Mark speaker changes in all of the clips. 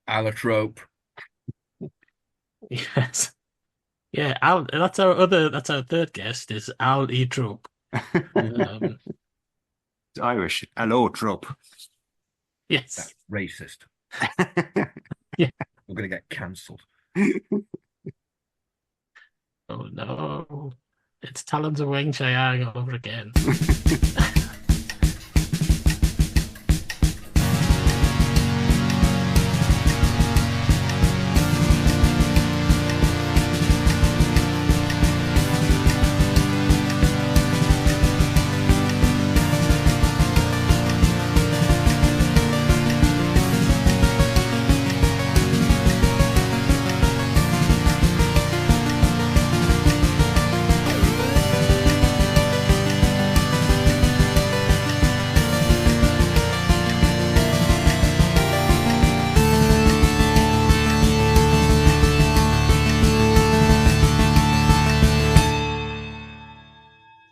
Speaker 1: Allotrope.
Speaker 2: Yes. Yeah, Al, that's our third guest is Al Etrope. Um,
Speaker 3: It's Irish. Hello, Trop.
Speaker 2: yes.
Speaker 1: That's racist.
Speaker 2: Yeah.
Speaker 1: We're gonna get cancelled.
Speaker 2: Oh no. It's Talons of Wing Chiang all over again.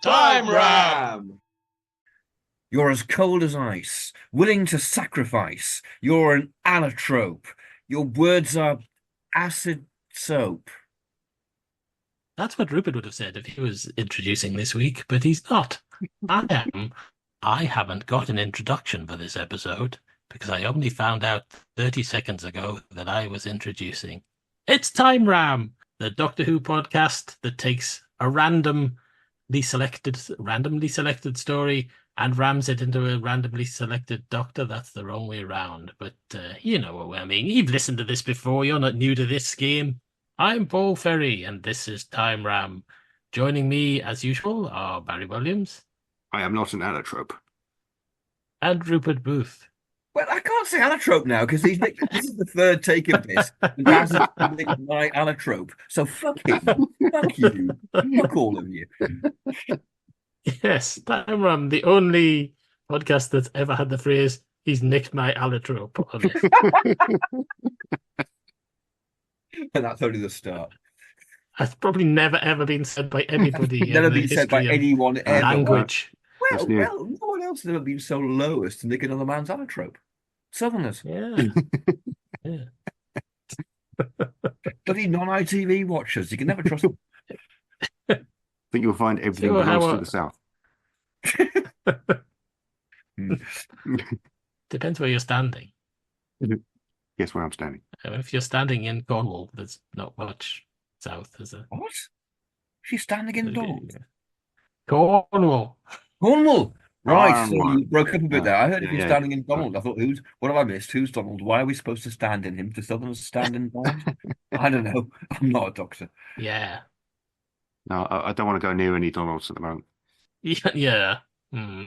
Speaker 1: Time Ram! You're as cold as ice, willing to sacrifice. You're an allotrope. Your words are acid soap.
Speaker 2: That's what Rupert would have said if he was introducing this week, but he's not. I am. I haven't got an introduction for this episode because I only found out 30 seconds ago that I was introducing. It's Time Ram, the Doctor Who podcast that takes a randomly selected story and rams it into a randomly selected doctor. That's the wrong way around, but you know what I mean. You've listened to this before. You're not new to this game. I'm Paul Ferry, and this is Time Ram. Joining me, as usual, are Barry Williams
Speaker 3: I am not an allotrope.
Speaker 2: and Rupert Booth.
Speaker 1: Well, I can't say allotrope now because this is the third take of this. And Gaz has nicked my allotrope. So fuck him. Fuck you. Fuck all of you.
Speaker 2: Yes, Time Ram, the only podcast that's ever had the phrase, he's nicked my allotrope on it.
Speaker 1: And that's only the start.
Speaker 2: That's probably never ever been said by anybody
Speaker 1: Never
Speaker 2: in the
Speaker 1: been said by
Speaker 2: history of
Speaker 1: anyone ever.
Speaker 2: language.
Speaker 1: Well,
Speaker 3: That's new.
Speaker 1: no one else has ever been so low as to nick another man's allotrope. Southerners.
Speaker 2: Yeah. Yeah.
Speaker 1: Bloody non-ITV watchers. You can never trust them.
Speaker 3: I think you'll find everything
Speaker 2: So
Speaker 3: belongs
Speaker 2: how
Speaker 3: to the South.
Speaker 1: Hmm.
Speaker 2: depends where you're standing.
Speaker 3: Guess where I'm standing.
Speaker 2: If you're standing in Cornwall, there's not much south, is there?
Speaker 1: What? She's standing in Dawn.
Speaker 2: Cornwall.
Speaker 1: Cornwall. Right, so
Speaker 3: Right.
Speaker 1: you broke up a bit there. I heard if you're
Speaker 3: Yeah.
Speaker 1: standing in Donald. I thought, what have I missed? Who's Donald? Why are we supposed to stand in him? Do Southerners stand in Donald? I don't know. I'm not a doctor.
Speaker 2: Yeah.
Speaker 3: No, I don't want to go near any Donalds at the moment.
Speaker 2: Yeah. Yeah. Hmm.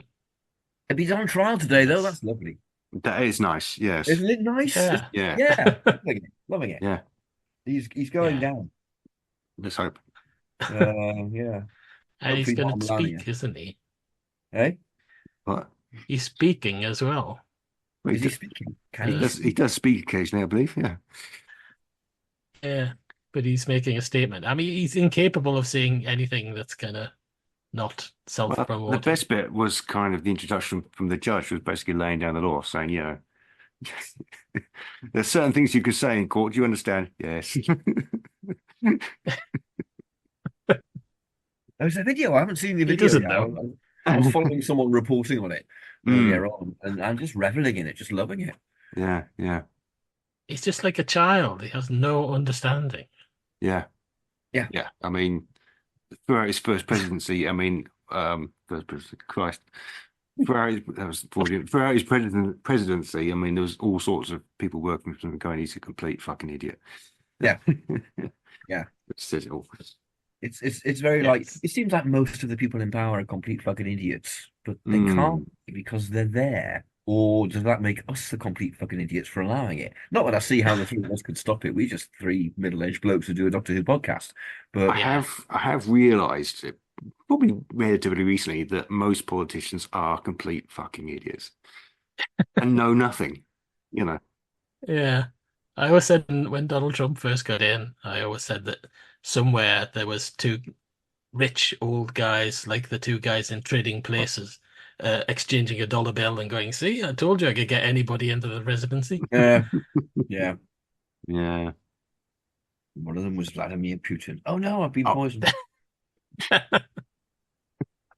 Speaker 1: He's on trial today, though.
Speaker 2: Yes.
Speaker 1: That's lovely.
Speaker 3: That is nice. Yes.
Speaker 1: Isn't it nice?
Speaker 2: Yeah.
Speaker 3: Yeah.
Speaker 1: Yeah, loving it. Loving it.
Speaker 3: Yeah.
Speaker 1: He's going
Speaker 2: Yeah.
Speaker 1: down.
Speaker 3: Let's hope.
Speaker 1: Yeah.
Speaker 2: And he's
Speaker 1: Hopefully
Speaker 2: going
Speaker 1: not
Speaker 2: to
Speaker 1: Melania.
Speaker 2: speak, isn't he?
Speaker 1: Hey,
Speaker 3: But
Speaker 2: He's speaking as well.
Speaker 3: he,
Speaker 1: is he
Speaker 3: d-
Speaker 1: speaking? Can
Speaker 3: he
Speaker 1: he?
Speaker 3: does. He does speak occasionally, I believe. Yeah.
Speaker 2: Yeah. But he's making a statement. I mean, he's incapable of saying anything that's kind of not
Speaker 3: Well, the
Speaker 2: self-promoting.
Speaker 3: best bit was kind of the introduction from the judge, who was basically laying down the law, saying, you know, there's certain things you can say in court. Do you understand? Yes.
Speaker 1: There's a video. I haven't seen the
Speaker 2: He
Speaker 1: video
Speaker 2: doesn't
Speaker 1: yet.
Speaker 2: know.
Speaker 1: I was following someone reporting on it
Speaker 3: Mm.
Speaker 1: earlier on, and I'm just reveling in it, just loving it.
Speaker 3: Yeah. Yeah.
Speaker 2: He's just like a child. He has no understanding.
Speaker 3: Yeah.
Speaker 1: Yeah.
Speaker 3: Yeah. I mean, throughout his first presidency, Christ, that was throughout his presidency, I mean, there was all sorts of people working for him going, he's a complete fucking idiot.
Speaker 1: Yeah. Yeah.
Speaker 3: Which says it all.
Speaker 1: It's very like
Speaker 2: Yes.
Speaker 1: it seems like most of the people in power are complete fucking idiots, but they
Speaker 3: Mm.
Speaker 1: can't be because they're there. Or does that make us the complete fucking idiots for allowing it? Not that I see how the three of us could stop it. We just three middle-aged blokes who do a Doctor Who podcast. But
Speaker 3: I have realized it probably relatively recently that most politicians are complete fucking idiots and know nothing, you know.
Speaker 2: Yeah. I always said when Donald Trump first got in, I always said that somewhere there was two rich old guys, like the two guys in Trading Places, exchanging a dollar bill and going, see, I told you I could get anybody into the presidency.
Speaker 1: yeah,
Speaker 3: Yeah.
Speaker 1: One of them was Vladimir Putin. Oh no, I've been
Speaker 3: Oh,
Speaker 1: poisoned.
Speaker 3: yeah,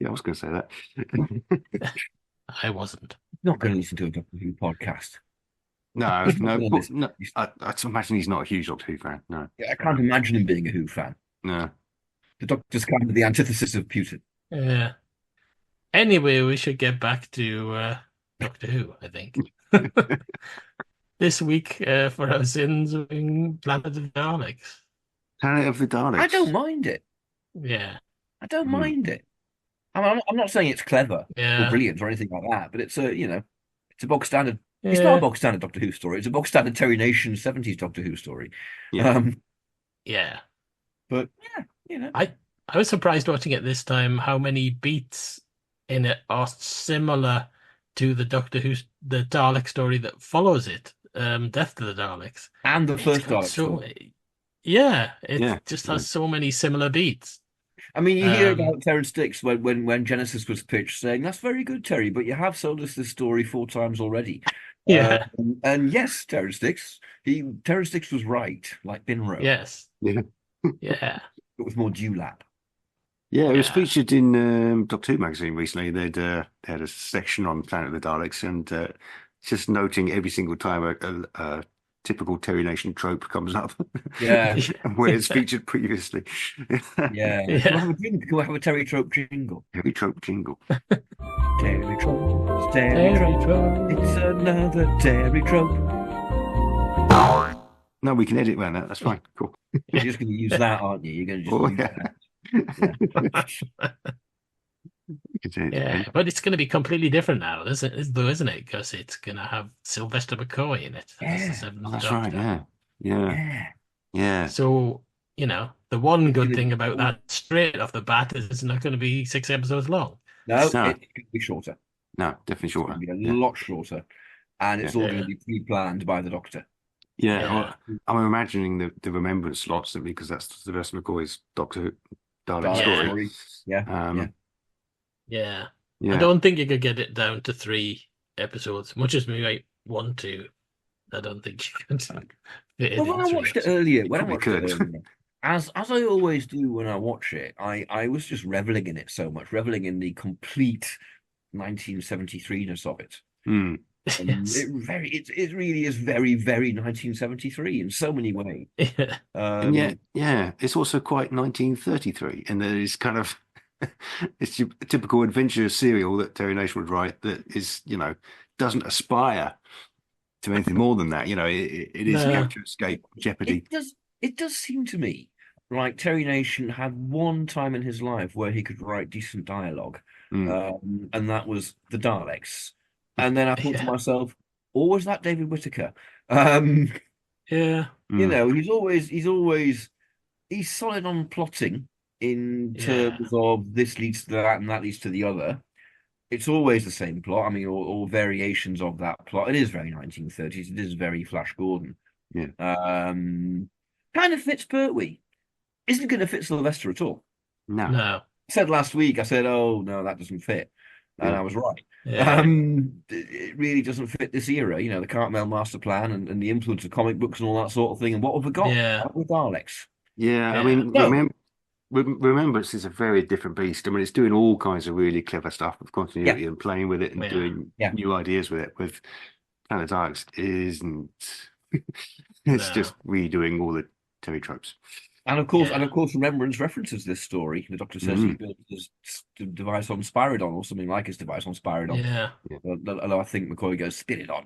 Speaker 3: I was going to say that.
Speaker 2: I wasn't.
Speaker 1: Not going to listen to a Doctor Who podcast.
Speaker 3: No,
Speaker 1: He's not
Speaker 3: no,
Speaker 1: going to
Speaker 3: but
Speaker 1: listen.
Speaker 3: no. I imagine he's not a huge Doctor Who fan. No,
Speaker 1: I can't imagine him being a Who fan.
Speaker 3: no.
Speaker 1: The Doctor's kind of the antithesis of Putin.
Speaker 2: Yeah. Anyway, we should get back to Doctor Who, I think. This week, for our sins, in Planet of the Daleks.
Speaker 3: Planet of the Daleks.
Speaker 1: I don't mind it.
Speaker 2: Yeah.
Speaker 1: I don't
Speaker 3: Hmm.
Speaker 1: mind it. I'm not saying it's clever or
Speaker 2: Yeah.
Speaker 1: brilliant or anything like that, but it's it's a bog standard.
Speaker 2: Yeah.
Speaker 1: It's not a bog standard Doctor Who story. It's a bog standard Terry Nation 70s Doctor Who story.
Speaker 3: Yeah.
Speaker 2: Yeah.
Speaker 1: But yeah,
Speaker 2: I was surprised watching it this time how many beats in it are similar to the the Dalek story that follows it, Death to the Daleks.
Speaker 1: and the first
Speaker 2: It's got
Speaker 1: Dalek story.
Speaker 2: yeah, it
Speaker 3: Yeah.
Speaker 2: just has so many similar beats.
Speaker 1: I mean, you hear
Speaker 2: Um,
Speaker 1: about Terrence Dicks when Genesis was pitched, saying that's very good, Terry, but you have sold us this story 4 times already.
Speaker 2: Yeah.
Speaker 1: And yes, Terrence Dicks was right, like Binro.
Speaker 2: Yes.
Speaker 3: Yeah.
Speaker 2: Yeah.
Speaker 1: It was more dewlap.
Speaker 3: Yeah, it was
Speaker 2: Yeah.
Speaker 3: featured in Doctor Who magazine recently. They had a section on Planet of the Daleks, and just noting every single time a typical Terry Nation trope comes up,
Speaker 1: Yeah,
Speaker 3: and where it's featured previously.
Speaker 1: yeah.
Speaker 2: Yeah.
Speaker 1: Can we have a drink? Can we have a Terry Trope jingle?
Speaker 3: Terry trope jingle.
Speaker 1: Terry Trope, Terry Trope.
Speaker 2: Trope.
Speaker 1: It's another Terry Trope.
Speaker 3: No, we can edit around that. That's fine. Cool.
Speaker 1: You're just going to use that, aren't you? You're going to just
Speaker 3: Oh,
Speaker 1: use
Speaker 3: yeah.
Speaker 1: that.
Speaker 3: We can say it.
Speaker 2: Yeah, but it's going to be completely different now, isn't it? Because it's going to have Sylvester McCoy in it. As the
Speaker 1: Yeah.
Speaker 2: seventh
Speaker 3: Oh, that's
Speaker 2: Doctor.
Speaker 3: right. Yeah. Yeah.
Speaker 1: Yeah.
Speaker 3: Yeah.
Speaker 2: So, the one good
Speaker 1: gonna
Speaker 2: thing
Speaker 1: be
Speaker 2: about
Speaker 1: cool.
Speaker 2: that straight off the bat is it's not going to be 6 episodes long.
Speaker 1: No,
Speaker 3: No.
Speaker 1: it could be shorter.
Speaker 3: No, definitely
Speaker 1: It's
Speaker 3: shorter.
Speaker 1: going to be a
Speaker 3: Yeah.
Speaker 1: lot shorter. And it's all going
Speaker 2: Yeah.
Speaker 1: to be pre-planned by the Doctor.
Speaker 3: Yeah.
Speaker 2: Yeah.
Speaker 3: Well, I'm imagining the remembrance slot simply because that's Sylvester McCoy's Doctor Who Dalek
Speaker 1: Dalek
Speaker 2: Yeah.
Speaker 3: story.
Speaker 1: Yeah.
Speaker 3: Yeah.
Speaker 2: Yeah.
Speaker 3: Yeah.
Speaker 2: I don't think you could get it down to 3 episodes, much as we might want to. I don't think you can fit it
Speaker 1: Well, when
Speaker 2: in
Speaker 1: I
Speaker 2: 3
Speaker 1: watched it
Speaker 2: episodes.
Speaker 1: earlier,
Speaker 3: probably
Speaker 1: as I always do when I watch it, I was just reveling in it so much, reveling in the complete 1973-ness of it.
Speaker 3: Hmm.
Speaker 1: And
Speaker 2: Yes.
Speaker 1: it really is very, very 1973 in so many ways.
Speaker 2: Yeah.
Speaker 3: And yet, yeah, it's also quite 1933, and there is kind of it's your typical adventure serial that Terry Nation would write that is, doesn't aspire to anything more than that. It is
Speaker 2: No.
Speaker 3: capture, escape, jeopardy.
Speaker 1: It does seem to me like Terry Nation had one time in his life where he could write decent dialogue,
Speaker 3: Mm.
Speaker 1: and that was the Daleks. And then I thought to
Speaker 2: Yeah.
Speaker 1: myself, or was that David Whittaker?
Speaker 2: Yeah.
Speaker 1: He's solid on plotting in
Speaker 2: Yeah.
Speaker 1: terms of this leads to that and that leads to the other. It's always the same plot. I mean, or variations of that plot. It is very 1930s. It is very Flash Gordon.
Speaker 3: Yeah.
Speaker 1: Kind of fits Pertwee. Isn't going to fit Sylvester at all.
Speaker 3: No.
Speaker 2: No.
Speaker 1: I said last week, I said, oh, no, that doesn't fit. And
Speaker 3: Yeah.
Speaker 1: I was right.
Speaker 2: Yeah.
Speaker 1: It really doesn't fit this era, the Cartmel master plan and the influence of comic books and all that sort of thing. And what have we got?
Speaker 2: Yeah.
Speaker 1: With Daleks.
Speaker 3: Yeah, I
Speaker 2: Yeah.
Speaker 3: mean,
Speaker 1: No.
Speaker 3: Remembrance is a very different beast. I mean, it's doing all kinds of really clever stuff with continuity and playing with it and
Speaker 2: Yeah.
Speaker 3: doing
Speaker 1: Yeah.
Speaker 3: new ideas with it. With Planet of the Daleks isn't. It's
Speaker 2: No.
Speaker 3: just redoing all the Terry tropes.
Speaker 1: And of course,
Speaker 2: Yeah.
Speaker 1: Remembrance references this story. The Doctor says he built his device on Spyridon or something like his device on Spyridon.
Speaker 2: Yeah.
Speaker 1: Although I think McCoy goes Spiridon.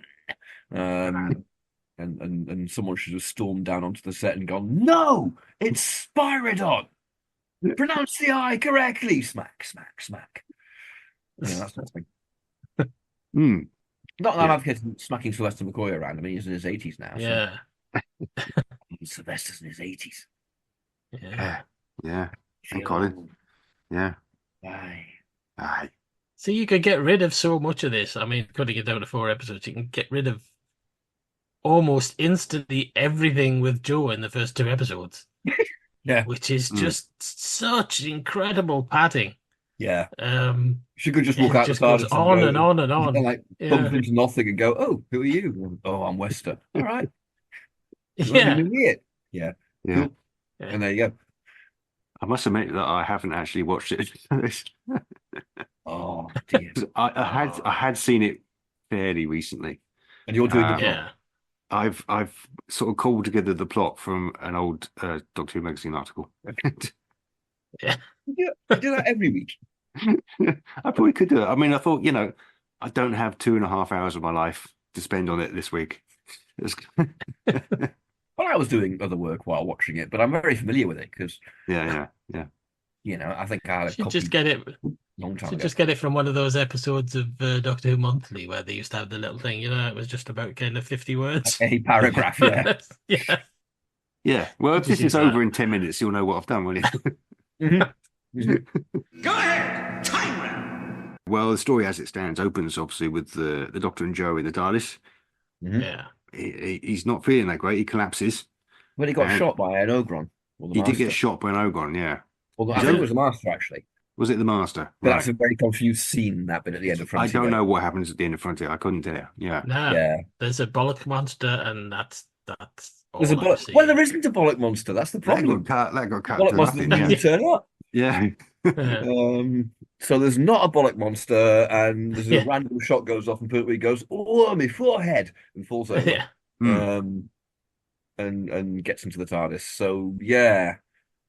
Speaker 1: And someone should have stormed down onto the set and gone, no, it's Spyridon. Pronounce the I correctly. Smack, smack, smack. That sort of thing.
Speaker 3: Mm.
Speaker 1: Not that
Speaker 3: Yeah.
Speaker 1: I'm advocating smacking Sylvester McCoy around. I mean, he's in his 80s now.
Speaker 2: Yeah.
Speaker 1: Sylvester's in his 80s.
Speaker 2: Yeah.
Speaker 3: Yeah.
Speaker 1: Feel
Speaker 3: Colin.
Speaker 1: old.
Speaker 3: Yeah.
Speaker 1: Aye.
Speaker 3: Aye.
Speaker 2: So you could get rid of so much of this. I mean, cutting it down to 4 episodes, you can get rid of almost instantly everything with Joe in the first 2 episodes.
Speaker 1: Yeah.
Speaker 2: Which is just such incredible padding.
Speaker 1: Yeah.
Speaker 2: Um,
Speaker 1: She could just walk
Speaker 2: it
Speaker 1: out
Speaker 2: just
Speaker 1: the
Speaker 2: goes
Speaker 1: TARDIS
Speaker 2: on
Speaker 1: go,
Speaker 2: and on and on.
Speaker 1: like
Speaker 2: Yeah.
Speaker 1: bump into nothing and go, oh, who are you? Oh, I'm Wester. All right. You want
Speaker 2: Yeah.
Speaker 1: to be it? Yeah.
Speaker 3: Yeah.
Speaker 1: Cool.
Speaker 2: Yeah.
Speaker 1: And there you go.
Speaker 3: I must admit that I haven't actually watched it.
Speaker 1: Oh dear.
Speaker 3: I had seen it fairly recently.
Speaker 1: And you're doing the
Speaker 3: Um,
Speaker 1: plot.
Speaker 2: Yeah.
Speaker 3: I've sort of called together the plot from an old Doctor Who magazine article.
Speaker 2: Yeah.
Speaker 1: You do that every week.
Speaker 3: I probably could do it. I mean, I thought, I don't have 2.5 hours of my life to spend on it this week.
Speaker 1: Well, I was doing other work while watching it, but I'm very familiar with it because,
Speaker 3: Yeah.
Speaker 1: I think I had a
Speaker 2: Should
Speaker 1: copy
Speaker 2: just get it.
Speaker 1: a long time
Speaker 2: Should
Speaker 1: ago.
Speaker 2: just get it from one of those episodes of Doctor Who Monthly where they used to have the little thing, it was just about kind of 50 words.
Speaker 1: A paragraph, yeah.
Speaker 2: Yeah.
Speaker 3: Yeah. Well, if
Speaker 2: Just
Speaker 3: this
Speaker 2: use
Speaker 3: is over
Speaker 2: that.
Speaker 3: in 10 minutes, you'll know what I've done, won't you?
Speaker 4: Go ahead, time round.
Speaker 3: Well, the story as it stands opens obviously with the Doctor and Joe in the TARDIS.
Speaker 2: Yeah.
Speaker 3: He's not feeling that great. He collapses.
Speaker 1: When he got
Speaker 3: And
Speaker 1: shot by an Ogron. Or the
Speaker 3: he did
Speaker 1: Master.
Speaker 3: get shot by an Ogron, yeah.
Speaker 1: Well, I think it was the Master, actually.
Speaker 3: Was it the Master?
Speaker 1: But
Speaker 3: Right.
Speaker 1: that's a very confused scene, that bit at the end of
Speaker 3: I
Speaker 1: Frontier.
Speaker 3: don't know what happens at the end of Frontier. I couldn't tell you. Yeah.
Speaker 2: No,
Speaker 1: Yeah.
Speaker 2: there's a bollock monster, and that's all
Speaker 1: There's a
Speaker 2: I've
Speaker 1: bollock.
Speaker 2: seen.
Speaker 1: Well, there isn't a bollock monster. That's the
Speaker 3: That
Speaker 1: problem.
Speaker 3: got cut
Speaker 1: Bollock
Speaker 3: to
Speaker 1: monster
Speaker 3: nothing.
Speaker 1: doesn't turn up.
Speaker 3: Yeah.
Speaker 2: Yeah.
Speaker 1: So there's not a bollock monster, and there's a
Speaker 2: Yeah.
Speaker 1: random shot goes off, and Pertwee goes, "Oh, my forehead," and falls over.
Speaker 2: Yeah.
Speaker 3: Hmm.
Speaker 1: And gets into the TARDIS. So yeah,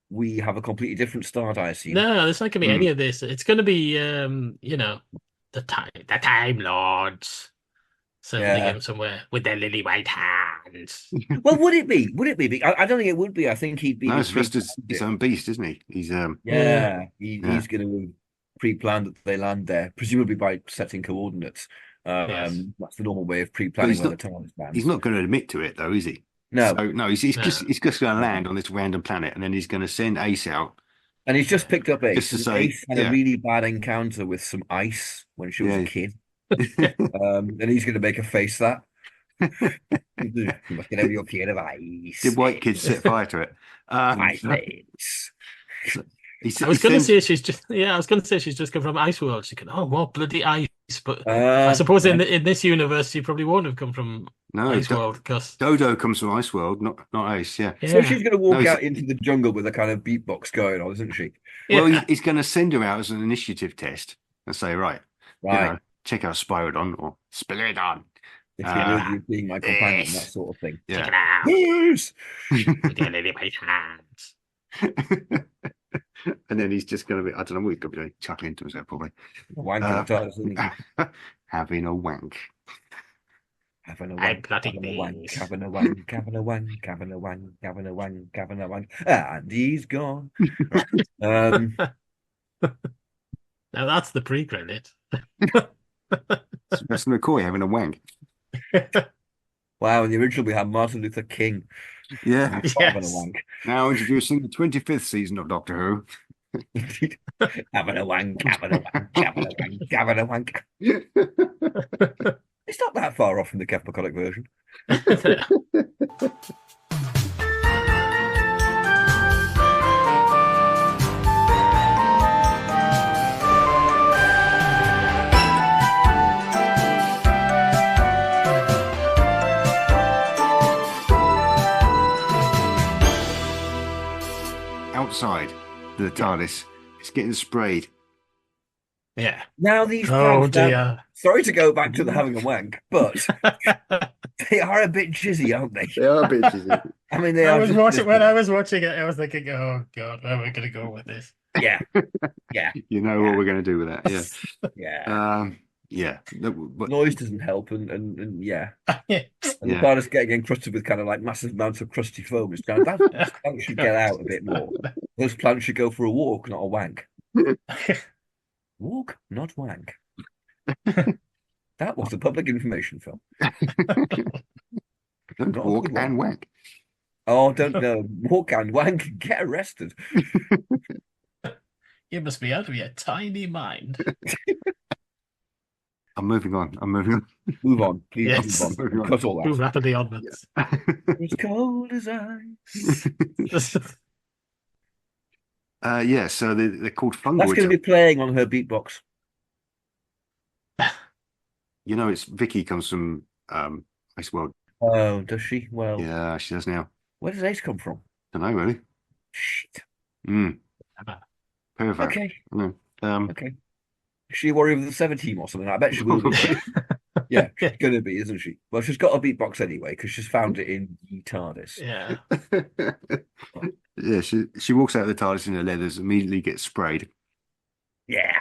Speaker 1: we have a completely different start, I assume.
Speaker 2: No, there's not gonna be any of this. It's gonna be, the Time Lords sending
Speaker 1: Yeah.
Speaker 2: him somewhere with their lily white hands.
Speaker 1: Well, would it be? Would it be? I don't think it would be. I think he'd be.
Speaker 3: No, Sylvester's his own beast, isn't he? He's
Speaker 1: Yeah,
Speaker 3: Yeah.
Speaker 1: he's going to pre-plan that they land there, presumably by setting coordinates.
Speaker 2: Yes.
Speaker 1: That's the normal way of pre-planning
Speaker 3: he's
Speaker 1: where
Speaker 3: not-
Speaker 1: the TARDIS lands.
Speaker 3: he's not going to admit to it though, is he?
Speaker 1: No,
Speaker 3: So, no, he's
Speaker 2: No.
Speaker 3: just going to land on this random planet, and then he's going to send Ace out.
Speaker 1: and he's just picked up Ace.
Speaker 3: Just to
Speaker 1: And
Speaker 3: say,
Speaker 1: Ace had
Speaker 3: yeah.
Speaker 1: a really bad encounter with some ice when she was a
Speaker 3: Yeah.
Speaker 1: kid. And he's going to make her face that. You must get over your fear of ice.
Speaker 3: Did white kids set fire to it?
Speaker 1: My face.
Speaker 2: I was gonna say she's just come from Ice World. She can, oh, what bloody ice! But I suppose in this universe, she probably won't have come from
Speaker 3: no,
Speaker 2: Ice World because
Speaker 3: Dodo comes from Ice World, not Ace. Yeah.
Speaker 1: So she's going to walk
Speaker 3: No,
Speaker 1: out into the jungle with a kind of beatbox going on, isn't she?
Speaker 3: Well, he's going to send her out as an initiative test and say, right,
Speaker 1: Right.
Speaker 3: check out Spyrodon or Spilodon.
Speaker 1: If you're worthy of being my companion, that sort of thing.
Speaker 2: check it
Speaker 3: Yeah.
Speaker 2: out
Speaker 1: Yes.
Speaker 2: with your lily white hands.
Speaker 3: And then he's just going to be, I don't know what he's going to be doing, chuckling to himself probably.
Speaker 1: Wank in the TARDIS, isn't he?
Speaker 3: Having a wank.
Speaker 1: Having a
Speaker 2: I'm
Speaker 1: wank,
Speaker 2: plotting
Speaker 1: having a wank,
Speaker 2: things.
Speaker 1: having a wank, having a wank, having a wank, having a wank, having a wank, and he's gone.
Speaker 2: Now that's the pre-credit.
Speaker 3: That's McCoy having a wank.
Speaker 1: Wow, in the original we had Martin Luther King
Speaker 3: Yeah.
Speaker 1: having a
Speaker 2: Yes.
Speaker 1: wank.
Speaker 3: Now introducing the 25th season of Doctor Who.
Speaker 1: Having a wank, having a wank, having a wank, having a wank. It's not that far off from the Keff McCulloch version.
Speaker 3: Outside the TARDIS, it's getting sprayed.
Speaker 2: Yeah.
Speaker 1: Now these
Speaker 2: Oh
Speaker 1: plants, now,
Speaker 2: dear.
Speaker 1: sorry to go back to the having a wank, but they are a bit jizzy, aren't they?
Speaker 3: They are bitches.
Speaker 1: I mean, they
Speaker 2: I
Speaker 1: are
Speaker 2: was
Speaker 1: just
Speaker 2: watching when
Speaker 1: little.
Speaker 2: I was watching it. I was thinking, "Oh God, where are we going to go with this?"
Speaker 1: Yeah, yeah,
Speaker 3: You know what we're going to do with that. Yeah.
Speaker 1: yeah.
Speaker 3: Yeah. No, but
Speaker 1: Noise doesn't help, and yeah,
Speaker 2: Yeah.
Speaker 1: and the
Speaker 3: Yeah.
Speaker 1: TARDIS getting encrusted with kind of like massive amounts of crusty foam. It's kind of that plants should get out a bit more. Those plants should go for a walk, not a wank. Walk, not wank. That was a public information film.
Speaker 3: don't
Speaker 1: Not a
Speaker 3: walk
Speaker 1: good one.
Speaker 3: and wank.
Speaker 1: Oh, don't know. Walk and wank and get arrested.
Speaker 2: You must be out of your tiny mind.
Speaker 3: I'm moving on.
Speaker 1: Move on, please.
Speaker 2: Yes.
Speaker 1: Move
Speaker 3: Moving
Speaker 1: on.
Speaker 3: on.
Speaker 1: Cut all
Speaker 2: Move
Speaker 1: that.
Speaker 2: rapidly onwards.
Speaker 1: It's cold as ice.
Speaker 3: Yeah, so they're called
Speaker 1: That's
Speaker 3: fungoids.
Speaker 1: going to be playing on her beatbox.
Speaker 3: You know, it's Vicky comes from Ice World.
Speaker 1: Oh, does she? Well,
Speaker 3: Yeah, she does now.
Speaker 1: where does Ace come from?
Speaker 3: Don't know really.
Speaker 1: Shit.
Speaker 3: Mm,
Speaker 2: Ah,
Speaker 3: perfect.
Speaker 1: Okay,
Speaker 3: Mm. Um,
Speaker 1: okay. Is she a warrior of the 7 team or something? I bet she will be.
Speaker 3: probably.
Speaker 1: Yeah, she's gonna be, isn't she? Well, she's got a beatbox anyway because she's found it in the TARDIS.
Speaker 2: yeah.
Speaker 3: Yeah, she walks out of the TARDIS in her leathers, immediately gets sprayed.
Speaker 1: Yeah,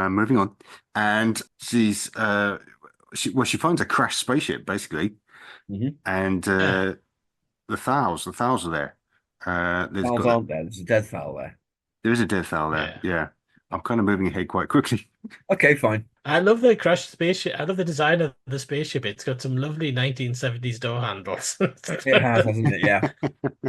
Speaker 3: Moving on, and she finds a crashed spaceship basically,
Speaker 1: mm-hmm.
Speaker 3: and
Speaker 2: Yeah.
Speaker 3: the Thals are there. There's
Speaker 1: Fowls
Speaker 3: got
Speaker 1: aren't there. There's a dead fowl there.
Speaker 3: there is a dead Thal there.
Speaker 2: Yeah.
Speaker 3: Yeah, I'm kind of moving ahead quite quickly.
Speaker 1: Okay, fine.
Speaker 2: I love the crashed spaceship. I love the design of the spaceship. It's got some lovely 1970s door handles.
Speaker 1: It has, hasn't it? Yeah,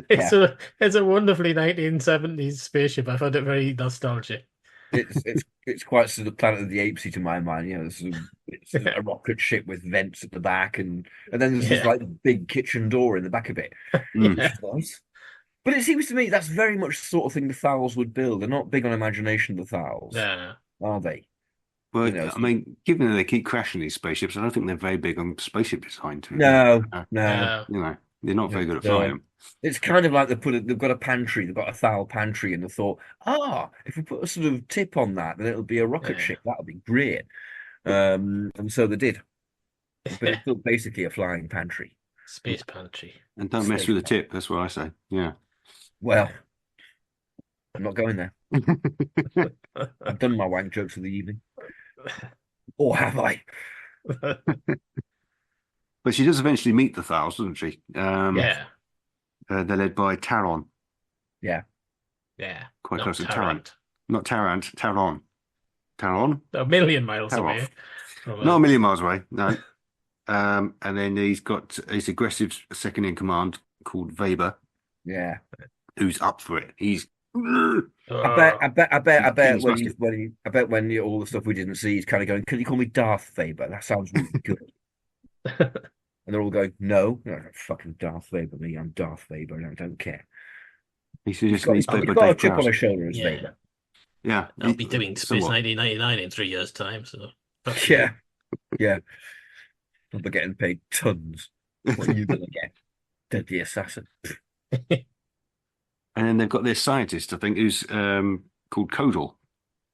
Speaker 2: It's
Speaker 1: yeah.
Speaker 2: a wonderfully 1970s spaceship. I found it very nostalgic.
Speaker 1: It's quite sort of Planet of the Apesy to my mind. You know, it's a rocket ship with vents at the back, and then there's this
Speaker 2: Yeah.
Speaker 1: like big kitchen door in the back of it,
Speaker 3: Mm.
Speaker 1: which
Speaker 2: Yeah.
Speaker 1: is nice. But it seems to me that's very much the sort of thing the Thals would build. They're not big on imagination, the Thals,
Speaker 2: No.
Speaker 1: are they?
Speaker 3: Well,
Speaker 1: You know,
Speaker 3: I mean, given that they keep crashing these spaceships, I don't think they're very big on spaceship design too.
Speaker 1: no,
Speaker 3: Uh,
Speaker 1: no.
Speaker 2: No.
Speaker 3: you know, they're not very good at
Speaker 1: It's, uh,
Speaker 3: flying them.
Speaker 1: It's kind of like they've got a pantry, they've got a Thal pantry, and they thought, if we put a sort of tip on that, then it'll be a rocket
Speaker 2: Yeah.
Speaker 1: ship. That'll be great. And so they did. But it's still basically a flying pantry.
Speaker 2: Space pantry.
Speaker 3: And don't mess
Speaker 1: Space
Speaker 3: with the tip. That's what I say. Yeah.
Speaker 1: Well, I'm not going there. I've done my wank jokes for the evening. Or have I?
Speaker 3: But she does eventually meet the Thals, doesn't she?
Speaker 2: Yeah.
Speaker 3: They're led by Taron,
Speaker 2: Yeah.
Speaker 3: quite
Speaker 2: Not
Speaker 3: close to Taran.
Speaker 2: Tarrant.
Speaker 3: Not Tarrant, Taron. Taron?
Speaker 2: A million miles
Speaker 3: How
Speaker 2: away
Speaker 3: off?
Speaker 2: from
Speaker 3: Not a
Speaker 2: us.
Speaker 3: million miles away, no. And then he's got his aggressive second in command called Weber,
Speaker 1: Yeah.
Speaker 3: who's up for it. He's
Speaker 1: I bet
Speaker 3: He's
Speaker 1: when all the stuff we didn't see, he's kind of going, "Can you call me Darth Vader? That sounds really good." And they're all going, "No, no, fucking Darth Vader, me. I'm Darth Vader, and I don't care."
Speaker 3: he's
Speaker 1: He's
Speaker 3: just
Speaker 1: got,
Speaker 3: he's
Speaker 1: he's
Speaker 3: played by
Speaker 1: got a
Speaker 3: Dave
Speaker 1: chip on
Speaker 3: Prowse.
Speaker 1: his shoulder as
Speaker 2: Yeah.
Speaker 1: Vader.
Speaker 3: Yeah,
Speaker 2: I'll be doing Space
Speaker 3: somewhat.
Speaker 2: 1999 in 3 years' time, so fuck you.
Speaker 1: Yeah, yeah. I'll be getting paid tons. What are you gonna get? Deadly assassin.
Speaker 3: And then they've got this scientist, I think, who's called Codal,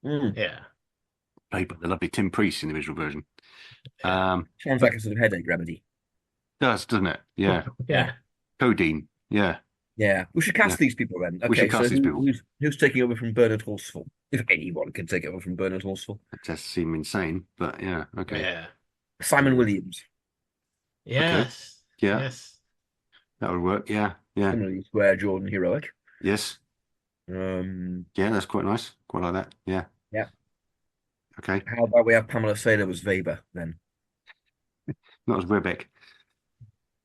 Speaker 1: Mm.
Speaker 2: Yeah.
Speaker 3: played by the lovely Tim Priest in the original version.
Speaker 1: Sounds like a sort of headache remedy.
Speaker 3: Doesn't it? Yeah.
Speaker 2: Yeah.
Speaker 3: Codeine. Yeah.
Speaker 1: Yeah, we should cast
Speaker 3: Yeah.
Speaker 1: these people then.
Speaker 3: We should
Speaker 1: Okay,
Speaker 3: cast
Speaker 1: so
Speaker 3: these people.
Speaker 1: who's taking over from Bernard Horsfall? If anyone can take over from Bernard Horsfall.
Speaker 3: It does seem insane, but yeah, okay.
Speaker 2: Yeah.
Speaker 1: Simon Williams.
Speaker 2: Yes.
Speaker 3: Yeah.
Speaker 2: Yes.
Speaker 3: That would work. Yeah. Yeah.
Speaker 1: Similarly, Square Jordan Heroic.
Speaker 3: Yes.
Speaker 1: Um,
Speaker 3: Yeah, that's quite nice. Quite like that. Yeah.
Speaker 1: Yeah.
Speaker 3: Okay.
Speaker 1: how about we have Pamela Saylor as Weber then?
Speaker 3: Not as Rebek.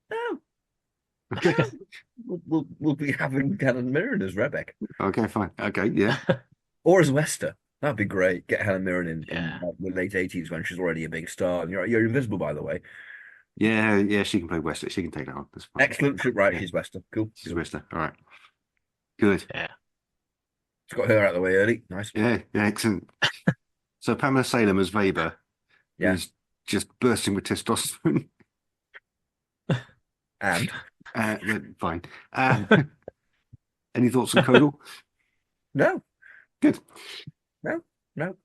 Speaker 1: No,
Speaker 3: Okay.
Speaker 1: we'll be having Helen Mirren as Rebek
Speaker 3: Okay, fine. Okay, yeah.
Speaker 1: or as Wester. That'd be great. Get Helen Mirren in
Speaker 2: Yeah.
Speaker 1: like, the late 80s when she's already a big star. And you're invisible, by the way.
Speaker 3: Yeah, yeah, she can play Wester. She can take that on. That's fine.
Speaker 1: Excellent. Right,
Speaker 3: Yeah.
Speaker 1: she's Wester. Cool.
Speaker 3: She's Wester. All right. Good.
Speaker 2: Yeah.
Speaker 1: She's got her out of the way early. Nice.
Speaker 3: Yeah, yeah, excellent. So Pamela Salem as Weber
Speaker 1: Yeah.
Speaker 3: is just bursting with testosterone.
Speaker 1: And
Speaker 3: Fine. Any thoughts on Codal?
Speaker 1: no,
Speaker 3: Good.
Speaker 1: no.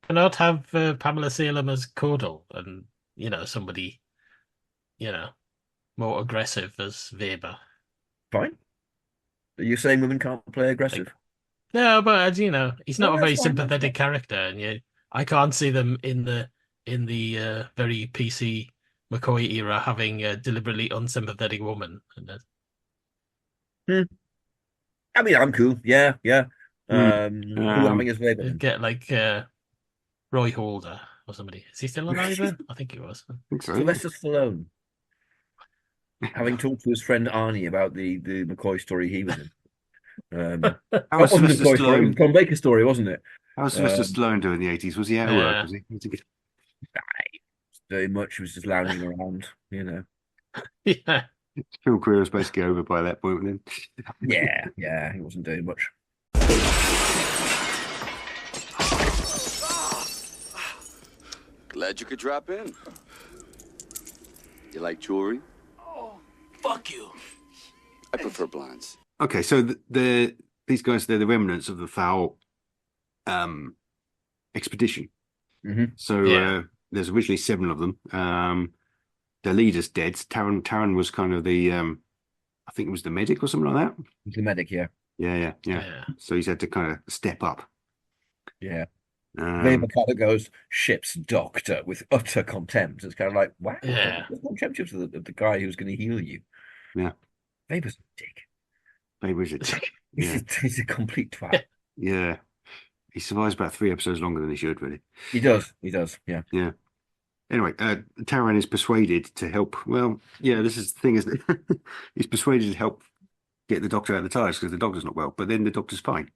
Speaker 2: Cannot have Pamela Salem as Codal and, somebody, more aggressive as Weber.
Speaker 1: Fine. Are you saying women can't play aggressive?
Speaker 2: No, but as he's not
Speaker 1: No,
Speaker 2: a very
Speaker 1: that's fine, that's
Speaker 2: sympathetic character, and I can't see them in the very PC McCoy era having a deliberately unsympathetic woman.
Speaker 1: I mean, I'm cool. Yeah, yeah. Who having his Weber? then?
Speaker 2: Get like Roy Holder or somebody. Is he still alive then? I think he was.
Speaker 3: I think so.
Speaker 1: Sylvester Stallone. Having talked to his friend Arnie about the McCoy story he was in.
Speaker 3: How
Speaker 1: That
Speaker 3: was
Speaker 1: wasn't
Speaker 3: Sylvester
Speaker 1: McCoy story, it was
Speaker 3: Stallone?
Speaker 1: Tom Baker's story, wasn't it?
Speaker 3: How was Sylvester
Speaker 1: Um,
Speaker 3: Stallone doing in the 80s? Was he out of work?
Speaker 2: Yeah.
Speaker 3: Was he?
Speaker 1: Very much. He was just lounging around,
Speaker 2: Yeah.
Speaker 3: His film career was basically over by that point. Then.
Speaker 1: Yeah, he wasn't doing much.
Speaker 5: Glad you could drop in. You like jewelry?
Speaker 2: Fuck you.
Speaker 5: I prefer blinds.
Speaker 3: Okay, so these guys, they're the remnants of the Foul expedition. So
Speaker 2: Yeah.
Speaker 3: there's originally 7 of them. The leader's dead. Taran was kind of the I think it was the medic or something like that.
Speaker 1: The medic, yeah.
Speaker 3: Yeah.
Speaker 2: Yeah.
Speaker 3: So he's had to kind of step up.
Speaker 1: Yeah. Weber
Speaker 3: Um,
Speaker 1: kind of goes, ship's doctor, with utter contempt. It's kind of like, wow,
Speaker 2: Yeah.
Speaker 1: contemptuous of the guy who's going to heal you.
Speaker 3: Yeah.
Speaker 1: Weber's a dick.
Speaker 3: Weber's a dick. Yeah.
Speaker 1: He's a complete twat.
Speaker 3: Yeah. He survives about 3 episodes longer than he should, really.
Speaker 1: He does, yeah.
Speaker 3: Yeah. Anyway, Taran is persuaded to help. Well, yeah, this is the thing, isn't it? He's persuaded to help get the doctor out of the TARDIS because the doctor's not well, but then the doctor's fine.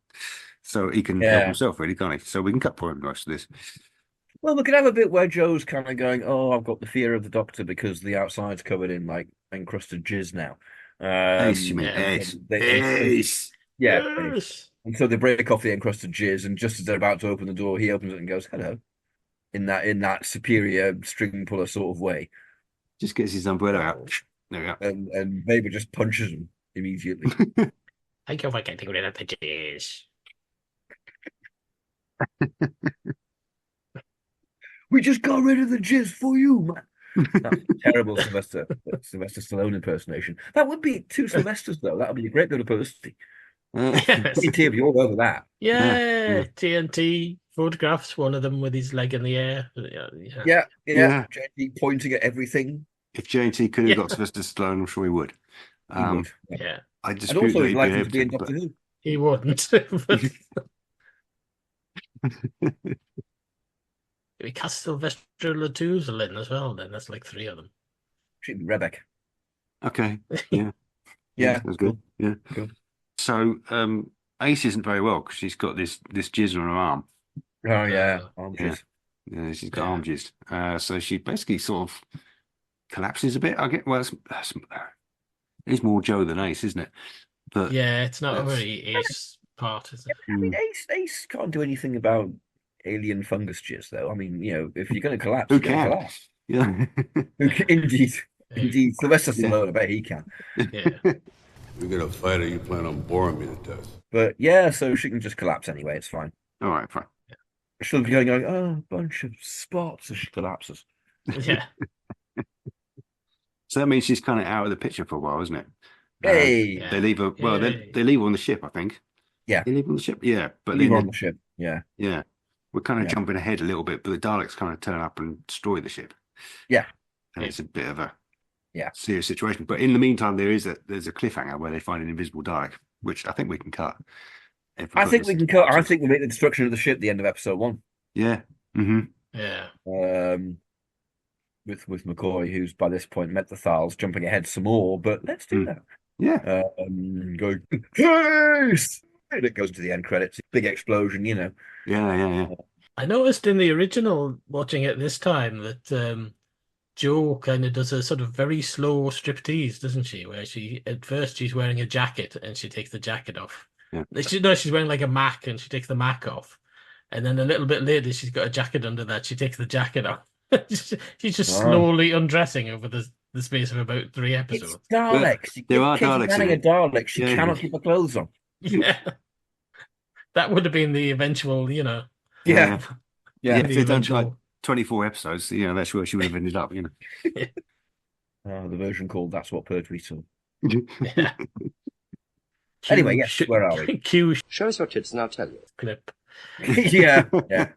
Speaker 3: So he can help himself, really, can't he? So we can cut for him most of this.
Speaker 1: Well, we could have a bit where Joe's kind of going, oh, I've got the fear of the doctor because the outside's covered in, like, encrusted jizz now.
Speaker 3: Ace, you mean Ace. Ace!
Speaker 1: Yeah.
Speaker 2: Yes.
Speaker 1: And so they break off the encrusted jizz, and just as they're about to open the door, he opens it and goes, hello. In that superior string puller sort of way.
Speaker 3: Just gets his umbrella out. There we go.
Speaker 1: And Weber just punches him immediately.
Speaker 2: Thank you for getting rid of the jizz.
Speaker 1: We just got rid of the jizz for you, man. That's a terrible Sylvester Stallone impersonation. That would be 2 Sylvesters, though. That would be a great bit of publicity.
Speaker 2: Yes.
Speaker 1: TNT all over that.
Speaker 2: Yeah. TNT photographs, one of them with his leg in the air.
Speaker 1: Yeah.
Speaker 3: Yeah.
Speaker 1: JT pointing at everything.
Speaker 3: If JT could have got Sylvester Stallone, I'm sure he would.
Speaker 1: He would.
Speaker 2: Yeah.
Speaker 3: I
Speaker 1: And
Speaker 3: dispute
Speaker 1: also,
Speaker 3: that
Speaker 1: he'd
Speaker 3: he'd
Speaker 1: like
Speaker 3: be
Speaker 1: him
Speaker 3: able
Speaker 1: to be in
Speaker 3: to,
Speaker 1: Doctor Who.
Speaker 2: He wouldn't. We cast Sylvester Latouzle in as well, then that's like 3 of them.
Speaker 1: Should be Rebecca.
Speaker 3: Okay. Yeah.
Speaker 1: Yeah.
Speaker 3: That's good. Yeah.
Speaker 1: Cool.
Speaker 3: So Ace isn't very well because she's got this jizz on her arm.
Speaker 1: Oh, yeah.
Speaker 3: Yeah, she's got arm jizz. So she basically sort of collapses a bit. I get. Well, it's more Joe than Ace, isn't it? But
Speaker 2: yeah, it's not a very Ace part, is it?
Speaker 1: I mean, Ace can't do anything about alien fungus jizz, though. I mean, if you're going to collapse,
Speaker 3: who
Speaker 1: you're going to
Speaker 3: can?
Speaker 1: collapse.
Speaker 3: Yeah.
Speaker 1: Indeed. Sylvester Stallone, I bet he can.
Speaker 2: Yeah.
Speaker 6: We got a fight, or you plan on boring me to death?
Speaker 1: But yeah, so she can just collapse anyway. It's fine.
Speaker 3: All right, fine.
Speaker 1: She'll be going, oh, a bunch of spots as she collapses.
Speaker 2: Yeah.
Speaker 3: So that means she's kind of out of the picture for a while, isn't it?
Speaker 1: Hey,
Speaker 3: They leave her. Well, they leave her on the ship, I think.
Speaker 1: Yeah.
Speaker 3: They leave her on the ship. Yeah, but
Speaker 1: leave
Speaker 3: then
Speaker 1: her on the ship. Yeah.
Speaker 3: yeah, we're kind of
Speaker 1: Yeah.
Speaker 3: jumping ahead a little bit, but the Daleks kind of turn up and destroy the ship.
Speaker 1: Yeah.
Speaker 3: And it's a bit of a
Speaker 1: Yeah.
Speaker 3: serious situation. But in the meantime, there's a cliffhanger where they find an invisible Dalek, which I think we can cut.
Speaker 1: I think we can cut. I think we make the destruction of the ship the end of episode 1.
Speaker 3: Yeah. Mm-hmm.
Speaker 2: Yeah.
Speaker 1: With McCoy, who's by this point met the Thals, jumping ahead some more. But let's do that.
Speaker 3: Yeah.
Speaker 1: Going, yes! And it goes to the end credits. Big explosion,
Speaker 3: Yeah.
Speaker 2: I noticed in the original, watching it this time, that Jo kind of does a sort of very slow striptease, doesn't she? Where at first she's wearing a jacket and she takes the jacket off.
Speaker 3: Yeah.
Speaker 2: She's wearing like a mac and she takes the mac off. And then a little bit later, she's got a jacket under that. She takes the jacket off. She's just slowly undressing over the space of about 3 episodes.
Speaker 1: It's Daleks.
Speaker 3: There are
Speaker 1: Kids
Speaker 3: Daleks
Speaker 1: manning
Speaker 3: in
Speaker 1: a
Speaker 3: it.
Speaker 1: Dalek. She
Speaker 3: Yeah,
Speaker 1: cannot
Speaker 3: yeah.
Speaker 1: keep her clothes on.
Speaker 2: Yeah. That would have been the eventual,
Speaker 1: Yeah.
Speaker 3: Yeah,
Speaker 1: Yeah.
Speaker 3: if they'd done like
Speaker 2: eventual.
Speaker 3: 24 episodes, that's where she would have ended up,
Speaker 1: The version called That's What Pertwee Saw.
Speaker 2: Yeah.
Speaker 1: Anyway, yes, where are we?
Speaker 2: Cue
Speaker 7: Show us your tits and I'll tell you.
Speaker 2: clip.
Speaker 1: Yeah.
Speaker 3: Yeah.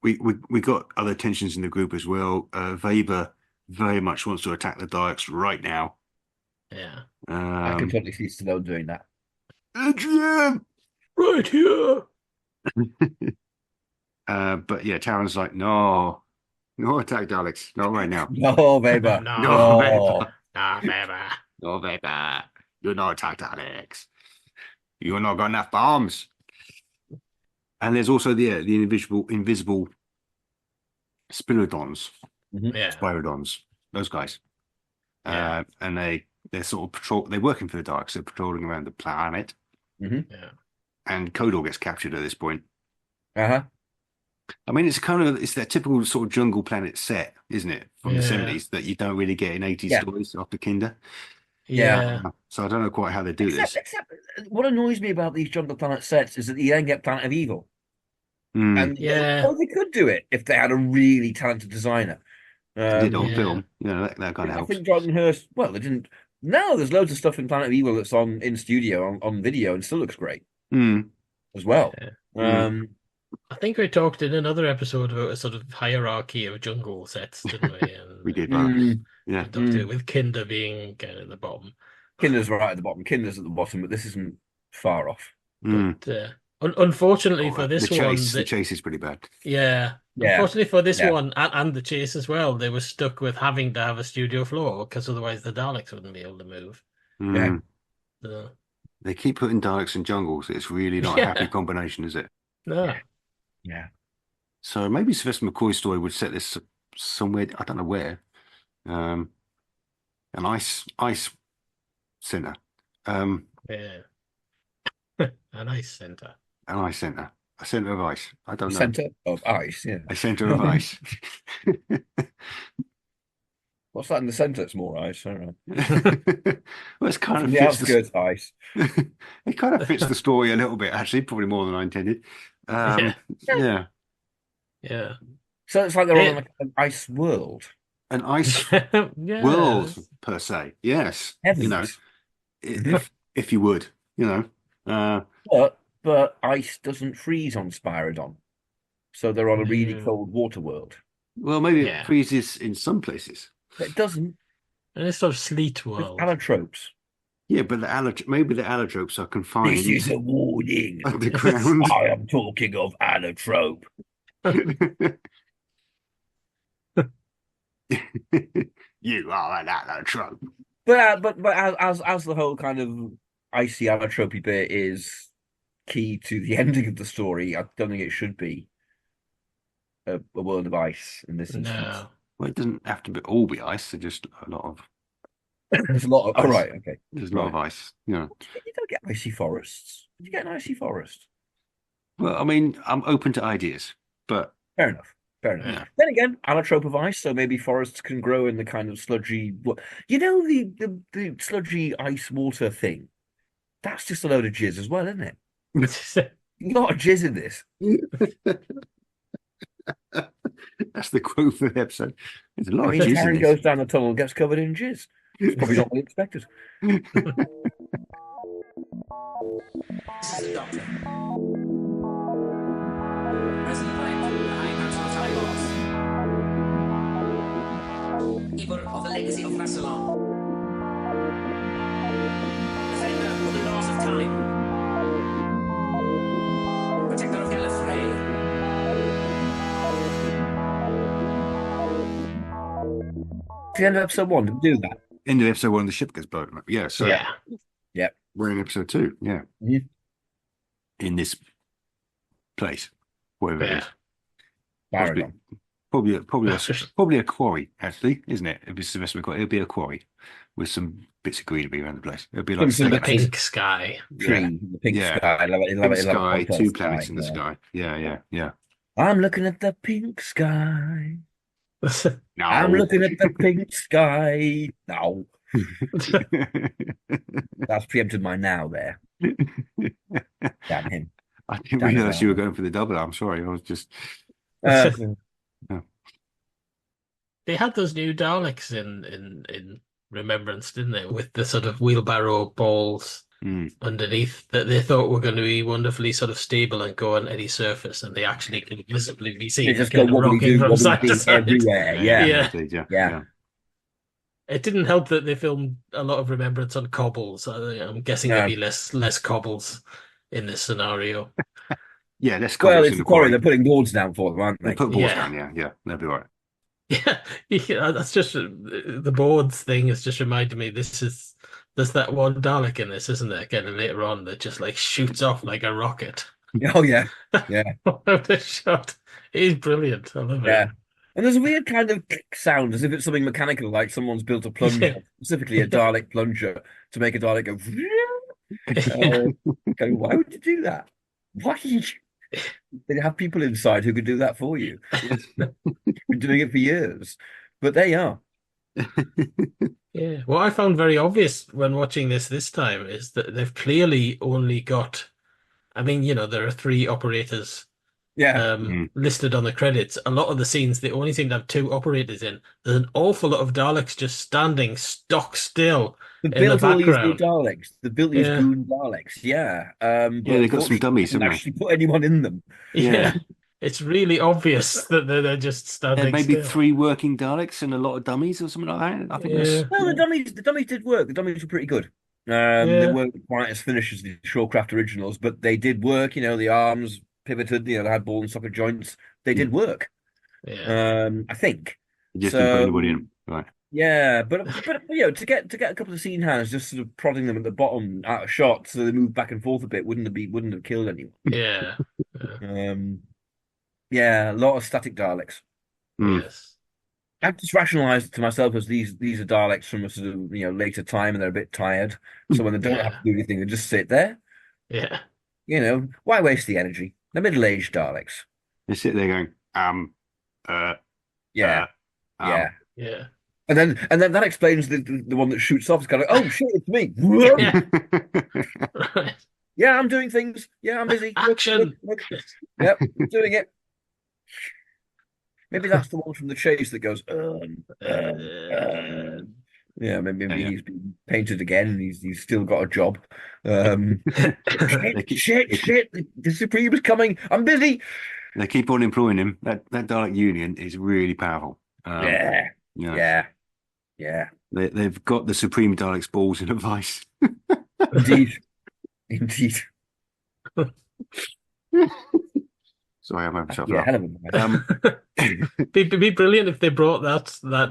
Speaker 3: We got other tensions in the group as well. Weber very much wants to attack the Daleks right now.
Speaker 2: Yeah.
Speaker 1: I can totally see Stallone doing that.
Speaker 3: Adrian!
Speaker 2: Right here.
Speaker 3: But yeah, Taran's like, no attack Daleks, not right now.
Speaker 1: No, Weber.
Speaker 2: No.
Speaker 3: Weber.
Speaker 2: Ah, baby.
Speaker 3: No, Weber. You not attack Daleks. You're not got enough bombs. And there's also the invisible Spiridons,
Speaker 2: Yeah.
Speaker 3: Spiridons, those guys.
Speaker 2: Yeah.
Speaker 3: And they're sort of they're working for the Daleks, they're patrolling around the planet.
Speaker 2: Yeah.
Speaker 3: And Kodor gets captured at this point.
Speaker 1: Uh-huh.
Speaker 3: I mean, it's that typical sort of jungle planet set, isn't it, from the
Speaker 2: Yeah.
Speaker 3: 70s that you don't really get in 80s
Speaker 1: Yeah.
Speaker 3: stories after Kinder.
Speaker 1: Yeah.
Speaker 2: Yeah.
Speaker 3: So I don't know quite how they do this.
Speaker 1: Except, what annoys me about these Jungle Planet sets is that you then get Planet of Evil.
Speaker 3: Mm,
Speaker 1: And
Speaker 2: Yeah.
Speaker 1: they could do it if they had a really talented designer.
Speaker 3: they did on
Speaker 2: Yeah.
Speaker 3: film. That kind of
Speaker 1: I
Speaker 3: helps.
Speaker 1: think Jordan Hurst, well, they didn't. No, there's loads of stuff in Planet of Evil that's on in studio on video and still looks great
Speaker 3: Mm,
Speaker 1: as well.
Speaker 2: Yeah.
Speaker 1: Um,
Speaker 2: I think we talked in another episode about a sort of hierarchy of jungle sets, didn't we? And
Speaker 3: we did, right?
Speaker 1: mm,
Speaker 3: Yeah.
Speaker 2: Doctor Who, with Kinder being kind of at the bottom.
Speaker 1: Kinder's right at the bottom. Kinder's at the bottom, but this isn't far off.
Speaker 3: Mm.
Speaker 2: But unfortunately for this
Speaker 3: the
Speaker 2: one,
Speaker 3: chase is pretty bad.
Speaker 2: yeah.
Speaker 1: Yeah.
Speaker 2: Unfortunately for this
Speaker 1: Yeah.
Speaker 2: one and the chase as well, they were stuck with having to have a studio floor because otherwise the Daleks wouldn't be able to move.
Speaker 3: Mm.
Speaker 2: So,
Speaker 3: They keep putting Daleks in jungles. It's really not a
Speaker 2: Yeah.
Speaker 3: happy combination, is it?
Speaker 2: no.
Speaker 1: Yeah.
Speaker 3: So maybe Sylvester McCoy's story would set this somewhere. I don't know where. An ice center.
Speaker 2: Yeah. A nice centre.
Speaker 3: An ice center. A center of ice. I don't know.
Speaker 1: Center of ice. Yeah.
Speaker 3: A center of ice.
Speaker 1: What's that in the center? It's more ice. I don't know.
Speaker 3: Well, it's kind
Speaker 1: From
Speaker 3: of
Speaker 1: the
Speaker 3: fits
Speaker 1: outskirts, ice.
Speaker 3: it kind of fits the story a little bit, actually, probably more than I intended. Yeah.
Speaker 2: Yeah.
Speaker 1: So it's like they're on like an ice world.
Speaker 3: An ice
Speaker 2: Yeah.
Speaker 3: world per se. Yes.
Speaker 1: Heavens.
Speaker 3: If you would,
Speaker 1: But ice doesn't freeze on Spyridon. So they're on a really
Speaker 2: Yeah.
Speaker 1: cold water world.
Speaker 3: well, maybe
Speaker 2: Yeah.
Speaker 3: it freezes in some places.
Speaker 1: But it doesn't.
Speaker 2: And it's sort of sleet
Speaker 1: It's
Speaker 2: world.
Speaker 1: allotropes.
Speaker 3: Yeah, but maybe the allotropes are confined
Speaker 1: This is a warning.
Speaker 3: underground.
Speaker 1: I am talking of allotrope.
Speaker 3: You are an allotrope.
Speaker 1: But as the whole kind of icy allotropy bit is key to the ending of the story, I don't think it should be a world of ice in this instance.
Speaker 2: No.
Speaker 3: Well, it doesn't have to all be ice. There's just a lot of
Speaker 1: There's a lot of. Oh, right, okay.
Speaker 3: there's a lot of ice.
Speaker 1: You don't get icy forests. You get an icy forest.
Speaker 3: Well, I mean, I'm open to ideas, but
Speaker 1: Fair enough. Fair enough.
Speaker 2: Yeah.
Speaker 1: Then again, allotrope of ice, so maybe forests can grow in the kind of sludgy. You know the sludgy ice water thing. That's just a load of jizz as well, isn't it? A lot of jizz in this.
Speaker 3: that's the quote for the episode. There's a lot
Speaker 1: I
Speaker 3: of
Speaker 1: mean,
Speaker 3: jizz in
Speaker 1: Karen
Speaker 3: this.
Speaker 1: goes down the tunnel and gets covered in jizz. It's probably not what we expected.
Speaker 4: This is the Doctor. Present time, behind our time boss. Keeper of the legacy of Rassilon. Defender of the laws of time. Protector of Gallifrey.
Speaker 1: The end of episode 1, did we do that?
Speaker 3: End of episode 1, the ship gets blown up. Yeah, so
Speaker 2: Yeah.
Speaker 3: we're in episode 2. Yeah,
Speaker 1: Mhm.
Speaker 3: in this place, wherever it
Speaker 2: Yeah.
Speaker 3: is.
Speaker 1: Paragon.
Speaker 3: Probably a quarry, actually, isn't it? If it's Sylvester McCoy, it'll be a quarry with some bits of greenery around the place. It'll be like
Speaker 1: Some
Speaker 2: The
Speaker 1: Like-
Speaker 2: pink sky.
Speaker 1: Tree, the pink
Speaker 3: Yeah.
Speaker 1: sky.
Speaker 3: pink sky,
Speaker 1: Pink
Speaker 3: two planets in the
Speaker 1: yeah.
Speaker 3: sky. Yeah.
Speaker 1: I'm looking at the pink sky.
Speaker 3: No.
Speaker 1: I'm looking at the pink sky. No, that's preempted my now there. Damn him.
Speaker 3: I didn't
Speaker 1: Damn it,
Speaker 3: realize you were
Speaker 1: Alan.
Speaker 3: going for the double. I'm sorry. I was just.
Speaker 1: Uh,
Speaker 2: They had those new Daleks in Remembrance, didn't they? With the sort of wheelbarrow balls underneath that they thought were going to be wonderfully sort of stable and go on any surface, and they actually can visibly be seen
Speaker 1: they just
Speaker 2: kind
Speaker 1: go
Speaker 2: of
Speaker 1: wobbly
Speaker 2: rocking
Speaker 1: doo,
Speaker 2: from
Speaker 1: wobbly
Speaker 2: side to
Speaker 1: doo
Speaker 2: side.
Speaker 1: everywhere. Yeah.
Speaker 2: Yeah.
Speaker 3: Indeed, yeah.
Speaker 1: Yeah.
Speaker 2: It didn't help that they filmed a lot of Remembrance on cobbles. I'm guessing
Speaker 1: No.
Speaker 2: there'd be less cobbles in this scenario.
Speaker 3: Yeah, let's
Speaker 1: Well,
Speaker 3: cobbles
Speaker 1: it's
Speaker 3: in
Speaker 1: the
Speaker 3: the
Speaker 1: quarry.
Speaker 3: quarry.
Speaker 1: They're putting boards down for them, aren't
Speaker 3: They
Speaker 1: they?
Speaker 3: put balls
Speaker 2: Yeah.
Speaker 3: down. Yeah, they'll be right.
Speaker 2: Yeah, that's just the boards thing has just reminded me. There's that one Dalek in this, isn't there? Kind of later on that just like shoots off like a rocket.
Speaker 1: Oh yeah, yeah,
Speaker 2: The shot is brilliant. I love
Speaker 1: yeah.
Speaker 2: it.
Speaker 1: And there's a weird kind of click sound, as if it's something mechanical, like someone's built a plunger, specifically a Dalek plunger, to make a Dalek go. Go, why would you do that? Why? They have people inside who could do that for you.
Speaker 3: Yes.
Speaker 1: Been doing it for years, but they are.
Speaker 2: Yeah. What I found very obvious when watching this time is that they've clearly only got, I mean, there are three operators
Speaker 1: Yeah,
Speaker 2: listed on the credits. A lot of the scenes, they only seem to have two operators in. There's an awful lot of Daleks just standing stock still
Speaker 1: they
Speaker 2: in the
Speaker 1: built all these new
Speaker 2: background.
Speaker 1: Daleks. They built these
Speaker 2: Yeah.
Speaker 1: goon Daleks. Yeah, but
Speaker 3: Yeah, they've got some
Speaker 1: unfortunately,
Speaker 3: dummies,
Speaker 1: they didn't
Speaker 3: haven't they?
Speaker 1: actually put anyone in them.
Speaker 2: Yeah. It's really obvious that they're just standing
Speaker 3: Maybe
Speaker 2: still.
Speaker 3: 3 working Daleks and a lot of dummies or something like that. I think
Speaker 2: Yeah.
Speaker 3: that's
Speaker 1: Well, the dummies did work. The dummies were pretty good. They
Speaker 2: Yeah.
Speaker 1: weren't quite as finished as the Shawcraft originals, but they did work. The arms pivoted. They had ball and socket joints. They did work.
Speaker 2: Yeah.
Speaker 1: I think.
Speaker 3: you just didn't put
Speaker 1: So
Speaker 3: anybody in. Right.
Speaker 1: yeah, but to get a couple of scene hands just sort of prodding them at the bottom out of shot so they move back and forth a bit wouldn't have killed anyone.
Speaker 2: Yeah.
Speaker 1: Yeah, a lot of static Daleks.
Speaker 3: Mm.
Speaker 2: Yes.
Speaker 1: I've just rationalized it to myself as these are Daleks from a sort of later time and they're a bit tired. So when they don't have to do anything, they just sit there.
Speaker 2: Yeah.
Speaker 1: Why waste the energy? They're middle-aged Daleks.
Speaker 3: They sit there going,
Speaker 1: Yeah, yeah.
Speaker 2: Yeah.
Speaker 1: And then that explains the one that shoots off. It's kind of oh shit, it's me.
Speaker 2: Yeah. Right.
Speaker 1: Yeah, I'm doing things. Yeah, I'm busy.
Speaker 2: Action.
Speaker 1: Look. Yep, doing it. Maybe that's the one from the chase that goes. Yeah, maybe
Speaker 3: Yeah.
Speaker 1: he's been painted again and he's still got a job.
Speaker 3: They keep-
Speaker 1: Shit! The Supreme is coming. I'm busy.
Speaker 3: They keep on employing him. That Dalek Union is really powerful.
Speaker 1: Yeah,
Speaker 3: Yeah.
Speaker 1: yeah.
Speaker 3: They've got the Supreme Dalek's balls in a vice.
Speaker 1: Indeed.
Speaker 3: Sorry, I'm having myself
Speaker 1: Yeah,
Speaker 3: laugh.
Speaker 1: hell of a man.
Speaker 2: Be brilliant if they brought that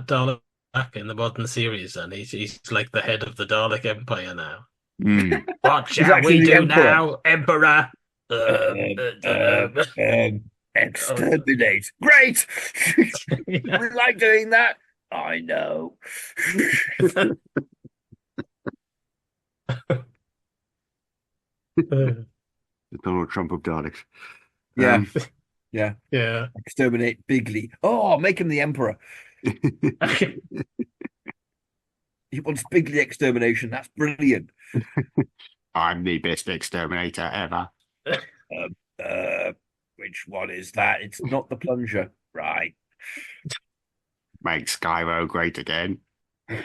Speaker 2: Dalek back in the modern series, and he's like the head of the Dalek Empire now.
Speaker 3: Mm.
Speaker 2: What
Speaker 1: He's
Speaker 2: shall
Speaker 1: actually
Speaker 2: we
Speaker 1: the
Speaker 2: do
Speaker 1: Emperor.
Speaker 2: now, Emperor?
Speaker 1: Exterminate. Great.
Speaker 2: Yeah.
Speaker 1: We like doing that. I know.
Speaker 3: The Donald Trump of Daleks.
Speaker 1: Yeah.
Speaker 3: Um,
Speaker 1: Yeah.
Speaker 2: Yeah.
Speaker 1: Exterminate Bigley. Oh, make him the Emperor. He wants Bigley extermination. That's brilliant.
Speaker 3: I'm the best exterminator ever.
Speaker 1: Which one is that? It's not the plunger. Right.
Speaker 3: Make Skyro great again.
Speaker 1: He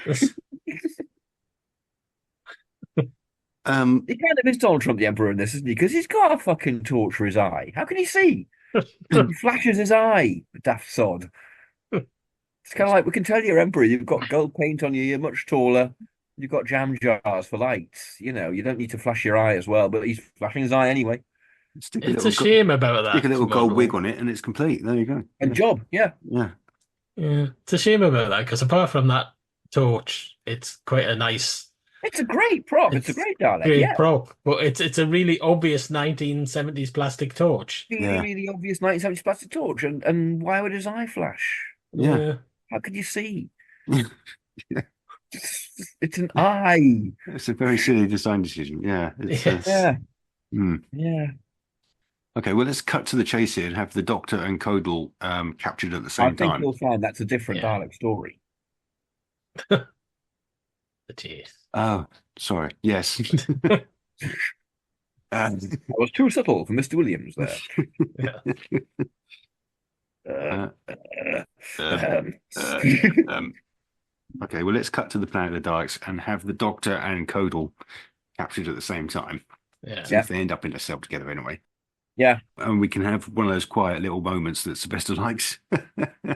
Speaker 1: kind of is Donald Trump the Emperor in this, isn't he? Because he's got a fucking torch for his eye. How can he see? He flashes his eye, the daft sod. It's kind of like, we can tell you're Emperor, you've got gold paint on you, you're much taller, you've got jam jars for lights. You don't need to flash your eye as well, but he's flashing his eye anyway.
Speaker 3: Stick
Speaker 2: It's a shame about that.
Speaker 3: Stick a little gold
Speaker 2: model.
Speaker 3: wig on it and it's complete. There you go.
Speaker 1: And job, yeah.
Speaker 3: Yeah.
Speaker 2: Yeah, it's a shame about that because apart from that torch, it's quite a nice.
Speaker 1: It's a great prop. It's a great Dalek,
Speaker 2: great
Speaker 1: yeah.
Speaker 2: prop, but it's a really obvious 1970s plastic torch.
Speaker 1: Really,
Speaker 3: Yeah.
Speaker 1: really obvious 1970s plastic torch. And why would his eye flash?
Speaker 3: Yeah.
Speaker 1: How could you see? It's an eye.
Speaker 3: It's a very silly design decision. Yeah.
Speaker 1: Yeah.
Speaker 3: Mm.
Speaker 1: Yeah.
Speaker 3: Okay, well, let's cut to the chase here and have the Doctor and Codal captured at the
Speaker 1: I
Speaker 3: same
Speaker 1: think
Speaker 3: time.
Speaker 1: you'll find that's a different
Speaker 2: Yeah.
Speaker 1: Dalek story.
Speaker 2: It is.
Speaker 3: Oh, sorry. Yes.
Speaker 1: I was too subtle for Mr. Williams there.
Speaker 2: Yeah.
Speaker 3: Okay, well, let's cut to the planet of the Daleks and have the Doctor and Codal captured at the same time.
Speaker 2: Yeah.
Speaker 3: Since they end up in a cell together anyway.
Speaker 1: Yeah.
Speaker 3: And we can have one of those quiet little moments that Sylvester likes.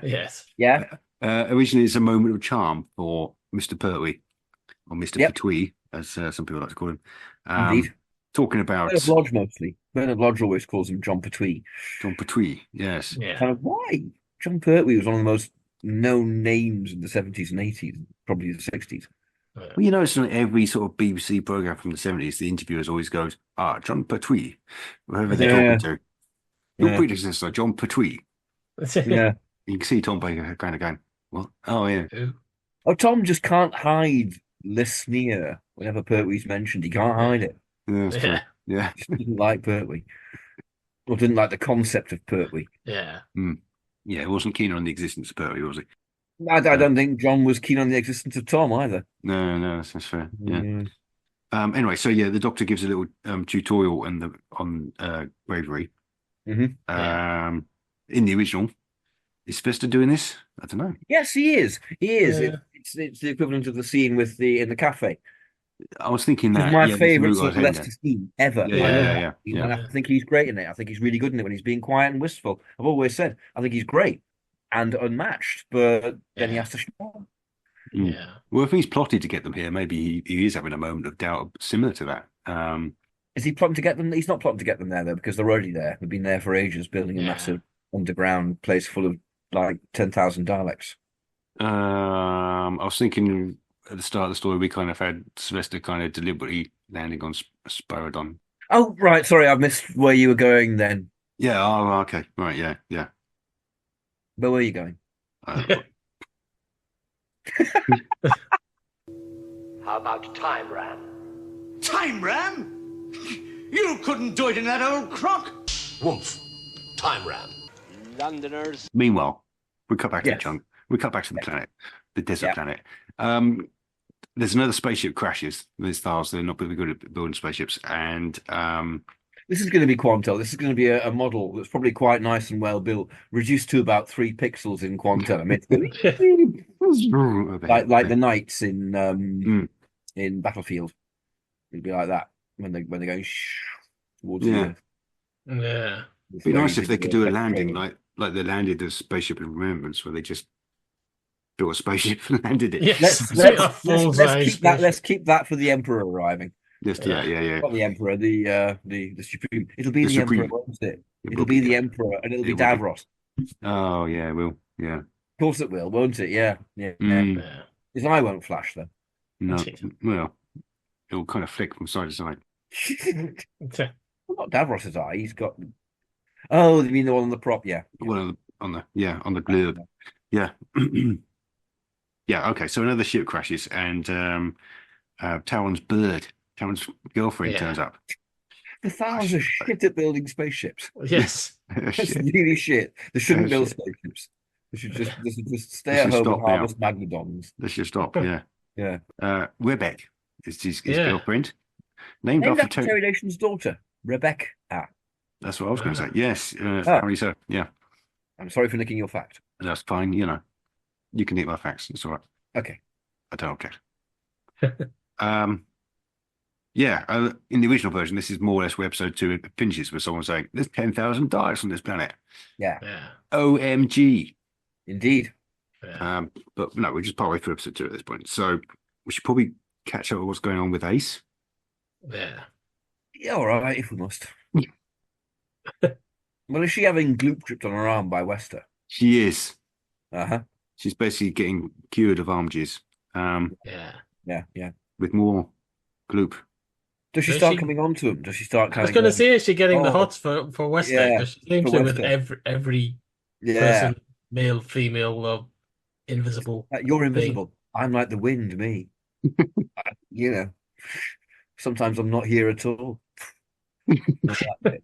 Speaker 2: Yes.
Speaker 1: Yeah.
Speaker 3: Originally, it's a moment of charm for Mr. Pertwee, or Mr.
Speaker 1: Yep.
Speaker 3: Putey, as some people like to call him.
Speaker 1: Indeed.
Speaker 3: Talking about
Speaker 1: Bernard Lodge mostly. Bernard Lodge always calls him Jon Pertwee.
Speaker 3: Jon Pertwee, yes.
Speaker 2: Yeah.
Speaker 1: Kind of why? Jon Pertwee was one of the most known names in the 70s and 80s, probably the 60s.
Speaker 3: Well, you notice on every sort of BBC program from the 70s, the interviewers always goes, Jon Pertwee, whoever they're talking to. Your predecessor, Jon Pertwee.
Speaker 1: Yeah.
Speaker 3: You can see Tom Baker kind of going, what? Oh, yeah.
Speaker 1: Oh, Tom just can't hide the sneer whenever Pertwee's mentioned. He can't hide it.
Speaker 3: Yeah, that's true.
Speaker 2: Yeah.
Speaker 3: Yeah.
Speaker 1: He just doesn't like Pertwee. Or didn't like the concept of Pertwee.
Speaker 2: Yeah.
Speaker 3: Yeah, he wasn't keen on the existence of Pertwee, was he?
Speaker 1: I don't think John was keen on the existence of Tom either.
Speaker 3: No, that's fair. Yeah.
Speaker 1: Mm.
Speaker 3: Anyway, so yeah, the Doctor gives a little tutorial on bravery.
Speaker 1: Mhm.
Speaker 3: In the original, is Sylvester doing this? I don't know.
Speaker 1: Yes, he is. He is.
Speaker 2: Yeah.
Speaker 1: It's the equivalent of the scene with the in the cafe.
Speaker 3: I was thinking
Speaker 1: It's
Speaker 3: that.
Speaker 1: my
Speaker 3: Yeah, that's the
Speaker 1: favourite
Speaker 3: route I was heading
Speaker 1: Sylvester scene ever.
Speaker 3: Yeah,
Speaker 1: I love
Speaker 3: yeah,
Speaker 1: that
Speaker 3: yeah,
Speaker 1: scene,
Speaker 3: yeah.
Speaker 1: and I think he's great in it. I think he's really good in it when he's being quiet and wistful. I've always said I think he's great and unmatched, but then he
Speaker 2: Yeah.
Speaker 1: has to show up.
Speaker 2: Yeah.
Speaker 3: Well, if he's plotted to get them here, maybe he is having a moment of doubt similar to that.
Speaker 1: Is he plotting to get them? He's not plotting to get them there though, because they're already there. They've been there for ages, building a
Speaker 2: Yeah.
Speaker 1: massive underground place full of like 10,000 Daleks.
Speaker 3: I was thinking at the start of the story, we kind of had Sylvester kind of deliberately landing on Spiridon.
Speaker 1: Oh, right. Sorry, I missed where you were going then.
Speaker 3: Yeah. Oh, okay. Right. Yeah.
Speaker 1: Where were you going?
Speaker 7: How about Time Ram?
Speaker 8: Time Ram? You couldn't do it in that old crock.
Speaker 7: Woomph. Time Ram. Londoners.
Speaker 3: Meanwhile, we cut back to the
Speaker 1: Yes.
Speaker 3: chunk. We cut back to the planet, the desert
Speaker 1: Yeah.
Speaker 3: planet. There's another spaceship crashes. These stars, they're not very good at building spaceships, and
Speaker 1: This is going to be Quantel. This is going to be a model that's probably quite nice and well built, reduced to about 3 pixels in Quantel. I mean, it's going to be like the knights in Battlefield. It'd be like that when they're going towards the
Speaker 3: Yeah.
Speaker 1: Earth.
Speaker 2: Yeah.
Speaker 1: It's
Speaker 3: It'd be
Speaker 1: very
Speaker 3: nice if they could do a
Speaker 1: visual
Speaker 3: landing
Speaker 1: effects
Speaker 3: like they landed the spaceship in Remembrance, where they just built a spaceship and landed it.
Speaker 2: Yes.
Speaker 1: Let's keep that for the Emperor arriving.
Speaker 3: Just do that. Yeah.
Speaker 1: Not the Emperor, the Supreme. It'll be
Speaker 3: The
Speaker 1: the Emperor,
Speaker 3: Supreme.
Speaker 1: won't it?
Speaker 3: It
Speaker 1: It'll
Speaker 3: will
Speaker 1: be
Speaker 3: be,
Speaker 1: the
Speaker 3: yeah.
Speaker 1: Emperor, and it'll be
Speaker 3: It will be.
Speaker 1: Davros.
Speaker 3: Oh yeah, it will. Yeah.
Speaker 1: Of course it will, won't it? Yeah.
Speaker 3: Mm,
Speaker 2: Yeah.
Speaker 1: His eye won't flash though.
Speaker 3: no. Well, it will kind of flick from side to side.
Speaker 1: Not Davros's eye. He's got. Oh, you mean the one on the prop? Yeah.
Speaker 3: Well, on the globe. Yeah. Yeah. Okay. So another ship crashes, and Talon's girlfriend
Speaker 2: Yeah.
Speaker 3: turns up.
Speaker 1: The Thals are shit at building spaceships.
Speaker 2: Yes.
Speaker 1: It's
Speaker 3: Shit.
Speaker 1: really shit. They shouldn't build
Speaker 3: Shit.
Speaker 1: spaceships. They should just stay
Speaker 3: They
Speaker 1: at
Speaker 3: should
Speaker 1: home and
Speaker 3: stop now.
Speaker 1: harvest Magnodons.
Speaker 3: Let's just stop. Yeah.
Speaker 1: Yeah.
Speaker 3: Rebek is his
Speaker 2: Yeah.
Speaker 3: girlfriend, named
Speaker 1: Named
Speaker 3: after
Speaker 1: after
Speaker 3: Terry.
Speaker 1: Terry Nation's daughter, Rebecca.
Speaker 3: That's what I was going to say. Yes.
Speaker 1: Oh.
Speaker 3: Apparently so. Yeah.
Speaker 1: I'm sorry for nicking your fact.
Speaker 3: That's fine. You know, you can eat my facts. It's all right.
Speaker 1: Okay.
Speaker 3: I don't object. Yeah, in the original version, this is more or less where episode 2 finishes with someone saying, "There's 10,000 Daleks on this planet."
Speaker 1: Yeah.
Speaker 2: Yeah.
Speaker 3: OMG.
Speaker 1: Indeed.
Speaker 2: Yeah.
Speaker 3: But no, we're just partway through episode 2 at this point, so we should probably catch up with what's going on with Ace.
Speaker 2: Yeah.
Speaker 1: Yeah, all right, if we must. Well, is she having gloop dripped on her arm by Wester?
Speaker 3: She is.
Speaker 1: Uh-huh.
Speaker 3: She's basically getting cured of arm jizz,
Speaker 2: Yeah.
Speaker 1: Yeah.
Speaker 3: with more gloop.
Speaker 1: Does she
Speaker 2: Does
Speaker 1: start
Speaker 2: she-
Speaker 1: coming on to him? Does she start
Speaker 2: I
Speaker 1: kind
Speaker 2: was
Speaker 1: of
Speaker 2: going to say, is she getting the
Speaker 1: oh,
Speaker 2: hots for Wester?
Speaker 1: yeah,
Speaker 2: Because she seems
Speaker 1: for
Speaker 2: to with
Speaker 1: Wester.
Speaker 2: every
Speaker 1: Yeah.
Speaker 2: person, male, female, invisible.
Speaker 1: You're invisible. I'm like the wind, me. You know, sometimes I'm not here at all. that bit.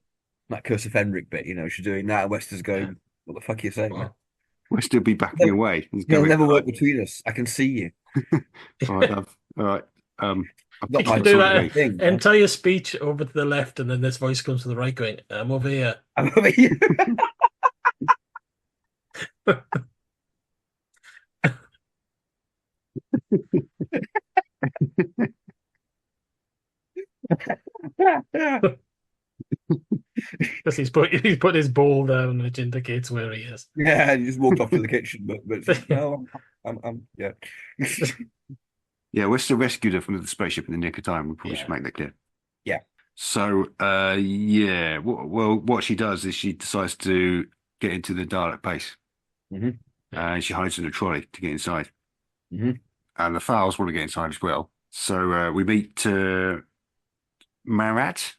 Speaker 1: That Curse of Fenric bit, she's doing that. And Wester's going, what the fuck are you saying, man?
Speaker 3: We'll still be backing
Speaker 1: They'll-
Speaker 3: away. He's
Speaker 1: It'll
Speaker 3: going,
Speaker 1: never work between us. I can see you.
Speaker 3: all right, love. All right. I've
Speaker 1: Not
Speaker 3: got
Speaker 1: my
Speaker 2: do
Speaker 3: something
Speaker 2: that.
Speaker 3: to do.
Speaker 1: thing.
Speaker 2: Entire speech over to the left, and then this voice comes to the right, going, "I'm over here."
Speaker 1: I'm over here.
Speaker 2: Because he's put his ball down, which indicates where he is.
Speaker 1: Yeah, he just walked off to the kitchen, but no, I'm yeah.
Speaker 3: Yeah, Wester rescued her from the spaceship in the nick of time. We probably should
Speaker 2: Yeah.
Speaker 3: make that clear.
Speaker 1: Yeah.
Speaker 3: So, yeah. Well, what she does is she decides to get into the Dalek base.
Speaker 1: Mhm.
Speaker 3: And she hides in a trolley to get inside.
Speaker 1: Mhm.
Speaker 3: And the Fowls want to get inside as well. So we meet Marat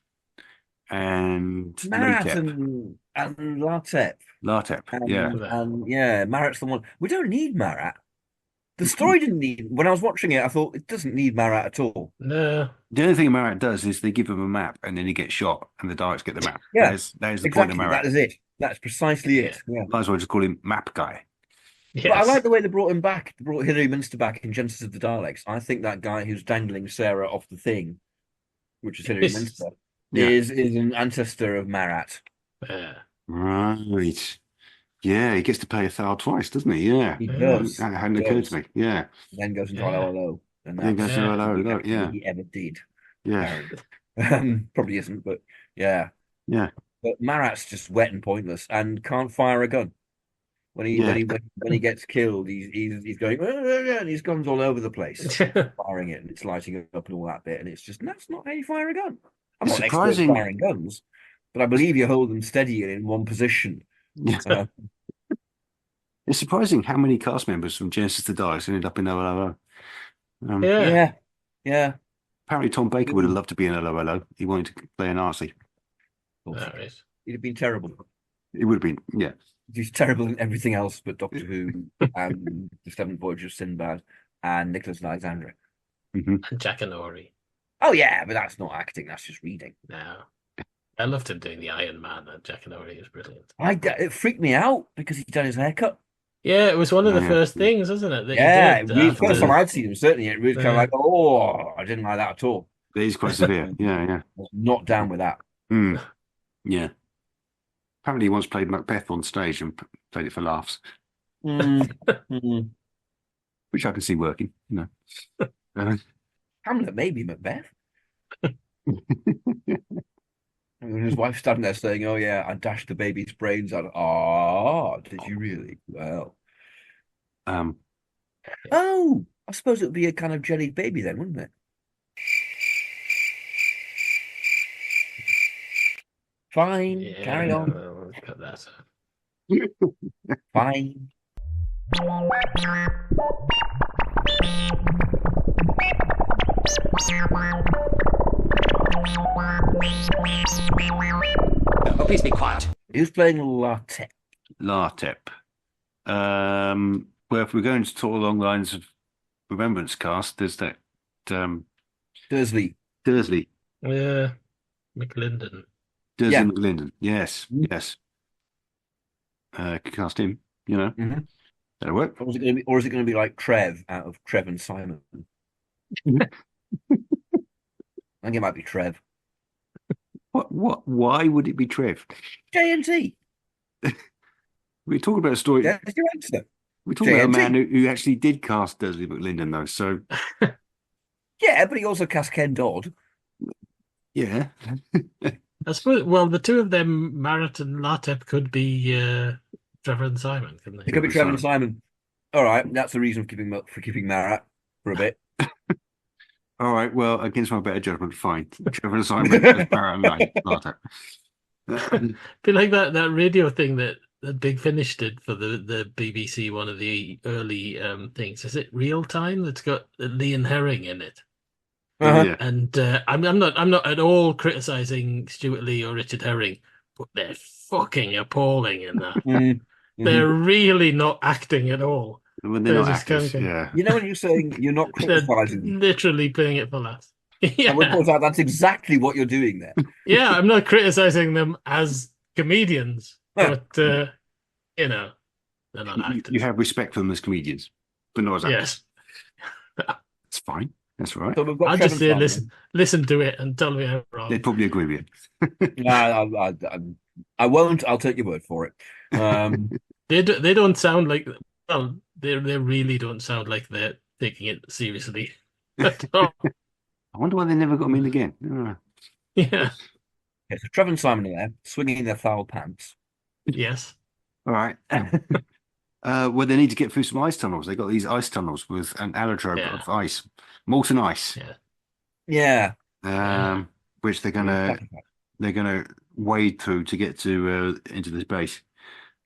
Speaker 3: and
Speaker 1: Marat
Speaker 3: Latep.
Speaker 1: and Latep.
Speaker 3: Latep,
Speaker 1: And,
Speaker 3: yeah.
Speaker 1: and yeah, Marat's the one. We don't need Marat. The story didn't need. When I was watching it, I thought it doesn't need Marat at all.
Speaker 2: No.
Speaker 3: The only thing Marat does is they give him a map and then he gets shot and the Daleks get the map.
Speaker 1: Yeah,
Speaker 3: that is the point of
Speaker 1: exactly.
Speaker 3: Marat.
Speaker 1: That is it. That's precisely it. Yeah.
Speaker 3: Might as well just call him Map Guy.
Speaker 2: Yes.
Speaker 1: But I like the way they brought him back. They brought Hilary Minster back in Genesis of the Daleks. I think that guy who's dangling Sarah off the thing, which is Hilary Minster, is an ancestor of Marat.
Speaker 2: Yeah.
Speaker 3: Right. Yeah, he gets to pay a thou twice, doesn't he? Yeah.
Speaker 1: He does.
Speaker 3: That hadn't occurred to me. Yeah.
Speaker 1: Then goes into hello, and
Speaker 3: Then goes to hello. Yeah.
Speaker 1: he ever did.
Speaker 3: Yeah.
Speaker 1: Probably isn't, but yeah.
Speaker 3: Yeah.
Speaker 1: But Marat's just wet and pointless and can't fire a gun. When he gets killed, he's going and his gun's all over the place, firing it, and it's lighting up and all that bit, and it's just that's not how you fire a gun. I'm not an expert at firing guns, but I believe you hold them steady and in one position.
Speaker 3: Yeah. It's surprising how many cast members from Genesis to Daleks ended up in OLO.
Speaker 1: Yeah.
Speaker 3: Apparently, Tom Baker would have loved to be in OLO. He wanted to play a Nazi.
Speaker 1: He'd have been terrible.
Speaker 3: It would have been, yeah.
Speaker 1: He's terrible in everything else but Doctor Who and The Seventh Voyage of Sinbad and Nicholas and Alexandra.
Speaker 2: And Jack and Ori.
Speaker 1: Oh, yeah, but that's not acting. That's just reading.
Speaker 2: No. I loved him doing the Iron Man, and Jack and Ori was brilliant.
Speaker 1: It freaked me out because he'd done his haircut.
Speaker 2: Yeah, it was one of the first things, wasn't it?
Speaker 1: The first time I'd seen him, certainly, it was kind of like, I didn't like that at all.
Speaker 3: It is quite severe. Yeah.
Speaker 1: I was not down with that.
Speaker 3: Yeah. Apparently, he once played Macbeth on stage and played it for laughs.
Speaker 1: Which
Speaker 3: I can see working,
Speaker 1: Hamlet may be Macbeth. And his wife standing there saying, "Oh yeah, I dashed the baby's brains out." Did you really? Well, I suppose it would be a kind of jellied baby then, wouldn't it? Fine, carry on.
Speaker 2: We'll cut that.
Speaker 1: Fine.
Speaker 4: Oh, please be quiet.
Speaker 1: Who's playing Latep?
Speaker 3: Well, if we're going to talk along the lines of Remembrance cast, there's that
Speaker 1: Dursley.
Speaker 2: Yeah. McLinden.
Speaker 3: McLinden. Yes. Cast him, That'll work.
Speaker 1: Or is it going to be like Trev out of Trev and Simon? I think it might be Trev.
Speaker 3: What? Why would it be Trev?
Speaker 1: JNT.
Speaker 3: We're talking about a story.
Speaker 1: Yeah, did you answer?
Speaker 3: We're talking about a man who actually did cast Dursley McLinden, though. So,
Speaker 1: yeah, but he also cast Ken Dodd.
Speaker 3: Yeah.
Speaker 2: I suppose. Well, the two of them, Marat and Latep, could be Trevor and Simon, couldn't they?
Speaker 1: It could be Trevor and Simon. All right, that's the reason for keeping Marat for a bit.
Speaker 3: All right, well, against my better judgment, fine. Trevor and Simon as Marat and Latep.
Speaker 2: Be like that radio thing that Big Finish did for the BBC, one of the early things. Is it Real Time? That's got Leon Herring in it.
Speaker 3: Yeah.
Speaker 2: And I'm not at all criticizing Stuart Lee or Richard Herring, but they're fucking appalling in that. They're really not acting at all.
Speaker 3: When they're not actors, yeah.
Speaker 1: You know when you're saying you're not criticizing,
Speaker 2: literally playing it for laughs.
Speaker 1: Yeah. I would point out that's exactly what you're doing there.
Speaker 2: Yeah, I'm not criticizing them as comedians, but they're not actors.
Speaker 3: You have respect for them as comedians, but not as actors.
Speaker 2: Yes.
Speaker 3: It's fine. That's all right.
Speaker 1: So
Speaker 2: I'll just say listen to it and tell me I'm wrong.
Speaker 3: They'd probably agree with you.
Speaker 1: I won't. I'll take your word for it.
Speaker 2: They don't sound like. Well, they really don't sound like they're taking it seriously at all.
Speaker 3: I wonder why they never got them in again.
Speaker 2: Yeah.
Speaker 1: Okay, so Trevor and Simon are there, swinging their foul pants.
Speaker 2: Yes.
Speaker 3: All right. Well, they need to get through some ice tunnels. They got these ice tunnels with an allotrope of ice, molten ice.
Speaker 1: Yeah.
Speaker 3: Which they're gonna wade through to get to into this base.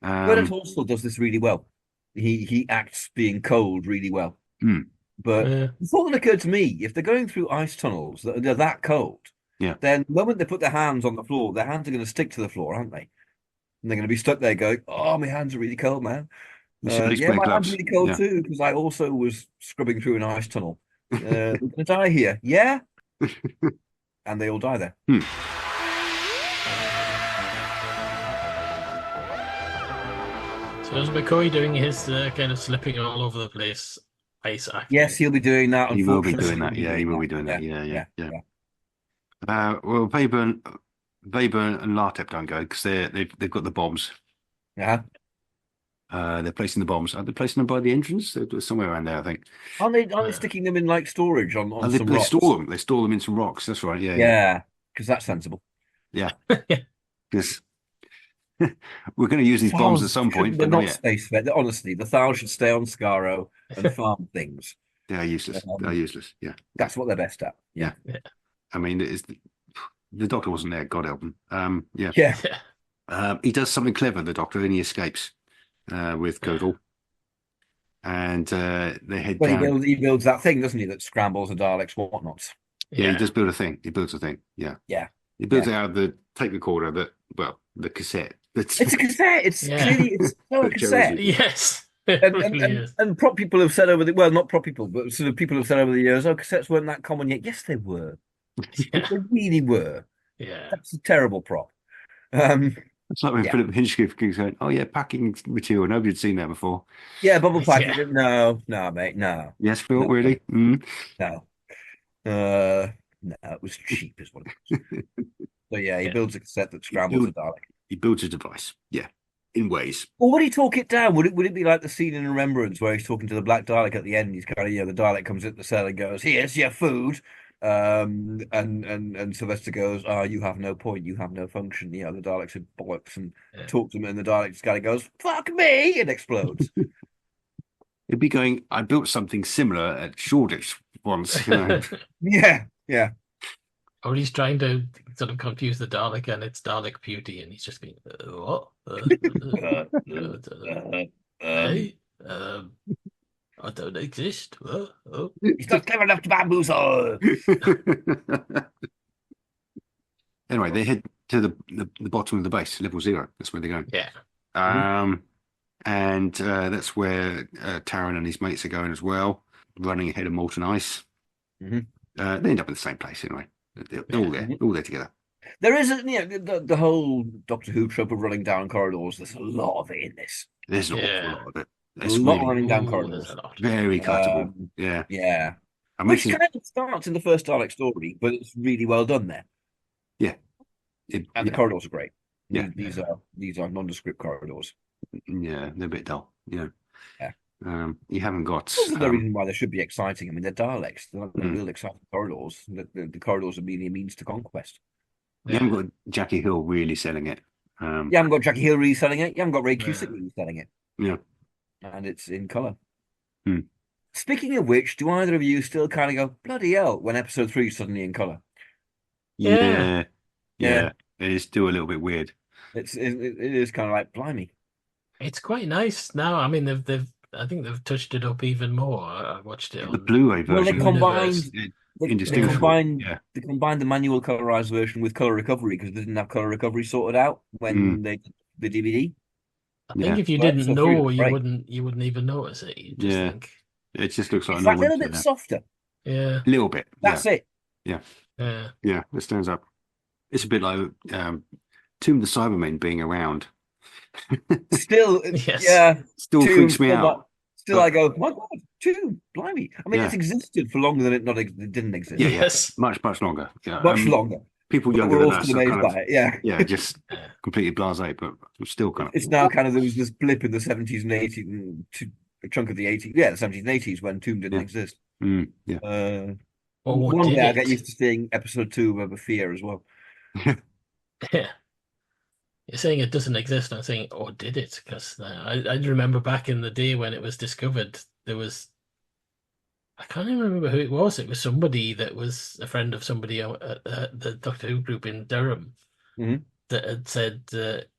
Speaker 1: Bernard also does this really well. He acts being cold really well. But the thought that occurred to me, if they're going through ice tunnels that are that cold, then the moment they put their hands on the floor, their hands are going to stick to the floor, aren't they? And they're going to be stuck there going, "Oh, my hands are really cold, man."
Speaker 3: We should at least
Speaker 1: Yeah,
Speaker 3: wear
Speaker 1: my hand's
Speaker 3: gloves.
Speaker 1: really cold
Speaker 3: Yeah.
Speaker 1: too because I also was scrubbing through an ice tunnel. We're gonna die here. Yeah, and they all die there.
Speaker 2: So is McCoy doing his kind of slipping all over the place ice acting?
Speaker 1: Yes, he'll be doing that.
Speaker 3: He will be
Speaker 1: Unfortunately,
Speaker 3: doing that. Yeah, he will be doing that. Yeah.
Speaker 1: yeah.
Speaker 3: Well, Weber and Lartep don't go because they've got the bombs.
Speaker 1: Yeah.
Speaker 3: They're placing the bombs. Are they placing them by the entrance? They're somewhere around there, I think.
Speaker 1: Aren't they sticking them in like storage on
Speaker 3: They
Speaker 1: some rocks?
Speaker 3: store them. They store them in some rocks. That's right. Yeah.
Speaker 1: Yeah, because that's sensible.
Speaker 3: Yeah. Because we're going to use these bombs at some point,
Speaker 1: They're
Speaker 3: but not
Speaker 1: not
Speaker 3: yet.
Speaker 1: space fed. Honestly, the Thal should stay on Skaro and farm things.
Speaker 3: They're useless. They're useless. Yeah.
Speaker 1: That's what they're best at.
Speaker 3: Yeah. I mean, the Doctor wasn't there. God help him. Yeah.
Speaker 1: Yeah.
Speaker 3: He does something clever, the Doctor, and he escapes with Godel. And they head
Speaker 1: Well,
Speaker 3: down.
Speaker 1: he builds that thing, doesn't he, that scrambles the Daleks, whatnots.
Speaker 3: Yeah, he does build a thing. He builds a thing. Yeah.
Speaker 1: Yeah.
Speaker 3: He builds it out of the tape recorder the cassette.
Speaker 1: It's a cassette. It's clearly it's so a
Speaker 3: That
Speaker 1: cassette.
Speaker 2: Yes.
Speaker 1: And prop people have said not prop people, but sort of people have said over the years, oh, cassettes weren't that common yet. Yes, they were. They really were.
Speaker 2: Yeah.
Speaker 1: That's a terrible prop.
Speaker 3: It's like when Philip Hinchcliffe keeps going, oh yeah, packing material. Nobody had seen that before.
Speaker 1: Yeah, bubble packing. No, mate, no.
Speaker 3: Yes, Phil,
Speaker 1: No.
Speaker 3: really? Mm.
Speaker 1: No. No, it was cheap is what it was. So yeah, he builds a cassette that scrambles a Dalek.
Speaker 3: He builds a device. Yeah. In ways.
Speaker 1: Or would he talk it down? Would it be like the scene in Remembrance where he's talking to the Black Dalek at the end? He's kind of, the Dalek comes into the cell and goes, "Here's your food." And Sylvester goes, "Ah, you have no point, you have no function." The Daleks are bollocks and talk to him, and the Dalek just kind of goes, "Fuck me," and explodes.
Speaker 3: It'd be going, I built something similar at Shoreditch once.
Speaker 1: Yeah.
Speaker 2: Or he's trying to sort of confuse the Dalek, and it's Dalek Putey, and he's just being, what? Hey, I don't exist. Oh.
Speaker 1: He's not clever enough to bamboozle.
Speaker 3: Anyway, they head to the bottom of the base, level 0. That's where they're going.
Speaker 2: Yeah.
Speaker 3: And that's where Taran and his mates are going as well, running ahead of Molten Ice.
Speaker 1: Mm-hmm.
Speaker 3: They end up in the same place anyway. They're all there together.
Speaker 1: There is the whole Doctor Who trope of running down corridors. There's a lot of it in this.
Speaker 3: There's an awful lot of it.
Speaker 1: There's a lot of running down corridors.
Speaker 3: Very cuttable.
Speaker 1: Yeah.
Speaker 3: Which
Speaker 1: kind of starts in the first Dalek story, but it's really well done there.
Speaker 3: Yeah.
Speaker 1: And the corridors are great.
Speaker 3: Yeah.
Speaker 1: These are nondescript corridors.
Speaker 3: Yeah, they're a bit dull. Yeah. You haven't got.
Speaker 1: There's no reason why they should be exciting. I mean, they're Daleks. They're not real exciting corridors. The corridors are merely a means to conquest.
Speaker 3: You haven't got Jackie Hill really selling it.
Speaker 1: You haven't got Jackie Hill reselling it. You haven't got Ray Cusick reselling it.
Speaker 3: Yeah.
Speaker 1: And it's in colour. Speaking of which, do either of you still kind of go, bloody hell, when episode 3 is suddenly in colour?
Speaker 3: Yeah. It is still a little bit weird.
Speaker 1: It is kind of like, blimey.
Speaker 2: It's quite nice now. I mean, I think they've touched it up even more. I watched it.
Speaker 3: The Blu-ray version.
Speaker 1: Well, they combined the manual colorized version with color recovery because they didn't have color recovery sorted out when they did the DVD.
Speaker 2: I think if you didn't know, you wouldn't even notice it. You just think
Speaker 3: it just looks like
Speaker 1: it's a little bit softer.
Speaker 2: Yeah,
Speaker 3: a little bit.
Speaker 1: That's it.
Speaker 3: Yeah. It stands up. It's a bit like Tomb of the Cybermen being around.
Speaker 1: Still,
Speaker 3: still freaks me out.
Speaker 1: Still, I go, my God, Tomb, blimey. I mean, it's existed for longer than it didn't exist.
Speaker 3: Yes, much longer. Yeah,
Speaker 1: much longer.
Speaker 3: People younger than us
Speaker 1: are kind of,
Speaker 3: just completely blasé, but still kind of.
Speaker 1: It's now kind of there was this blip in the 70s and 80s, a chunk of the 80s, the 70s and 80s when Tomb didn't exist.
Speaker 3: Yeah.
Speaker 1: One day I get used to seeing episode 2 of Fear as well.
Speaker 2: Yeah. You're saying it doesn't exist. I'm saying, oh, did it? Because I remember back in the day when it was discovered, there was. I can't even remember who it was. It was somebody that was a friend of somebody at the Doctor Who group in Durham that had said,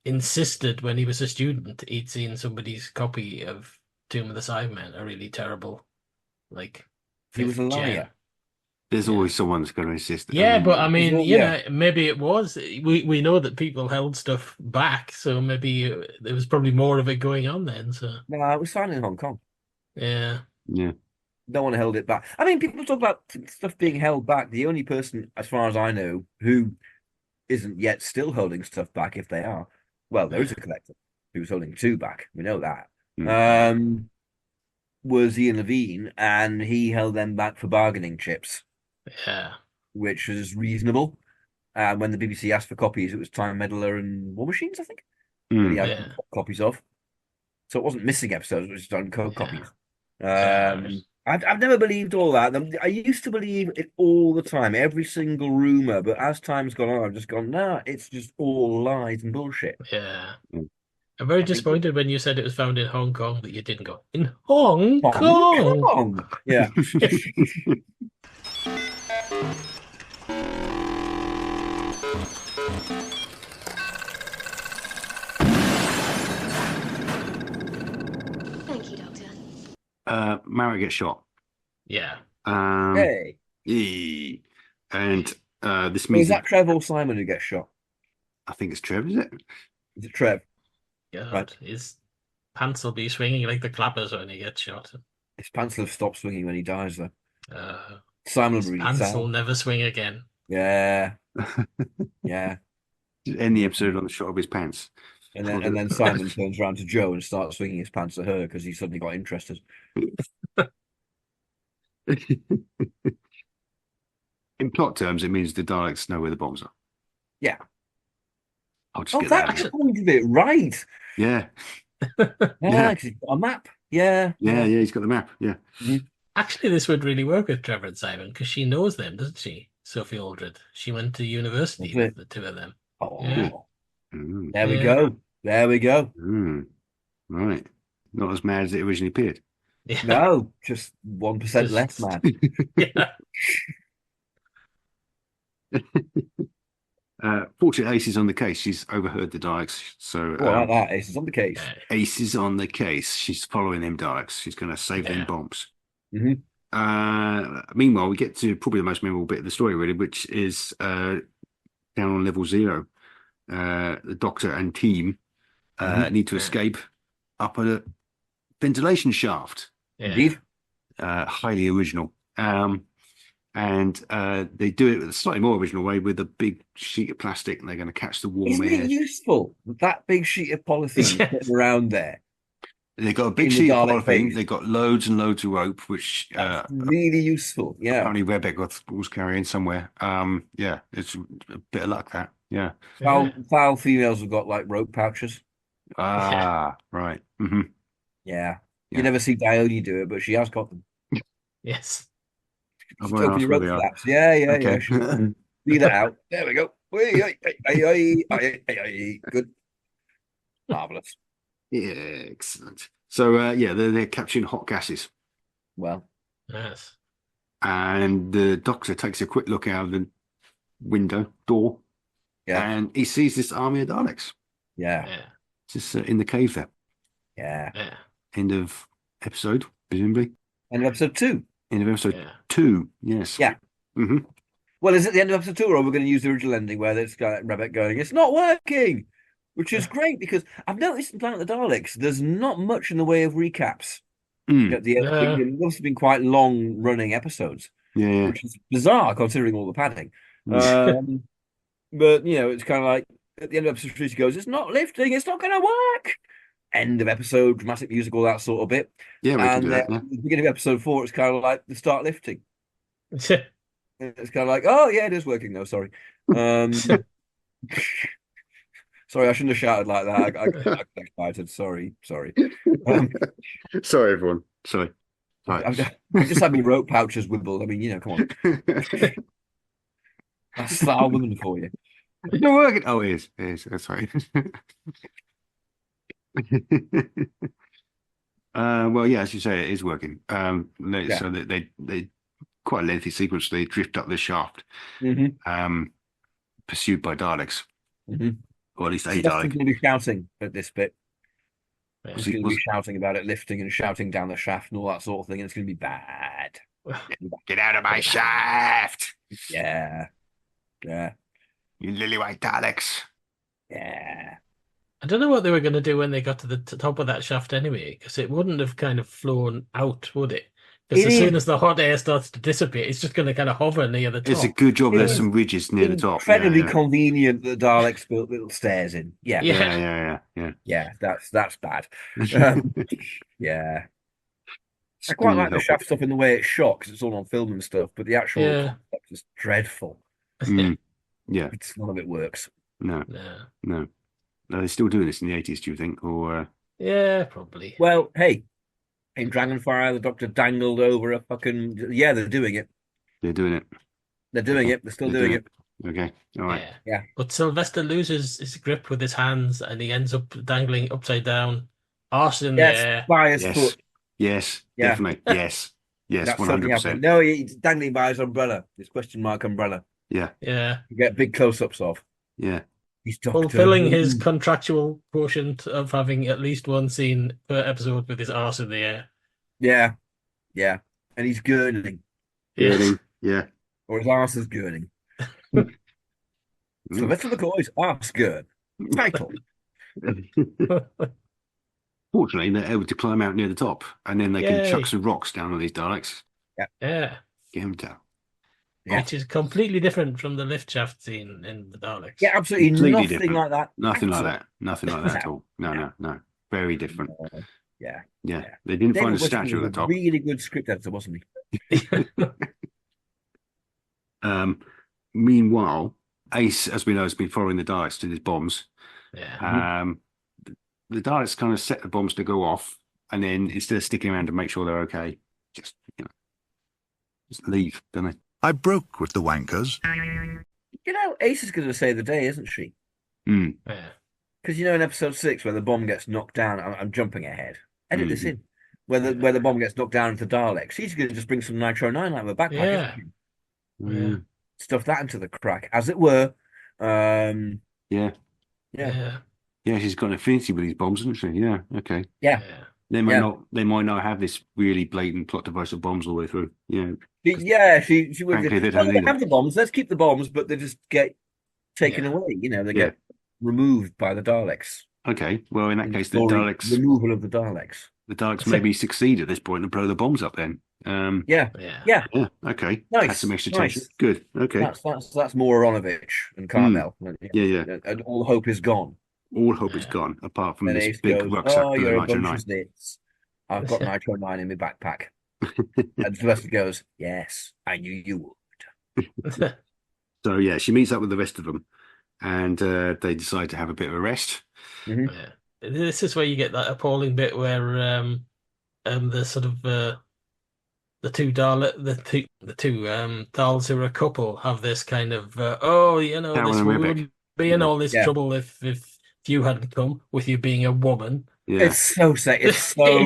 Speaker 2: insisted when he was a student, he'd seen somebody's copy of Tomb of the Cybermen, a really terrible,
Speaker 1: he was a liar.
Speaker 3: There's always someone that's going to insist.
Speaker 2: Yeah, but I mean,
Speaker 1: Yeah.
Speaker 2: maybe it was. We know that people held stuff back, so maybe there was probably more of it going on then. So
Speaker 1: No, it was signed in Hong Kong.
Speaker 2: yeah,
Speaker 3: yeah.
Speaker 1: No one held it back. I mean, people talk about stuff being held back. The only person, as far as I know, who isn't yet still holding stuff back, if they are, well, there is a collector who's holding two back. We know that. Was Ian Levine, and he held them back for bargaining chips,
Speaker 2: yeah,
Speaker 1: which was reasonable. When the BBC asked for copies, it was Time Meddler and War Machines, I think, that he had copies of. So it wasn't missing episodes, it was just on copies. I've never believed all that. I used to believe it all the time, every single rumor, but as time's gone on, I've just gone, nah, it's just all lies and bullshit.
Speaker 2: yeah. I'm very disappointed when you said it was found in Hong Kong that you didn't go in Hong Kong.
Speaker 1: Yeah.
Speaker 9: Thank you, Doctor.
Speaker 3: Mara gets shot.
Speaker 2: Yeah.
Speaker 1: Hey.
Speaker 3: And this
Speaker 1: Is
Speaker 3: means
Speaker 1: that Trev or Simon who gets shot?
Speaker 3: I think it's Trev, is it?
Speaker 1: Is it Trev?
Speaker 2: God,
Speaker 1: Right.
Speaker 2: his pants will be swinging like the clappers when he gets shot.
Speaker 1: His pants will have stopped swinging when he dies, though.
Speaker 2: His
Speaker 1: Simon will be really
Speaker 2: pants
Speaker 1: sad.
Speaker 2: will never swing again.
Speaker 1: Yeah. Yeah.
Speaker 3: Just end the episode on the shot of his pants.
Speaker 1: And then Simon turns around to Joe and starts swinging his pants at her because he suddenly got interested.
Speaker 3: In plot terms, it means the Daleks know where the bombs are.
Speaker 1: Yeah.
Speaker 3: I'll just
Speaker 1: Oh,
Speaker 3: get that.
Speaker 1: that's pointed it right.
Speaker 3: Yeah.
Speaker 1: Yeah, 'cause he's got a map. Yeah.
Speaker 3: Yeah, he's got the map. Yeah.
Speaker 2: Actually, this would really work with Trevor and Simon because she knows them, doesn't she? Sophie Aldred. She went to university with the two of them.
Speaker 1: Oh,
Speaker 2: Yeah.
Speaker 1: There we go. There we go.
Speaker 3: Right. Not as mad as it originally appeared.
Speaker 2: Yeah.
Speaker 1: No, just 1% less mad.
Speaker 2: Yeah.
Speaker 3: Fortunately, Ace is on the case. She's overheard the Daleks. So,
Speaker 1: like that. Ace is on the case.
Speaker 3: Ace is on the case. She's following them Daleks. She's going to save them bombs.
Speaker 1: Mm-hmm.
Speaker 3: Meanwhile, we get to probably the most memorable bit of the story, really, which is down on level 0. The Doctor and team need to escape up a ventilation shaft.
Speaker 1: Indeed.
Speaker 3: Highly original. And they do it with a slightly more original way with a big sheet of plastic, and they're going to catch the warm
Speaker 1: Isn't
Speaker 3: air.
Speaker 1: it useful? That big sheet of polythene sitting around there.
Speaker 3: They've got a big sheet of polythene. They've got loads and loads of rope, which
Speaker 1: really useful. Yeah.
Speaker 3: Apparently Rebecca was carrying somewhere. Yeah, it's a bit of luck that. Yeah.
Speaker 1: Foul females have got like rope pouches.
Speaker 3: Right. Mm-hmm.
Speaker 1: Yeah. You never see Dione do it, but she has got them.
Speaker 2: Yes.
Speaker 1: Just open your rope flaps. Yeah. Feel it out. There we go. Good. Marvelous.
Speaker 3: Yeah, excellent. So they're capturing hot gases.
Speaker 1: Well.
Speaker 2: Yes.
Speaker 3: And the Doctor takes a quick look out of the door.
Speaker 1: Yeah.
Speaker 3: And he sees this army of Daleks.
Speaker 1: Yeah.
Speaker 3: Just in the cave there.
Speaker 1: Yeah.
Speaker 3: End of episode, presumably.
Speaker 1: End of episode 2.
Speaker 3: End of episode 2, yes.
Speaker 1: Yeah.
Speaker 3: Mm-hmm.
Speaker 1: Well, is it the end of episode 2, or are we going to use the original ending where it's got Rebecca going, it's not working? Which is great, because I've noticed in Planet of the Daleks, there's not much in the way of recaps. It must have been quite long-running episodes.
Speaker 3: Yeah.
Speaker 1: Which is bizarre, considering all the padding. But, it's kind of like, at the end of episode 3, she goes, it's not lifting, it's not going to work. End of episode, dramatic music, all that sort of bit.
Speaker 3: Yeah, we can do that.
Speaker 1: At the beginning of episode 4, it's kind of like the start lifting. It's kind of like, oh, yeah, it is working, though, sorry. Sorry, I shouldn't have shouted like that. I got excited. Sorry.
Speaker 3: Sorry, everyone. Sorry. Right.
Speaker 1: I just had me rope pouches wibbled. I mean, come on. That's Slough woman for you.
Speaker 3: It's not working. Oh, it is. It is. That's right. Well, yeah, as you say, it is working. So they quite a lengthy sequence. They drift up the shaft, pursued by Daleks, or at least a Dalek.
Speaker 1: He's going to be shouting at this bit. He's going to be shouting about it lifting and shouting down the shaft and all that sort of thing, and it's going to be bad.
Speaker 3: Get out of my shaft,
Speaker 1: Yeah. Yeah.
Speaker 3: you lily white Daleks.
Speaker 1: Yeah.
Speaker 2: I don't know what they were going to do when they got to the top of that shaft anyway, because it wouldn't have kind of flown out, would it? Because
Speaker 1: It
Speaker 2: as soon
Speaker 1: is
Speaker 2: as the hot air starts to dissipate, it's just going to kind of hover near the
Speaker 3: It's a
Speaker 2: top.
Speaker 3: good job
Speaker 1: It
Speaker 3: there's
Speaker 1: is
Speaker 3: some ridges near the top.
Speaker 1: incredibly
Speaker 3: Yeah,
Speaker 1: convenient that Daleks built little stairs in. Yeah.
Speaker 2: Yeah.
Speaker 1: Yeah, that's bad.
Speaker 3: yeah.
Speaker 1: Yeah. I quite
Speaker 3: School
Speaker 1: like the
Speaker 3: help.
Speaker 1: shaft stuff in the way it's shot because it's all on film and stuff, but the actual
Speaker 2: Yeah.
Speaker 1: concept is dreadful.
Speaker 3: Mm, yeah,
Speaker 1: It's none of it works.
Speaker 3: no,
Speaker 2: Yeah.
Speaker 3: no. Are they still doing this in the 80s, do you think? Or
Speaker 2: Yeah, probably.
Speaker 1: Well, hey, in Dragonfire, the Doctor dangled over a fucking. Yeah, they're doing it.
Speaker 3: they're doing it?
Speaker 1: They're doing it. They're still
Speaker 3: They're
Speaker 1: doing
Speaker 3: doing
Speaker 1: it.
Speaker 3: Okay, all right.
Speaker 2: Yeah. But Sylvester loses his grip with his hands and he ends up dangling upside down, arse in the
Speaker 1: Yes,
Speaker 2: air.
Speaker 1: by his
Speaker 3: Yes,
Speaker 1: foot.
Speaker 3: yes,
Speaker 1: Yeah.
Speaker 3: definitely. Yes, yes,
Speaker 1: That's certainly happening.
Speaker 3: 100%.
Speaker 1: No, he's dangling by his umbrella. His question mark umbrella.
Speaker 3: Yeah,
Speaker 2: Yeah.
Speaker 1: You get big close-ups of.
Speaker 3: yeah.
Speaker 1: He's Doctor
Speaker 2: Fulfilling
Speaker 1: Who.
Speaker 2: his contractual quotient of having at least one scene per episode with his arse in the air.
Speaker 1: Yeah, yeah. And he's gurning.
Speaker 3: Gurning, yeah.
Speaker 1: Or his arse is gurning. Sylvester McCoy's arse gurn. Title.
Speaker 3: Fortunately, they're able to climb out near the top, and then they can
Speaker 2: Yay.
Speaker 3: chuck some rocks down on these Daleks.
Speaker 2: Yeah.
Speaker 3: Get them down.
Speaker 1: Yeah.
Speaker 2: Which is completely different from the lift shaft scene in the Daleks.
Speaker 1: Yeah, absolutely
Speaker 3: Completely
Speaker 1: nothing
Speaker 3: different.
Speaker 1: like that.
Speaker 3: Nothing like
Speaker 1: Absolutely.
Speaker 3: that. Nothing like that at all. No. Very different.
Speaker 1: Yeah.
Speaker 3: Yeah. They didn't find a
Speaker 1: David
Speaker 3: statue
Speaker 1: Wishman
Speaker 3: at the
Speaker 1: was
Speaker 3: top.
Speaker 1: a really good script editor, wasn't he?
Speaker 3: Meanwhile, Ace, as we know, has been following the Daleks to these bombs.
Speaker 2: Yeah.
Speaker 3: The Daleks kind of set the bombs to go off, and then instead of sticking around to make sure they're okay, just leave, don't they?
Speaker 9: I broke with the wankers.
Speaker 1: You know, Ace is going to save the day, isn't she?
Speaker 3: Mm.
Speaker 2: Yeah.
Speaker 1: Because in episode 6, where the bomb gets knocked down, I'm jumping ahead. Edit this
Speaker 3: Mhm.
Speaker 1: in. Where the bomb gets knocked down into Daleks, she's going to just bring some Nitro 9 out of her backpack.
Speaker 2: Yeah.
Speaker 1: Isn't
Speaker 2: Yeah.
Speaker 1: she? Stuff that into the crack, as it were.
Speaker 3: Yeah.
Speaker 1: Yeah.
Speaker 3: Yeah, she's got an affinity with these bombs, hasn't she? Yeah, okay.
Speaker 1: Yeah.
Speaker 3: They might not have this really blatant plot device of bombs all the way through. Yeah.
Speaker 1: She would.
Speaker 3: Frankly, they
Speaker 1: Oh,
Speaker 3: don't
Speaker 1: they
Speaker 3: need
Speaker 1: have
Speaker 3: them.
Speaker 1: the bombs. Let's keep the bombs, but they just get taken
Speaker 2: Yeah.
Speaker 1: away. They
Speaker 3: Yeah.
Speaker 1: get removed by the Daleks.
Speaker 3: Okay. Well, in that case, the
Speaker 1: Story
Speaker 3: Daleks
Speaker 1: removal of the Daleks.
Speaker 3: maybe succeed at this point and blow the bombs up then.
Speaker 1: Yeah.
Speaker 2: Yeah.
Speaker 3: Yeah, okay.
Speaker 1: Nice,
Speaker 3: That's some extra
Speaker 1: nice.
Speaker 3: tension. Good. Okay.
Speaker 1: That's more Aronovich and Carmel.
Speaker 3: Yeah.
Speaker 1: And all hope is gone.
Speaker 3: All hope is gone, apart from
Speaker 1: And
Speaker 3: this
Speaker 1: Ace
Speaker 3: big
Speaker 1: goes,
Speaker 3: rucksack
Speaker 1: "Oh,
Speaker 3: with
Speaker 1: you're
Speaker 3: the
Speaker 1: a
Speaker 3: Nitro
Speaker 1: bunch
Speaker 3: 9.
Speaker 1: of zits. I've got Nitro 9 in my backpack." And Sylvester goes, "Yes, I knew you would."
Speaker 3: So, yeah, she meets up with the rest of them and they decide to have a bit of a rest.
Speaker 1: Mhm.
Speaker 2: Yeah. This is where you get that appalling bit where the sort of the two dolls who are a couple have this kind of
Speaker 3: Karen
Speaker 2: this
Speaker 3: and
Speaker 2: we
Speaker 3: Rebecca.
Speaker 2: wouldn't be in all this
Speaker 1: Yeah.
Speaker 2: trouble if you hadn't come with you being a woman.
Speaker 3: Yeah.
Speaker 1: It's so it's so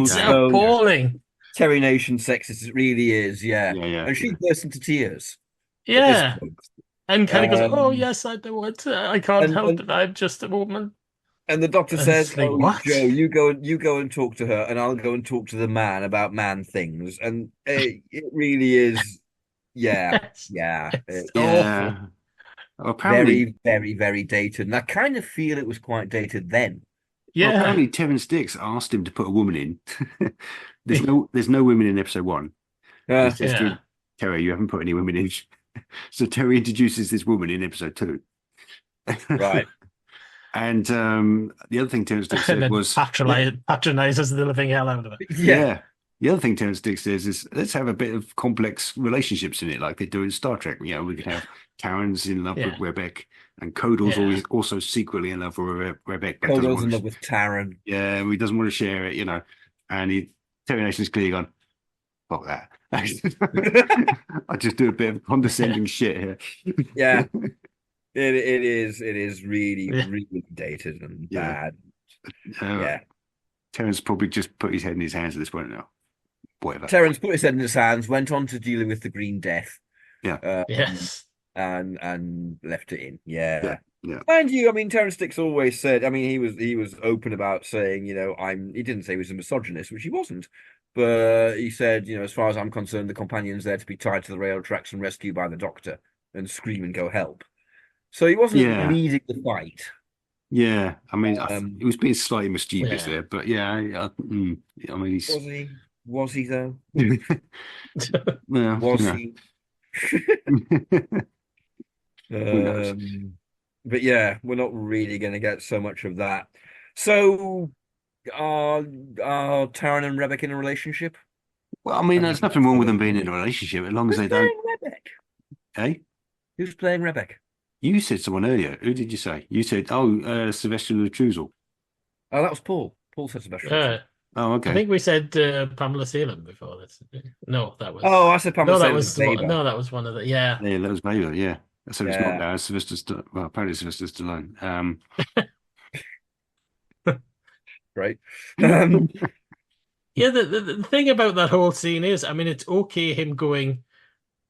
Speaker 2: It's
Speaker 1: so
Speaker 2: appalling.
Speaker 1: Terry Nation sexist. It really is. Yeah.
Speaker 3: Yeah.
Speaker 1: And she bursts into tears. at
Speaker 2: Yeah.
Speaker 1: this point.
Speaker 2: And kind of goes,
Speaker 1: Um,
Speaker 2: "Oh yes, I do it. I can't
Speaker 1: and-
Speaker 2: help
Speaker 1: and-
Speaker 2: it. I'm just a woman."
Speaker 1: And the doctor
Speaker 2: And
Speaker 1: says,
Speaker 2: it's like,
Speaker 1: "Oh,
Speaker 2: what?
Speaker 1: Joe, you go and talk to her, and I'll go and talk to the man about man things." And it really is, yeah,
Speaker 2: Yes.
Speaker 1: yeah,
Speaker 2: It's
Speaker 3: Yeah.
Speaker 2: awful.
Speaker 3: Well, apparently,
Speaker 1: very, very, very dated. And I kind of feel it was quite dated then.
Speaker 3: well,
Speaker 2: Yeah.
Speaker 3: apparently Terrence Dix asked him to put a woman in. There's no women in episode 1. He says to
Speaker 2: Yeah.
Speaker 3: him, "Terry, you haven't put any women in." So Terry introduces this woman in episode 2.
Speaker 1: Right.
Speaker 3: And the other thing Terrence Dix
Speaker 2: And
Speaker 3: said
Speaker 2: then
Speaker 3: was,
Speaker 2: patronizes the living hell out of it.
Speaker 3: yeah. The other thing Terrence Dix says is, let's have a bit of complex relationships in it, like they do in Star Trek. We could have Karen's in love
Speaker 2: Yeah.
Speaker 3: with Rebecca, and Kodal's
Speaker 2: Yeah.
Speaker 3: always also secretly in love with Rebecca. but doesn't
Speaker 1: Kodo's
Speaker 3: want
Speaker 1: in
Speaker 3: to-
Speaker 1: love with Taran.
Speaker 3: Yeah, he doesn't want to share it, And Terry Nation's clearly gone, fuck that. I just do a bit of condescending shit here.
Speaker 1: Yeah. It is really,
Speaker 2: Yeah.
Speaker 1: really dated and
Speaker 3: Yeah.
Speaker 1: bad.
Speaker 3: Uh,
Speaker 1: Yeah.
Speaker 3: Terrence probably just put his head in his hands at this point now. Whatever.
Speaker 1: Terence put his head in his hands, went on to dealing with the Green Death.
Speaker 3: Yeah.
Speaker 2: Yes.
Speaker 1: And left it in. Yeah.
Speaker 3: Yeah.
Speaker 1: Mind you, I mean, Terence Dix always said, I mean, he was open about saying, he didn't say he was a misogynist, which he wasn't, But he said, as far as I'm concerned, the companion's there to be tied to the rail tracks and rescued by the doctor and scream and go help. So he wasn't
Speaker 3: Yeah.
Speaker 1: leading the fight.
Speaker 3: Yeah, I mean, he was being slightly mischievous
Speaker 2: Yeah.
Speaker 3: there, but yeah, I mean, he's
Speaker 1: Was he though?
Speaker 3: well,
Speaker 1: Was
Speaker 3: you know.
Speaker 1: he?
Speaker 3: Who knows?
Speaker 1: But yeah, we're not really going to get so much of that. So, are Taran and Rebecca in a relationship?
Speaker 3: Well, I mean, there's nothing wrong with them being in a relationship as long as
Speaker 1: Who's
Speaker 3: they don't.
Speaker 1: playing Rebecca?
Speaker 3: Hey,
Speaker 1: Who's playing Rebecca?
Speaker 3: you said someone earlier. Who did you say? You said, oh, Sylvester Truzel.
Speaker 1: Oh, that was Paul. Paul said special.
Speaker 3: Oh, okay.
Speaker 2: I think we said Pamela Seelan before this. No, that was.
Speaker 1: Oh, I said Pamela
Speaker 2: No, that
Speaker 1: Sealan
Speaker 2: was
Speaker 1: Baber.
Speaker 2: no, that was one of the. Yeah.
Speaker 3: Yeah, that was Baylor. Yeah, so it's
Speaker 1: Yeah.
Speaker 3: not now. Sylvester. Well, apparently Sylvester Stallone.
Speaker 1: Right.
Speaker 2: Yeah, the thing about that whole scene is, I mean, it's okay him going,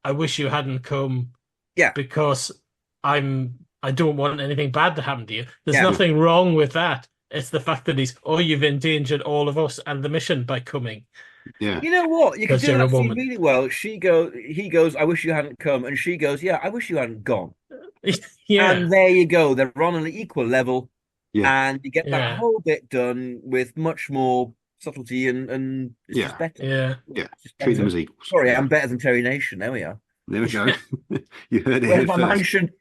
Speaker 2: I wish you hadn't come.
Speaker 1: Yeah.
Speaker 2: Because I don't want anything bad to happen to you. There's
Speaker 1: Yeah.
Speaker 2: nothing wrong with that. It's the fact that you've endangered all of us and the mission by coming.
Speaker 3: Yeah.
Speaker 1: You know what? You can
Speaker 2: Because
Speaker 1: do
Speaker 2: you're a
Speaker 1: that scene
Speaker 2: woman.
Speaker 1: really well. He goes, I wish you hadn't come. And she goes, yeah, I wish you hadn't gone.
Speaker 2: Yeah.
Speaker 1: And there you go. They're on an equal level.
Speaker 3: Yeah.
Speaker 1: And you get
Speaker 2: Yeah.
Speaker 1: that whole bit done with much more subtlety and it's
Speaker 3: Yeah.
Speaker 1: just better.
Speaker 2: Yeah.
Speaker 3: Yeah.
Speaker 1: It's just
Speaker 3: Treat them
Speaker 1: better.
Speaker 3: as equals.
Speaker 1: Sorry,
Speaker 3: Yeah.
Speaker 1: I'm better than Terry Nation. There we are.
Speaker 3: There we go. You heard it
Speaker 1: Where's
Speaker 3: here
Speaker 1: my
Speaker 3: first.
Speaker 1: mansion?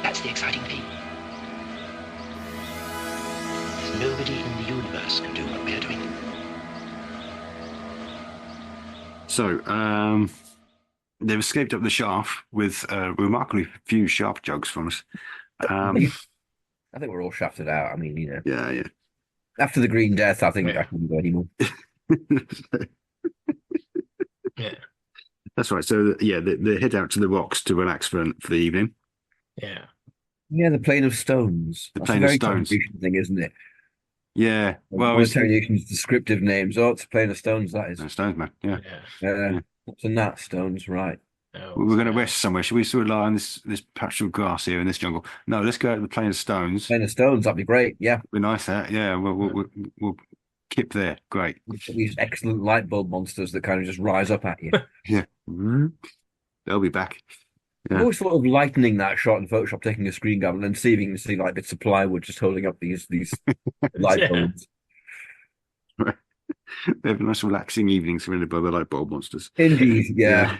Speaker 4: That's the exciting thing. There's nobody in the universe can do what we're doing.
Speaker 3: So, they've escaped up the shaft with remarkably few sharp jugs from us.
Speaker 1: I think we're all shafted out. I mean,
Speaker 3: Yeah.
Speaker 1: after the Green Death, I think
Speaker 2: Yeah.
Speaker 1: I couldn't go anymore.
Speaker 2: Yeah.
Speaker 3: That's right. So, they head out to the rocks to relax for the evening.
Speaker 2: Yeah.
Speaker 1: Yeah, the Plane of Stones.
Speaker 3: The
Speaker 1: That's
Speaker 3: Plane
Speaker 1: a
Speaker 3: of
Speaker 1: very
Speaker 3: Stones.
Speaker 1: Terry Nation thing, isn't it?
Speaker 3: Yeah. Well,
Speaker 1: One
Speaker 3: it's
Speaker 1: of Terry Nation's descriptive names. Oh, it's a Plane of Stones, that is.
Speaker 3: Stones, man. Yeah.
Speaker 2: Yeah.
Speaker 1: What's in that? Stones, right.
Speaker 2: No,
Speaker 3: We're going to rest somewhere. Should we sort of lie on this patch of grass here in this jungle? No, let's go to the Plane of Stones.
Speaker 1: Plane of Stones, that'd be great. Yeah.
Speaker 3: Be nice, that. Yeah. We'll kip there. Great.
Speaker 1: These excellent light bulb monsters that kind of just rise up at you.
Speaker 3: Yeah. They'll be back.
Speaker 1: I'm
Speaker 3: Yeah.
Speaker 1: always sort of lightening that shot in Photoshop, taking a screen grab and then seeing you see like bits of plywood just holding up these light
Speaker 2: Yeah.
Speaker 1: bulbs.
Speaker 3: They have nice relaxing evenings surrounded by the light bulb monsters.
Speaker 1: Indeed, yeah.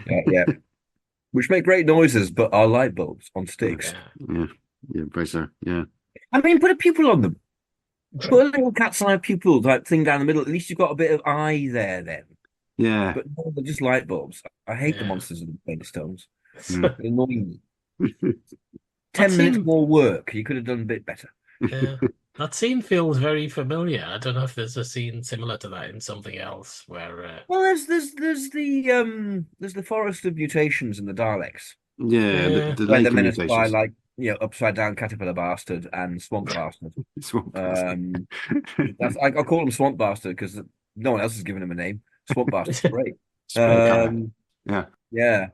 Speaker 1: Which make great noises, but are light bulbs on sticks.
Speaker 2: Yeah.
Speaker 3: Yeah, very so. Yeah.
Speaker 1: I mean, put a pupil on them. Put a little cat's eye pupil type thing down the middle. At least you've got a bit of eye there then.
Speaker 3: Yeah.
Speaker 1: But no, they're just light bulbs. I hate the
Speaker 2: Yeah.
Speaker 1: monsters in the Plane of Stones.
Speaker 3: Mm.
Speaker 1: They're annoying me.
Speaker 2: That
Speaker 1: 10 minutes
Speaker 2: seemed-
Speaker 1: more work. You could have done a bit better.
Speaker 2: Yeah. That scene feels very familiar. I don't know if there's a scene similar to that in something else where.
Speaker 1: Well, there's the Forest of Mutations in the Daleks.
Speaker 3: Yeah. The
Speaker 1: Where
Speaker 3: lake
Speaker 1: they're meant to fly
Speaker 3: mutations.
Speaker 1: like upside down caterpillar bastard and swamp bastard.
Speaker 3: Swamp
Speaker 1: I call him swamp bastard because no one else has given him a name. Swamp bastard's great.
Speaker 3: Spray colour.
Speaker 1: Yeah.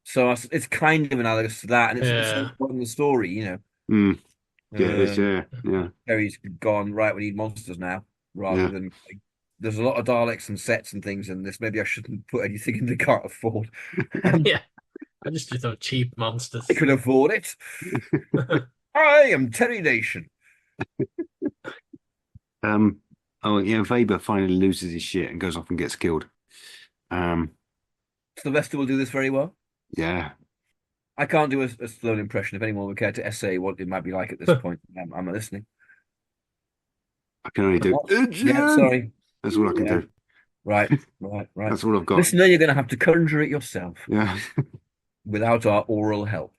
Speaker 1: So it's kind of analogous to that, and it's
Speaker 2: Yeah.
Speaker 1: so important in the story,
Speaker 3: Mm. Yeah, it is, yeah.
Speaker 1: Terry's gone, right, we need monsters now, rather
Speaker 3: Yeah.
Speaker 1: than like, there's a lot of Daleks and sets and things in this. Maybe I shouldn't put anything in they can't afford.
Speaker 2: Yeah. I just thought cheap monsters.
Speaker 1: I could afford it. I am Terry Nation.
Speaker 3: Weber finally loses his shit and goes off and gets killed.
Speaker 1: Sylvester will do this very well.
Speaker 3: Yeah.
Speaker 1: I can't do a Stallone impression. If anyone would care to essay what it might be like at this point, I'm listening.
Speaker 3: I can only do.
Speaker 1: Yeah, sorry.
Speaker 3: That's all I can do.
Speaker 1: Right.
Speaker 3: That's all I've got.
Speaker 1: Listener, you're going to have to conjure it yourself
Speaker 3: Yeah.
Speaker 1: without our oral help.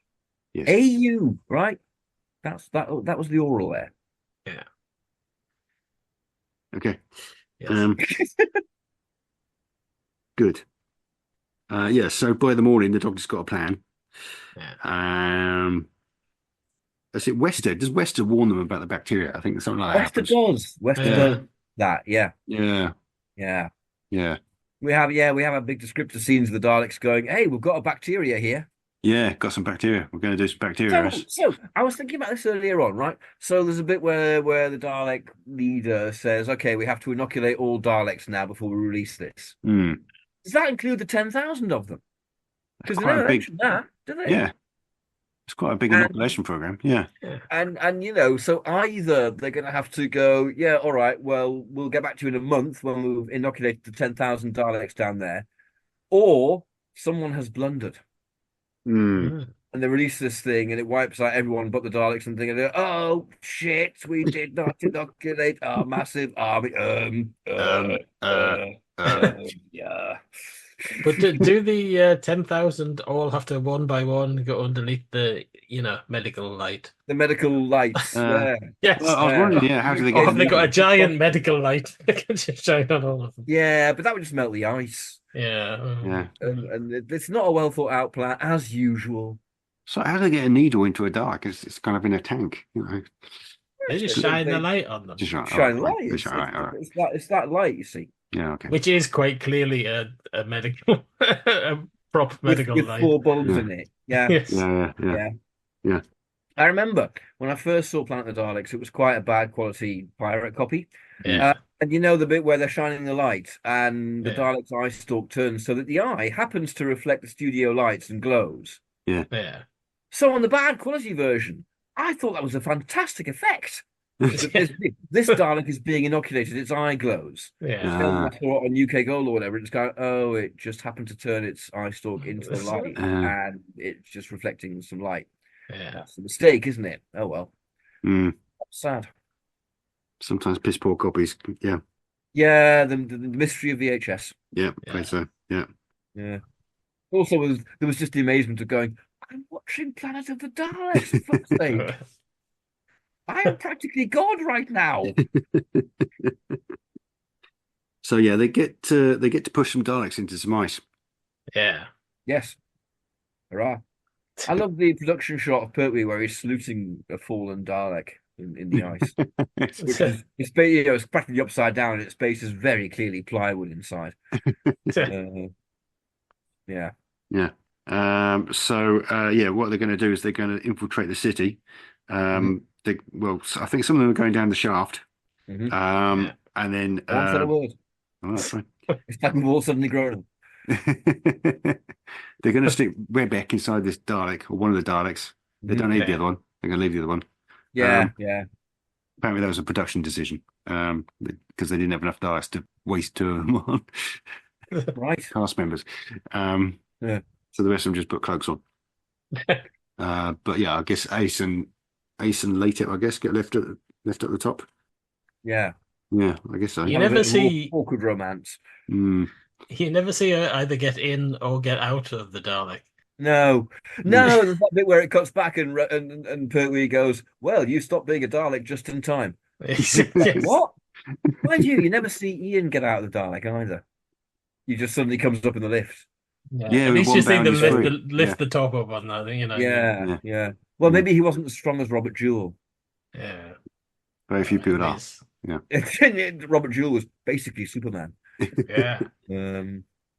Speaker 3: Yes.
Speaker 1: AU, right? That was the oral there.
Speaker 2: Yeah.
Speaker 3: Okay.
Speaker 2: Yes.
Speaker 3: Good. So by the morning, the doctor's got a plan.
Speaker 2: Yeah.
Speaker 3: Is it Wester? Does Wester warn them about the bacteria? I think something like that
Speaker 1: Wester
Speaker 3: happens.
Speaker 1: does. Wester does that. Yeah.
Speaker 3: Yeah.
Speaker 1: We have a big descriptive scenes of the Daleks going, "Hey, we've got a bacteria here."
Speaker 3: Yeah, got some bacteria. We're going to do some bacteria.
Speaker 1: So I was thinking about this earlier on, right? So there's a bit where the Dalek leader says, "Okay, we have to inoculate all Daleks now before we release this."
Speaker 3: Mm.
Speaker 1: Does that include the 10,000 of them? Because they
Speaker 3: quite a
Speaker 1: never
Speaker 3: big-
Speaker 1: mentioned that, do they?
Speaker 3: Yeah, it's quite a big inoculation program. Yeah.
Speaker 1: And so either they're going to have to go, yeah, all right, well, we'll get back to you in a month when we've inoculated the 10,000 Daleks down there, or someone has blundered
Speaker 3: Mm.
Speaker 1: and they release this thing and it wipes out everyone but the Daleks and thinking, oh shit, we did not inoculate our massive army. Yeah.
Speaker 2: But do the 10,000 all have to one by one go underneath the medical light?
Speaker 1: The medical lights, yeah.
Speaker 2: Yes.
Speaker 3: Well, I was wondering, how do they
Speaker 2: Or
Speaker 3: get?
Speaker 2: have they got a giant medical light that can just shine on all of them?
Speaker 1: Yeah, but that would just melt the ice.
Speaker 2: Yeah.
Speaker 3: Yeah.
Speaker 1: And it's not a well thought out plan, as usual.
Speaker 3: So how do they get a needle into a Dalek? It's kind of in a tank,
Speaker 2: They just shine the light on them.
Speaker 3: Just
Speaker 1: Shine light.
Speaker 3: Right.
Speaker 1: It's that light, you see.
Speaker 3: Yeah, okay.
Speaker 2: Which is quite clearly a medical, a proper medical
Speaker 1: with
Speaker 2: light.
Speaker 1: 4 bulbs in it. Yeah.
Speaker 2: Yes.
Speaker 3: Yeah.
Speaker 1: I remember when I first saw Planet of the Daleks, it was quite a bad quality pirate copy.
Speaker 2: Yeah.
Speaker 1: And you know the bit where they're shining the light and the
Speaker 2: Yeah.
Speaker 1: Dalek's eye stalk turns so that the eye happens to reflect the studio lights and glows.
Speaker 2: Yeah.
Speaker 1: So on the bad quality version, I thought that was a fantastic effect. This Dalek is being inoculated, its eye glows.
Speaker 2: Yeah.
Speaker 1: I saw it on UK Gold or whatever, it's going, oh, it just happened to turn its eye stalk into the light and it's just reflecting some light.
Speaker 2: Yeah.
Speaker 1: That's a mistake, isn't it? Oh well.
Speaker 3: Mm.
Speaker 1: Sad.
Speaker 3: Sometimes piss poor copies. Yeah.
Speaker 1: Yeah, the mystery of VHS.
Speaker 3: Yeah, I think so. Yeah.
Speaker 1: Yeah. Also, there was just the amazement of going, I'm watching Planet of the Daleks, for fuck's sake. I am practically God right now.
Speaker 3: So yeah, they get to push some Daleks into some ice.
Speaker 2: Yeah.
Speaker 1: Yes. Hurrah. I love the production shot of Pertwee where he's saluting a fallen Dalek in the ice. Which is, it's practically upside down and its base is very clearly plywood inside. Yeah.
Speaker 3: Yeah. So what they're going to do is they're going to infiltrate the city. I think some of them are going down the shaft.
Speaker 1: Mm-hmm.
Speaker 3: And then
Speaker 1: One said a word.
Speaker 3: Oh, that's right.
Speaker 1: It's like we've all suddenly grown up.
Speaker 3: They're going to stick Rebek inside this Dalek, or one of the Daleks. They don't need the other one. They're going to leave the other one.
Speaker 1: Yeah.
Speaker 3: Apparently that was a production decision because they didn't have enough Daleks to waste 2 of them on
Speaker 1: right
Speaker 3: cast members. So the rest of them just put cloaks on. But yeah, I guess Ace and Later, I guess, get left at the top.
Speaker 1: Yeah,
Speaker 3: I guess so.
Speaker 2: You never see
Speaker 1: awkward romance.
Speaker 3: Mm.
Speaker 2: You never see her either get in or get out of the Dalek.
Speaker 1: No. There's that bit where it cuts back and Pertwee goes, "Well, you stopped being a Dalek just in time."
Speaker 2: Yes.
Speaker 1: What? Mind you never see Ian get out of the Dalek either. He just suddenly comes up in the lift.
Speaker 2: Yeah, at least you see them lift the top up on that,
Speaker 1: Yeah. Well, maybe he wasn't as strong as Robert Jewell.
Speaker 2: Yeah.
Speaker 3: Very few people are. Yeah.
Speaker 1: Robert Jewell was basically Superman.
Speaker 2: Yeah.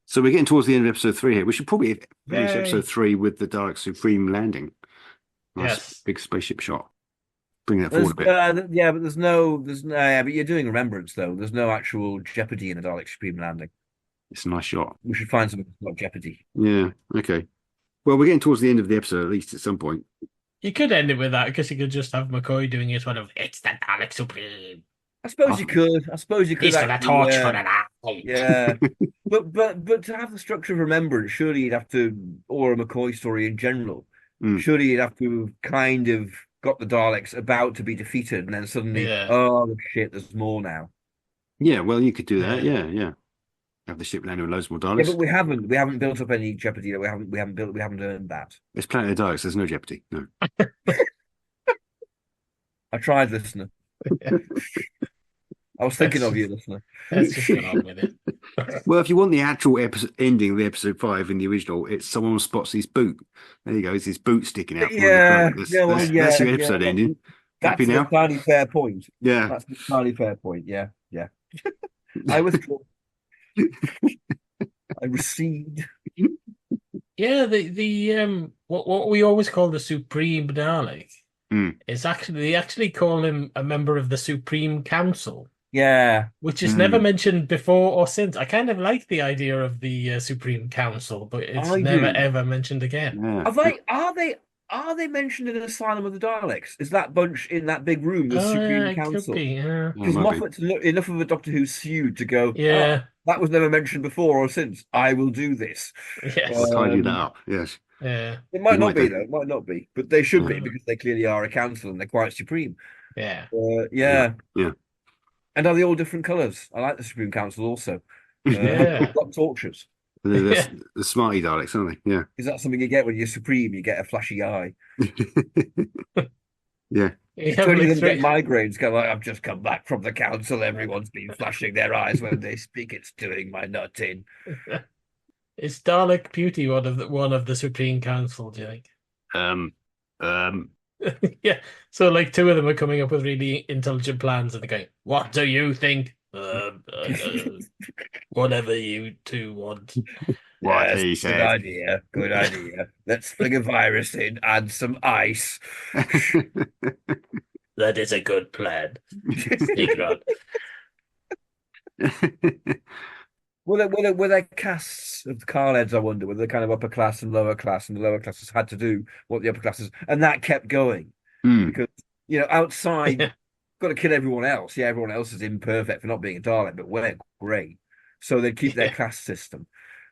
Speaker 3: So we're getting towards the end of episode 3 here. We should probably finish episode 3 with the Dalek Supreme landing. Nice big spaceship shot. Bring that forward a bit.
Speaker 1: But but you're doing remembrance though. There's no actual jeopardy in a Dalek Supreme landing.
Speaker 3: It's a nice shot.
Speaker 1: We should find something that's not jeopardy.
Speaker 3: Yeah. Okay. Well, we're getting towards the end of the episode, at least at some point.
Speaker 2: You could end it with that because you could just have McCoy doing it sort of, it's the Dalek Supreme.
Speaker 1: I suppose you could.
Speaker 2: He's got a torch for the night.
Speaker 1: Yeah. but to have the structure of remembrance, surely you'd have to, or a McCoy story in general, surely you'd have to kind of got the Daleks about to be defeated and then suddenly, oh shit, there's more now.
Speaker 3: Yeah, well, you could do that. Yeah. Have the ship landing with loads more Daleks.
Speaker 1: Yeah, but we haven't built up any jeopardy. We haven't earned that.
Speaker 3: It's Planet of the Daleks. There's no jeopardy. No.
Speaker 1: I tried, listener. I was thinking of you, listener.
Speaker 2: Let's just get on with it.
Speaker 3: Well, if you want the actual ending of the episode 5 in the original, it's someone spots his boot. There you go. It's his boot sticking out. That's your episode ending.
Speaker 1: That's
Speaker 3: Happy now?
Speaker 1: A entirely fair point.
Speaker 3: Yeah.
Speaker 1: That's an entirely fair point. Yeah. I withdraw. I recede.
Speaker 2: Yeah, the what we always call the Supreme Dalek is actually they actually call him a member of the Supreme Council,
Speaker 1: Yeah.
Speaker 2: which is never mentioned before or since. I kind of like the idea of the Supreme Council, but it's
Speaker 1: I
Speaker 2: never
Speaker 1: do.
Speaker 2: ever mentioned again.
Speaker 3: Yeah.
Speaker 1: Are they mentioned in Asylum of the Daleks? Is that bunch in that big room, the
Speaker 2: Oh yeah,
Speaker 1: Supreme
Speaker 2: it could
Speaker 1: Council?
Speaker 2: be. Yeah,
Speaker 3: Yeah,
Speaker 1: Because
Speaker 3: might be.
Speaker 1: Moffat's enough of a Doctor Who feud to go,
Speaker 2: yeah,
Speaker 1: that was never mentioned before or since. I will do this.
Speaker 2: yes,
Speaker 3: I'll tidy that up. Yes.
Speaker 2: yeah,
Speaker 1: It
Speaker 3: He
Speaker 1: might not
Speaker 3: might
Speaker 1: be
Speaker 3: do.
Speaker 1: though. It might not be, but they should
Speaker 3: Yeah.
Speaker 1: be because they clearly are a council and they're quite supreme.
Speaker 2: yeah,
Speaker 1: Yeah.
Speaker 3: Yeah.
Speaker 1: And are they all different colours? I like the Supreme Council also.
Speaker 2: yeah.
Speaker 1: They've got torches.
Speaker 3: The smarty Daleks, aren't they? Yeah.
Speaker 1: Is that something you get when you're supreme? You get a flashy eye.
Speaker 3: Yeah.
Speaker 2: You have
Speaker 1: Tony
Speaker 2: like
Speaker 1: doesn't get
Speaker 2: three.
Speaker 1: migraines. Go like, I've just come back from the council. Everyone's been flashing their eyes when they speak. It's doing my nut in.
Speaker 2: Is Dalek Putey one of the Supreme Council? Do you think?
Speaker 3: Um.
Speaker 2: Yeah. So like two of them are coming up with really intelligent plans, and they're going, "What do you think? Whatever you two want."
Speaker 3: What
Speaker 1: Yes,
Speaker 3: he
Speaker 1: good
Speaker 3: said.
Speaker 1: idea. Good idea. Let's fling a virus in, add some ice.
Speaker 2: That is a good plan. Sneak around.
Speaker 1: Were there casts of the Carlheads, I wonder, were they kind of upper class and lower class, and the lower classes had to do what the upper classes, and that kept going because, outside, got to kill everyone else. Yeah, everyone else is imperfect for not being a Dalek, but we're great. So they'd keep their class system.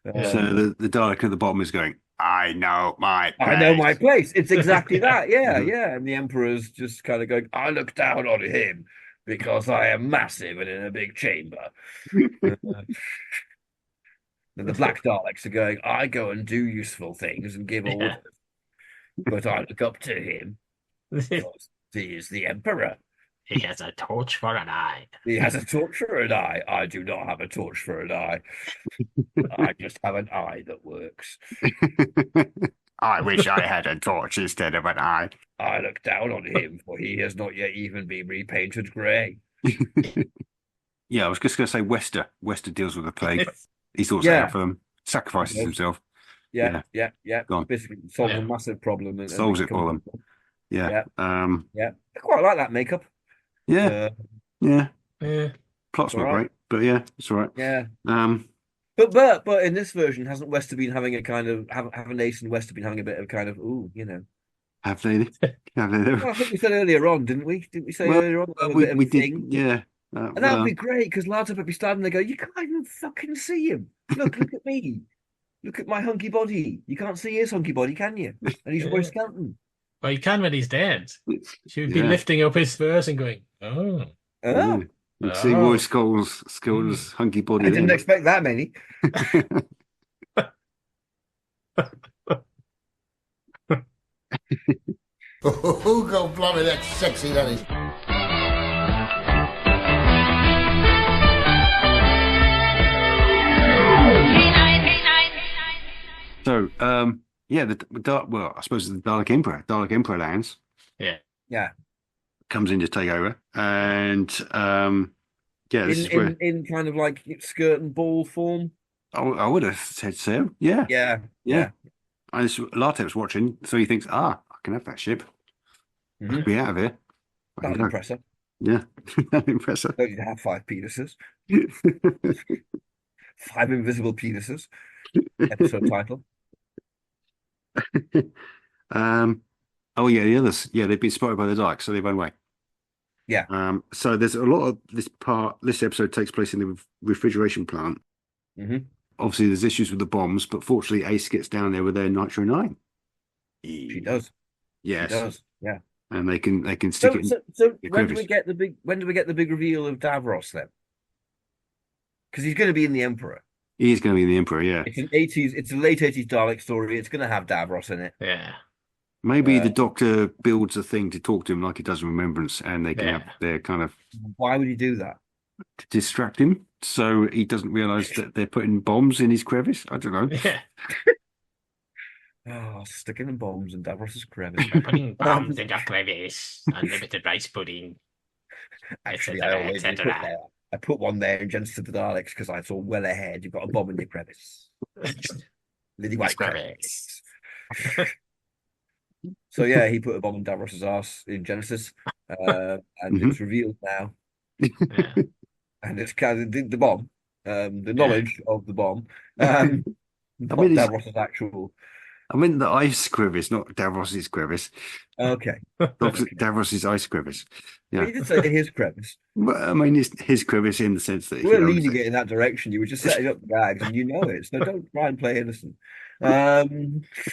Speaker 3: So the Dalek at the bottom is going, I know my place.
Speaker 1: I know my place. It's exactly that. Yeah, yeah. And the Emperor's just kind of going, I look down on him because I am massive and in a big chamber. And the Black Daleks are going, I go and do useful things and give orders, but I look up to him because he is the Emperor.
Speaker 2: He has a torch for an eye.
Speaker 1: He has a torch for an eye. I do not have a torch for an eye. I just have an eye that works.
Speaker 3: I wish I had a torch instead of an eye.
Speaker 1: I look down on him, for he has not yet even been repainted grey.
Speaker 3: Yeah, I was just going to say Wester. Wester deals with the plague. He sorts
Speaker 1: Yeah.
Speaker 3: it out for them, sacrifices himself.
Speaker 1: Yeah.
Speaker 3: Go on.
Speaker 1: Basically solves a massive problem. And
Speaker 3: Solves it for them. Yeah.
Speaker 1: Yeah. I quite like that makeup.
Speaker 3: Yeah.
Speaker 2: Yeah.
Speaker 3: Plot's not
Speaker 1: all right.
Speaker 3: great, but yeah, it's all right.
Speaker 1: Yeah.
Speaker 3: But
Speaker 1: in this version, hasn't Wester been having a kind of haven't Ace and Wester been having a bit of kind of
Speaker 3: have they? Have they?
Speaker 1: Well, I think we said earlier on, didn't we? Didn't we say earlier on that
Speaker 3: we did. Yeah.
Speaker 1: And that would be great because lads would be standing there going, you can't even fucking see him. Look at me. Look at my hunky body. You can't see his hunky body, can you? And he's Roy Skelton.
Speaker 2: Well, you can when he's dead. She would be lifting up his spurs and going, oh.
Speaker 1: Oh.
Speaker 3: You see Roy Skelton's hunky body.
Speaker 1: I didn't expect that many.
Speaker 10: Oh, go blimey, that's sexy, that is.
Speaker 3: So, I suppose the Dalek Emperor lands.
Speaker 1: Yeah.
Speaker 3: Comes in to take over, and this is where
Speaker 1: in kind of like skirt and ball form.
Speaker 3: I would have said so. Yeah.
Speaker 1: Yeah.
Speaker 3: And Lartep's watching, so he thinks, I can have that ship. I'll be out of here.
Speaker 1: That'll impress her.
Speaker 3: Yeah, that'll impress her.
Speaker 1: Don't need to have 5 penises. 5 invisible penises. Episode title.
Speaker 3: Oh yeah, the others. Yeah, they've been spotted by the Daleks, so they run away.
Speaker 1: Yeah.
Speaker 3: So there's a lot of this part. This episode takes place in the refrigeration plant.
Speaker 1: Mm-hmm.
Speaker 3: Obviously, there's issues with the bombs, but fortunately, Ace gets down there with their Nitro 9.
Speaker 1: She does.
Speaker 3: Yes.
Speaker 1: She does. Yeah.
Speaker 3: And they can stick it.
Speaker 1: So when do we get the big reveal of Davros then? Because he's going to be in the Emperor.
Speaker 3: He is going to be the Emperor. Yeah.
Speaker 1: It's a late 80s Dalek story. It's going to have Davros in it.
Speaker 2: Yeah.
Speaker 3: Maybe the Doctor builds a thing to talk to him like he does in Remembrance, and they can have their kind of.
Speaker 1: Why would he do that?
Speaker 3: To distract him, so he doesn't realise that they're putting bombs in his crevice. I don't know.
Speaker 2: Yeah.
Speaker 1: Oh, sticking the bombs in Davros's crevice.
Speaker 2: Putting bombs in your crevice. Unlimited rice pudding.
Speaker 1: Actually,
Speaker 2: etc.
Speaker 1: I put one there in Genesis of the Daleks because I saw well ahead. You've got a bomb in your crevice. Lily White
Speaker 2: Scrabbits.
Speaker 1: So yeah, he put a bomb in Davros's arse in Genesis, and it's revealed now,
Speaker 2: Yeah.
Speaker 1: and it's kind of the bomb, the knowledge of the bomb,
Speaker 3: I
Speaker 1: not
Speaker 3: mean,
Speaker 1: Davros's actual.
Speaker 3: I mean the ice crevice, not Davros's crevice.
Speaker 1: Okay,
Speaker 3: Davros's ice crevice. Yeah,
Speaker 1: well, you did say his crevice.
Speaker 3: But, I mean, it's his crevice in the sense that
Speaker 1: We're leaning it in that direction. You were just setting up the gags, and you know it. So don't try and play innocent.
Speaker 3: I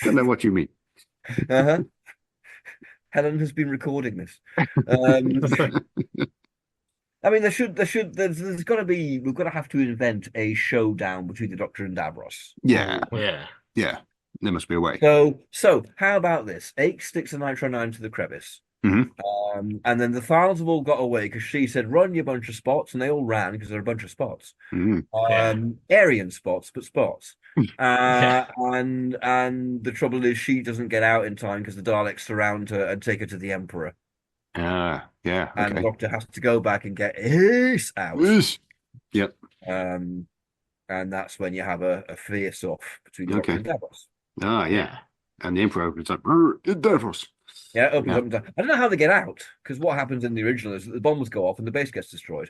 Speaker 3: don't know what you mean.
Speaker 1: Uh-huh. Helen has been recording this. I mean, there's got to be, we've got to have to invent a showdown between the Doctor and Davros.
Speaker 3: Yeah.
Speaker 2: Yeah.
Speaker 3: There must be a way.
Speaker 1: So how about this? Ache sticks a Nitro 9 to the crevice.
Speaker 3: Mm-hmm.
Speaker 1: And then the files have all got away because she said, run you bunch of spots, and they all ran because there are a bunch of spots. Aryan spots, but spots. And the trouble is she doesn't get out in time because the Daleks surround her and take her to the Emperor.
Speaker 3: Yeah. Okay.
Speaker 1: And the Doctor has to go back and get Ace out.
Speaker 3: Yep.
Speaker 1: And that's when you have a face off between the Doctor and Davros.
Speaker 3: Yeah. And the Emperor opens up, Davros.
Speaker 1: Yeah, it opens up and down. I don't know how they get out, because what happens in the original is that the bombs go off and the base gets destroyed.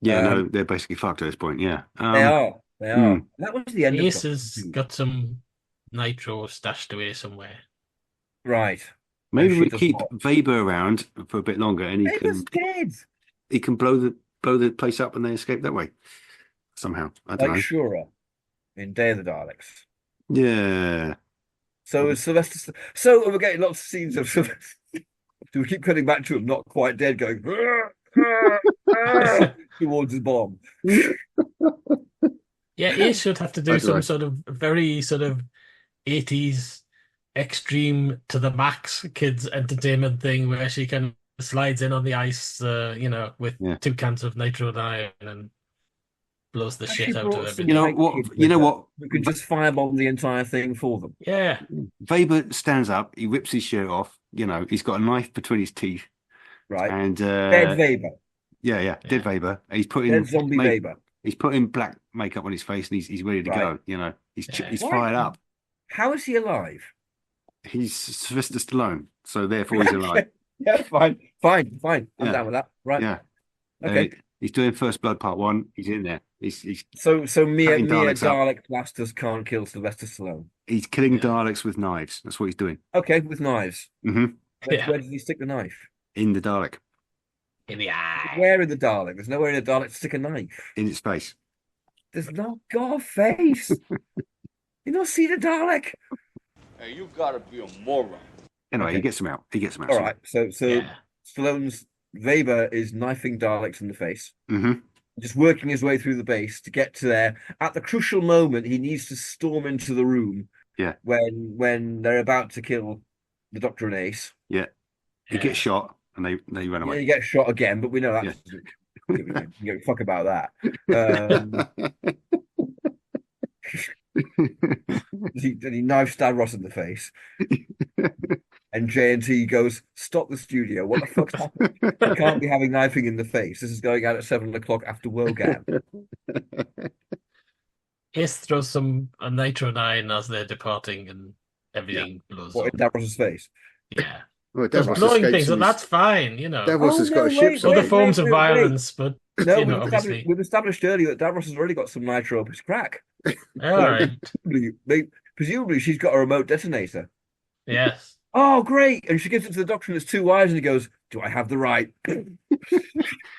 Speaker 3: Yeah, no, they're basically fucked at this point, yeah.
Speaker 1: They are. That was the end
Speaker 2: Ace
Speaker 1: of
Speaker 2: has got some nitro stashed away somewhere.
Speaker 1: Right.
Speaker 3: Maybe we keep Weber around for a bit longer and he can blow the place up and they escape that way. Somehow. I don't know.
Speaker 1: Shura in Day of the Daleks.
Speaker 3: Yeah.
Speaker 1: So Sylvester. So we're getting lots of scenes of Sylvester. Do we keep cutting back to him, not quite dead, going towards his bomb?
Speaker 2: Yeah, Ace should have to do some sort of very sort of 80s extreme to the max kids entertainment thing where she can slides in on the ice, with 2 cans of nitro 9 and blows the shit out of everything.
Speaker 3: You know what?
Speaker 1: We could just firebomb the entire thing for them.
Speaker 2: Yeah.
Speaker 3: Weber stands up, he rips his shirt off, he's got a knife between his teeth.
Speaker 1: Right.
Speaker 3: And
Speaker 1: dead Weber.
Speaker 3: Yeah. Dead Weber. He's putting
Speaker 1: dead zombie Weber.
Speaker 3: He's putting black makeup on his face and he's ready to go. He's fired up.
Speaker 1: How is he alive?
Speaker 3: He's Sylvester Stallone, so therefore he's alive.
Speaker 1: Yeah, fine. I'm down with that. Right.
Speaker 3: Yeah.
Speaker 1: Okay.
Speaker 3: He's doing First Blood Part 1. He's in there. He's
Speaker 1: so mere
Speaker 3: Daleks
Speaker 1: Dalek blasters can't kill Sylvester Stallone.
Speaker 3: He's killing Daleks with knives. That's what he's doing.
Speaker 1: Okay, with knives.
Speaker 3: Mm-hmm.
Speaker 1: Where does he stick the knife?
Speaker 3: In the Dalek.
Speaker 2: In the eye.
Speaker 1: Where in the Dalek? There's nowhere in the Dalek to stick a knife.
Speaker 3: In its face.
Speaker 1: There's no face. You don't see the Dalek.
Speaker 6: Hey, you gotta be a moron.
Speaker 3: Anyway, he gets him out.
Speaker 1: All right. So Stallone's Weber is knifing Daleks in the face.
Speaker 3: Mm-hmm.
Speaker 1: Just working his way through the base to get to there. At the crucial moment, he needs to storm into the room.
Speaker 3: Yeah.
Speaker 1: When they're about to kill the Doctor and Ace.
Speaker 3: Yeah. He gets shot and they run away.
Speaker 1: Yeah, he gets shot again, but we know that. You give a fuck about that. He knifes Davros in the face. And J&T goes, stop the studio. What the fuck's happening? You can't be having knifing in the face. This is going out at 7:00 after Wogan.
Speaker 2: Ace throws a nitro 9 as they're departing and everything blows up.
Speaker 1: In Davros's face?
Speaker 2: Yeah.
Speaker 3: Well,
Speaker 2: blowing things, and that's fine,
Speaker 3: Davros has got a ship.
Speaker 2: Other forms of violence, but
Speaker 1: obviously. We've established earlier that Davros has already got some nitro up his crack.
Speaker 2: All right.
Speaker 1: Presumably she's got a remote detonator.
Speaker 2: Yes.
Speaker 1: Oh, great. And she gives it to the Doctor and it's 2 wires and he goes, do I have the right? And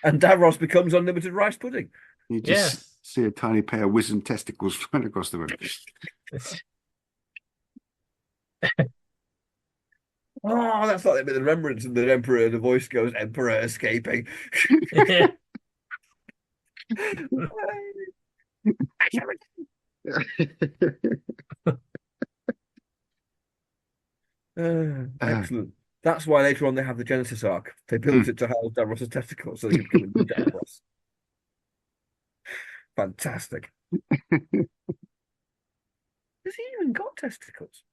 Speaker 1: Davros becomes unlimited rice pudding.
Speaker 3: You just see a tiny pair of wisdom testicles flying across the room.
Speaker 1: Oh, that's like a bit of remembrance of the Emperor. The voice goes, Emperor escaping. Excellent. That's why later on they have the Genesis arc. They built it to house Davros' testicles so they can become Davros. Fantastic. Has he even got testicles?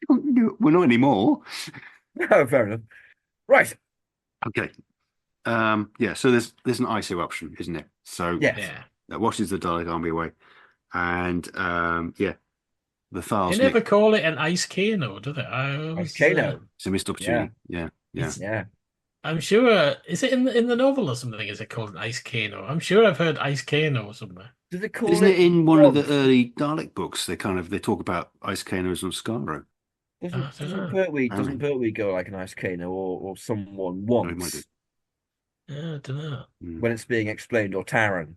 Speaker 3: Well, not anymore.
Speaker 1: No, fair enough. Right.
Speaker 3: Okay. So there's an ice eruption, isn't there? So
Speaker 1: that
Speaker 3: washes the Dalek army away. And the Thals.
Speaker 2: They never call it an ice Kano, do they?
Speaker 1: Ice Kano.
Speaker 3: It's a missed opportunity. Yeah.
Speaker 1: Yeah.
Speaker 2: I'm sure. Is it in the novel or something? Is it called an ice Kano? I'm sure I've heard ice Kano somewhere.
Speaker 1: Do they call
Speaker 3: Isn't
Speaker 1: it
Speaker 3: it in one of the early Dalek books? They talk about ice Kanos on Skaro.
Speaker 1: Doesn't Pertwee go like an ice Kano or someone
Speaker 3: No, he might do.
Speaker 1: once
Speaker 2: I don't know.
Speaker 1: when it's being explained, or Taran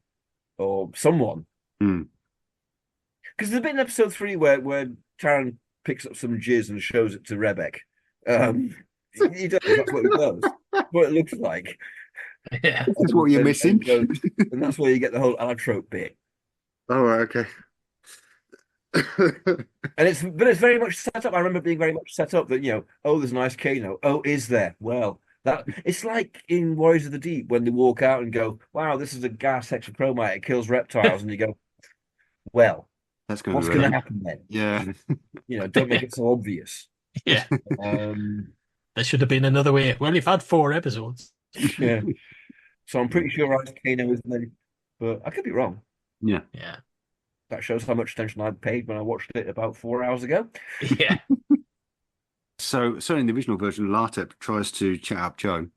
Speaker 1: or someone?
Speaker 3: Mm.
Speaker 1: Because there's a bit in episode 3 where Taran picks up some jizz and shows it to Rebek. He does. That's what he does. What it looks like.
Speaker 2: Yeah,
Speaker 3: That's what you're missing.
Speaker 1: And that's where you get the whole allotrope bit.
Speaker 3: Oh, right, okay.
Speaker 1: But it's very much set up. I remember being very much set up that, there's an ice Kano. Oh, is there? Well, that it's like in Warriors of the Deep when they walk out and go, wow, this is a gas hexachromite, it kills reptiles, and you go, well, what's going to happen then?
Speaker 3: Yeah.
Speaker 1: Don't make it so obvious.
Speaker 2: Yeah. There should have been another way. Well, you've had 4 episodes.
Speaker 1: Yeah. So I'm pretty sure Ice Kano is there, but I could be wrong.
Speaker 3: Yeah.
Speaker 2: Yeah.
Speaker 1: That shows how much attention I paid when I watched it about 4 hours ago.
Speaker 2: Yeah.
Speaker 3: So in the original version, Lartep tries to chat up Joe.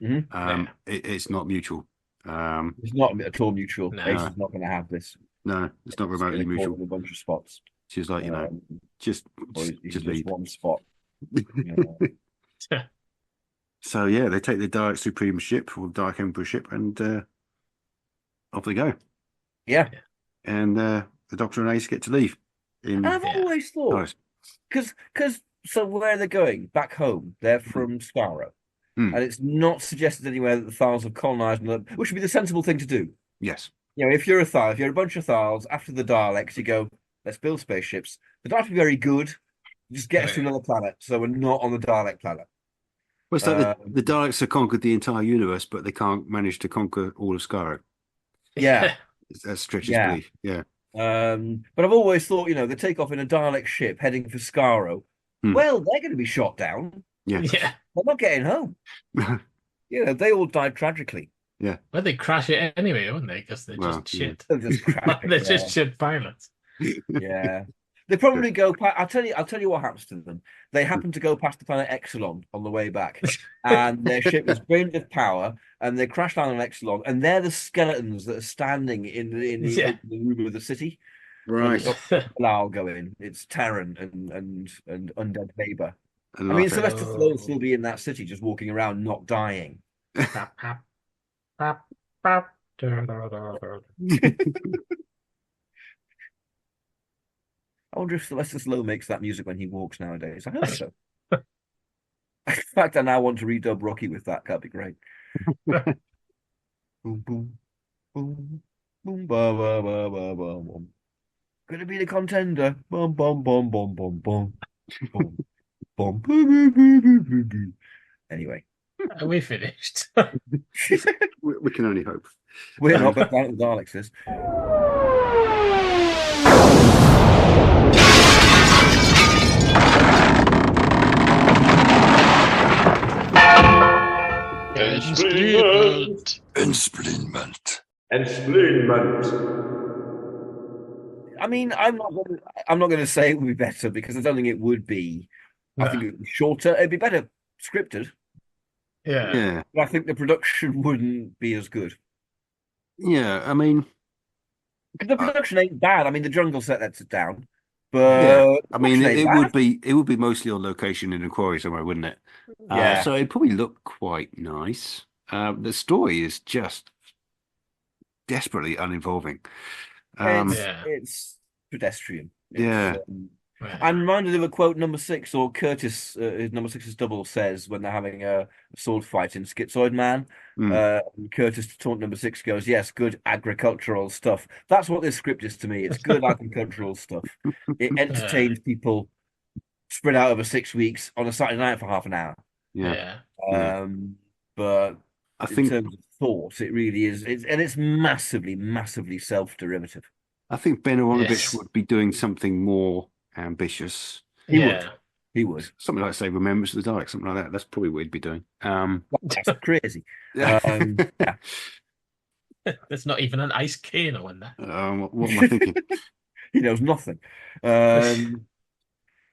Speaker 1: Mm-hmm.
Speaker 3: It's not mutual.
Speaker 1: It's not at all mutual.
Speaker 2: No.
Speaker 1: Ace is not going to have this.
Speaker 3: No, it's not remotely mutual.
Speaker 1: A bunch of spots.
Speaker 3: She's like, just leave.
Speaker 1: One spot.
Speaker 3: So yeah, they take the Dalek Supreme ship or Dalek Emperor ship, and off they go.
Speaker 1: Yeah.
Speaker 3: And the Doctor and Ace get to leave.
Speaker 1: And I've always thought, because so where are they going? Back home. They're from Skaro. And it's not suggested anywhere that the Thals have colonized them, which would be the sensible thing to do.
Speaker 3: Yes.
Speaker 1: If you're a Thal, if you're a bunch of Thals, after the Daleks, you go, let's build spaceships. They don't have to be very good. Just get us to another planet, so we're not on the Dalek planet.
Speaker 3: Well, it's like the Daleks have conquered the entire universe, but they can't manage to conquer all of Skaro.
Speaker 1: Yeah.
Speaker 3: That stretches belief. Yeah.
Speaker 1: But I've always thought, they take off in a Dalek ship heading for Skaro. Well, they're going to be shot down.
Speaker 3: Yeah.
Speaker 2: Yeah.
Speaker 1: They're not getting home. They all died tragically.
Speaker 3: Yeah.
Speaker 2: Well, they crash it anyway, wouldn't they? Because they're just shit.
Speaker 1: They're just crap.
Speaker 2: They're just shit pilots.
Speaker 1: Yeah. They probably go past, I'll tell you what happens to them. They happen to go past the planet Exelon on the way back, and their ship is drained of power, and they crash down on Exelon, and they're the skeletons that are standing in the room of the city.
Speaker 3: Right.
Speaker 1: I'll go in. It's Taran and Undead Weber. I mean, Sylvester will still be in that city, just walking around, not dying. I wonder if Sylvester Stallone makes that music when he walks nowadays. I hope so. In fact, I now want to redub Rocky with that. That'd be great. Boom, boom, boom, boom, ba, ba, ba, ba, ba, boom. Gonna be the contender. Boom, boom, boom, boom, boom, boom, boom, boom, boom, boom, boom, boom, boom. Anyway,
Speaker 2: are we finished?
Speaker 3: we can only hope.
Speaker 1: We're not, but Planet of the Daleks is.
Speaker 9: Ensplinment.
Speaker 1: I mean, I'm not going to say it would be better because I don't think it would be. No. I think it would be shorter. It'd be better scripted.
Speaker 2: Yeah.
Speaker 1: But I think the production wouldn't be as good.
Speaker 3: Yeah, I mean,
Speaker 1: because the production ain't bad. I mean, the jungle set lets it down, but
Speaker 3: I mean, it would be mostly on location in a quarry somewhere, wouldn't it?
Speaker 1: Yeah.
Speaker 3: So it'd probably look quite nice. The story is just desperately uninvolving.
Speaker 1: It's pedestrian. It's,
Speaker 3: Yeah.
Speaker 1: I'm reminded of a quote number 6, or Curtis, number 6's double, says when they're having a sword fight in Schizoid Man. Curtis to taunt number 6 goes, yes, good agricultural stuff. That's what this script is to me. It's good agricultural stuff. It entertains people spread out over 6 weeks on a Saturday night for half an hour.
Speaker 3: Yeah.
Speaker 1: But
Speaker 3: I think
Speaker 1: in terms of thought, it really is. It's massively, massively self-derivative.
Speaker 3: I think Ben Aronovich would be doing something more ambitious.
Speaker 1: He would.
Speaker 3: Something like, say, Remembrance of the Daleks, something like that. That's probably what he'd be doing.
Speaker 1: That's crazy.
Speaker 2: There's not even an ice Kano in there.
Speaker 3: What am I thinking?
Speaker 1: He knows nothing. Um,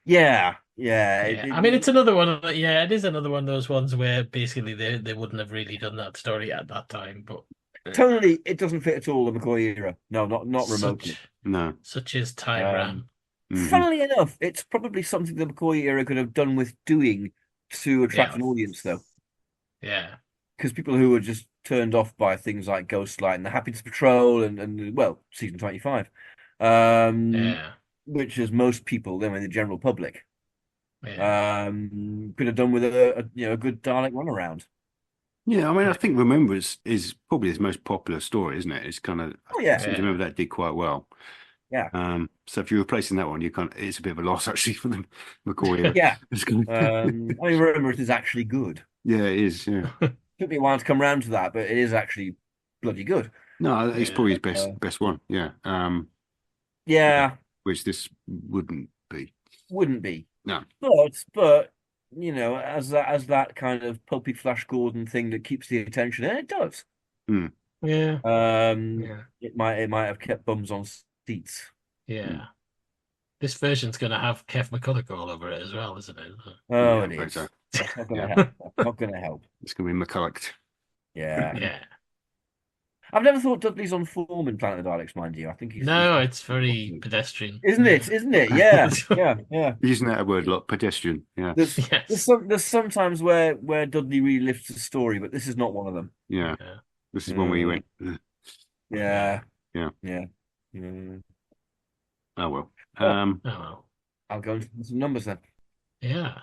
Speaker 1: yeah, yeah.
Speaker 2: Yeah, I mean, it's another one. Yeah, it is another one of those ones where basically they wouldn't have really done that story at that time. But
Speaker 1: totally, it doesn't fit at all the McCoy era. No, not remotely.
Speaker 3: No.
Speaker 2: Such is Time Ram.
Speaker 1: Funnily enough, it's probably something the McCoy era could have done with doing to attract an audience, though.
Speaker 2: Yeah.
Speaker 1: Because people who were just turned off by things like Ghostlight and the Happiness Patrol and well, season 25, which is most people, I mean, the general public, could have done with a good Dalek runaround.
Speaker 3: Yeah, I mean, I think Remember is probably his most popular story, isn't it? It's kind of, I seem to remember that did quite well.
Speaker 1: Yeah.
Speaker 3: So if you're replacing that one, it's a bit of a loss actually for the McCoy era.
Speaker 1: Yeah. I mean, Remember it is actually good.
Speaker 3: Yeah, it is. Yeah.
Speaker 1: Took me a while to come around to that, but it is actually bloody good.
Speaker 3: No, it's probably his best one. Yeah.
Speaker 1: Yeah.
Speaker 3: Which this wouldn't be.
Speaker 1: Wouldn't be.
Speaker 3: No.
Speaker 1: But as that kind of pulpy Flash Gordon thing that keeps the attention, and it does.
Speaker 2: Yeah.
Speaker 1: It might have kept bums on seats.
Speaker 2: Yeah. This version's going to have Keff McCulloch all over it as well, isn't it?
Speaker 1: Oh, it is. So. That's not going to help. That's not going to help.
Speaker 3: It's going to be McCulloch.
Speaker 1: Yeah.
Speaker 2: Yeah.
Speaker 1: I've never thought Dudley's on form in Planet of the Daleks, mind you. I think
Speaker 2: it's very pedestrian.
Speaker 1: Isn't it? Yeah. Yeah.
Speaker 3: Using that word a lot, pedestrian. Yeah.
Speaker 1: There's sometimes where Dudley really lifts the story, but this is not one of them.
Speaker 3: Yeah. This is one where you went.
Speaker 1: Yeah.
Speaker 3: Oh well.
Speaker 1: I'll go into some numbers then.
Speaker 2: Yeah.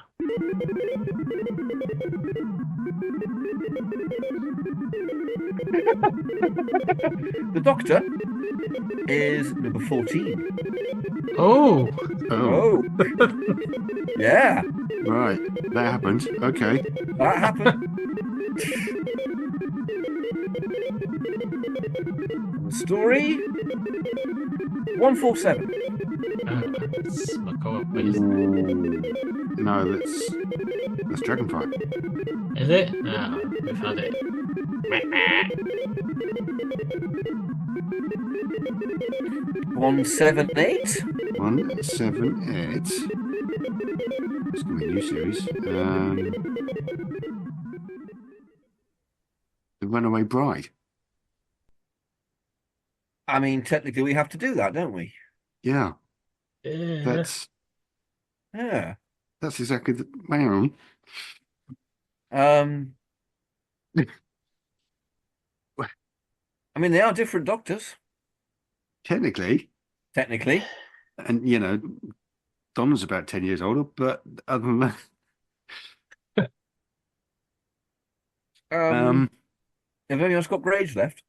Speaker 1: The Doctor is number 14.
Speaker 2: Oh.
Speaker 1: Yeah.
Speaker 3: Right. That happened. Okay.
Speaker 1: That happened. The story 147.
Speaker 2: That's McCoy.
Speaker 3: No, that's Dragonfly.
Speaker 2: Is it? No, we've had it.
Speaker 1: 178.
Speaker 3: 178. It's going to be a new series. The Runaway Bride.
Speaker 1: I mean, technically, we have to do that, don't we?
Speaker 3: Yeah.
Speaker 1: That's
Speaker 3: exactly the man.
Speaker 1: I mean, they are different Doctors.
Speaker 3: Technically. And, Donna's about 10 years older, but other than that.
Speaker 1: Have anyone else got grades left?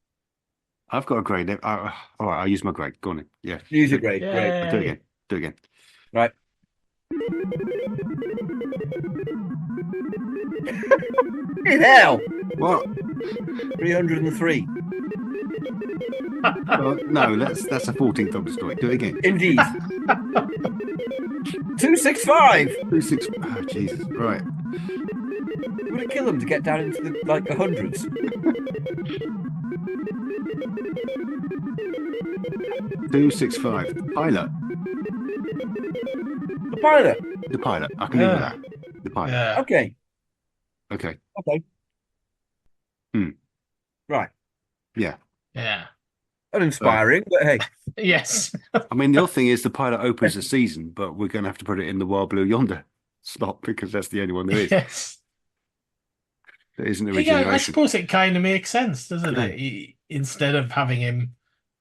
Speaker 3: I've got a grade left. All right, I'll use my grade. Go on then. Yeah.
Speaker 1: Use your grade.
Speaker 2: Yay.
Speaker 1: Great.
Speaker 3: I'll do it again.
Speaker 1: Right. In hell!
Speaker 3: What?
Speaker 1: 303.
Speaker 3: No, that's a 14th Doctor story. Do it again.
Speaker 1: Indeed. 265.
Speaker 3: 265. Oh, Jesus. Right.
Speaker 1: Would it kill them to get down into the hundreds?
Speaker 3: $265. Pilot.
Speaker 1: The pilot.
Speaker 3: The pilot. I can live with that. The pilot.
Speaker 2: Yeah.
Speaker 1: Okay. Right.
Speaker 3: Yeah.
Speaker 1: Uninspiring, but hey.
Speaker 2: Yes.
Speaker 3: I mean, the other thing is the pilot opens the season, but we're going to have to put it in the Wild Blue Yonder slot because that's the only one there is.
Speaker 2: Yes.
Speaker 3: There isn't a regeneration.
Speaker 2: I suppose it kind of makes sense, doesn't it? Instead of having him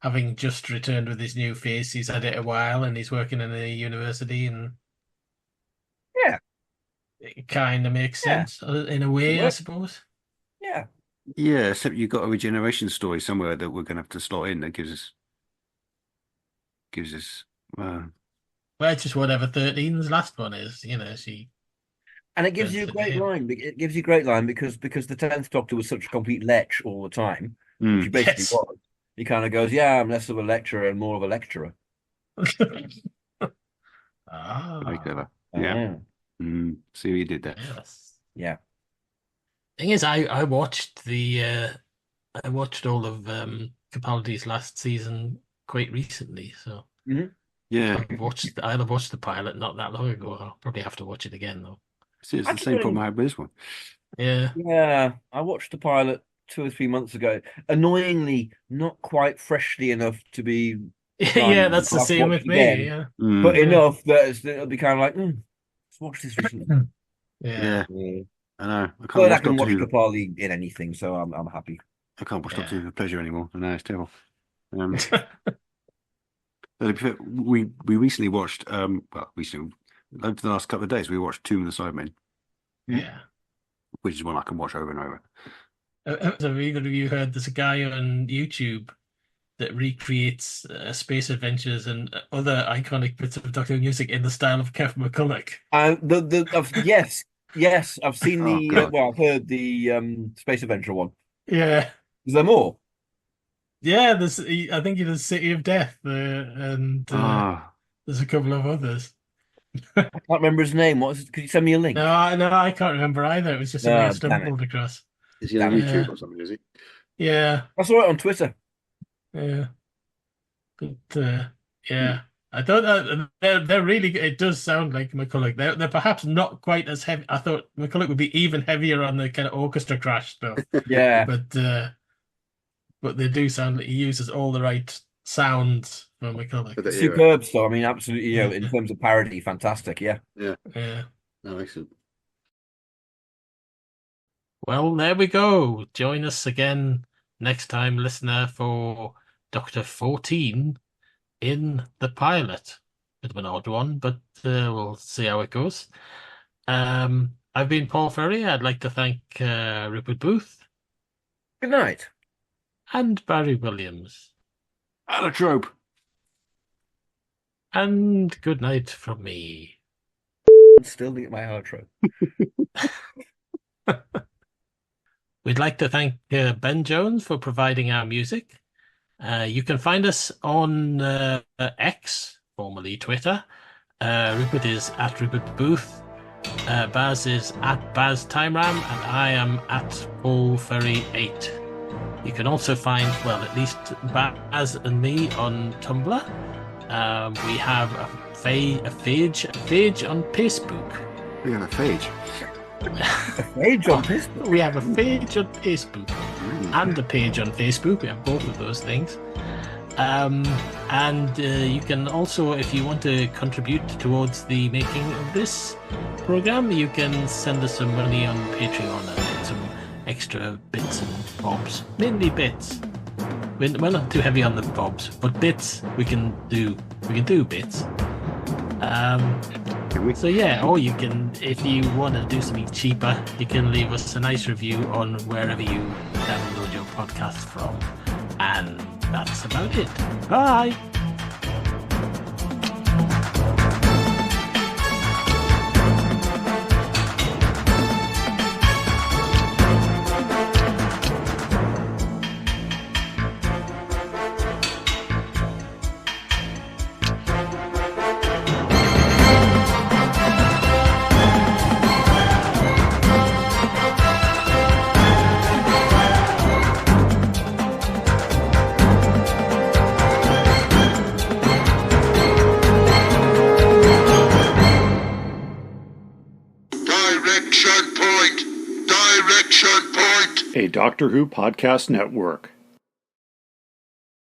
Speaker 2: having just returned with his new face, he's had it a while and he's working in a university, and it kind of makes sense in a way, I suppose.
Speaker 1: Yeah.
Speaker 3: Yeah, except you've got a regeneration story somewhere that we're going to have to slot in that gives us.
Speaker 2: Well, it's just whatever 13's last one is, she.
Speaker 1: And it gives you a great line. It gives you a great line because the 10th Doctor was such a complete lech all the time. Which he basically was. He kind of goes, "Yeah, I'm less of a lecturer and more of a lecturer."
Speaker 3: Very clever. Yeah. See what you did there.
Speaker 2: Yes.
Speaker 1: Yeah.
Speaker 2: Thing is, I watched all of Capaldi's last season quite recently, so
Speaker 3: Yeah,
Speaker 2: I'll have watched the pilot not that long ago. I'll probably have to watch it again though.
Speaker 3: see, it's the same problem I had with this one.
Speaker 2: Yeah.
Speaker 1: Yeah, I watched the pilot 2 or 3 months ago. Annoyingly, not quite freshly enough to be
Speaker 2: Yeah, that's the
Speaker 1: I'll
Speaker 2: same
Speaker 1: watch
Speaker 2: with
Speaker 1: it
Speaker 2: me.
Speaker 1: again,
Speaker 2: Yeah.
Speaker 1: but
Speaker 3: Yeah.
Speaker 1: enough that it'll be kind of like, let's watch this recently.
Speaker 2: Yeah.
Speaker 3: I know. I can't
Speaker 1: But I
Speaker 3: watch
Speaker 1: can
Speaker 3: Doctor
Speaker 1: watch
Speaker 3: Who.
Speaker 1: Capaldi in anything, so I'm happy.
Speaker 3: I can't watch Doctor
Speaker 2: Yeah.
Speaker 3: Who for pleasure anymore. I know it's terrible. We recently watched recently over the last couple of days we watched Tomb of the Cybermen,
Speaker 2: Yeah.
Speaker 3: which is one I can watch over and over.
Speaker 2: Have either of you heard there's a guy on YouTube that recreates space adventures and other iconic bits of Doctor Who music in the style of Keff McCulloch?
Speaker 1: Yes, I've seen
Speaker 3: Oh,
Speaker 1: the
Speaker 3: God.
Speaker 1: I've heard the Space Adventure one.
Speaker 2: Yeah.
Speaker 1: Is there more?
Speaker 2: Yeah, I think he does City of Death, and there's a couple of others.
Speaker 1: I can't remember his name. What is it? Could you send me a link?
Speaker 2: No, I can't remember either. It was just something I
Speaker 1: Damn it.
Speaker 2: stumbled across.
Speaker 3: Is he on YouTube or something? Is he?
Speaker 2: Yeah,
Speaker 1: I saw it on Twitter.
Speaker 2: yeah, but yeah, I thought they're really good. It does sound like McCulloch. They're perhaps not quite as heavy. I thought McCulloch would be even heavier on the kind of orchestra crash stuff.
Speaker 1: Yeah.
Speaker 2: But they do sound like he uses all the right sounds for McCulloch.
Speaker 1: Superb stuff. I mean, absolutely, in terms of parody, fantastic. Yeah.
Speaker 3: Yeah.
Speaker 2: No,
Speaker 3: excellent.
Speaker 2: Well, there we go. Join us again next time, listener, for Doctor 14 in the pilot. Bit of an odd one, but we'll see how it goes. I've been Paul Ferry. I'd like to thank Rupert Booth.
Speaker 1: Good night.
Speaker 2: And Barry Williams.
Speaker 3: Allotrope.
Speaker 2: And good night from me.
Speaker 1: Still need my outro.
Speaker 2: We'd like to thank Ben Jones for providing our music. You can find us on X, formerly Twitter. Rupert is at Rupert Booth. Baz is at Baz Timeram, and I am at Paul Ferry 8. You can also find, well, at least Baz and me on Tumblr. We have a phage on Facebook.
Speaker 3: We have a phage.
Speaker 1: A page on Facebook.
Speaker 2: We have a page on Facebook and a page on Facebook. We have both of those things. And you can also, if you want to contribute towards the making of this program, you can send us some money on Patreon and get some extra bits and bobs. Mainly bits. We're not too heavy on the bobs, but bits we can do bits. So yeah, or you can, if you want to do something cheaper, you can leave us a nice review on wherever you download your podcast from. And that's about it. Bye!
Speaker 9: A Doctor Who Podcast Network.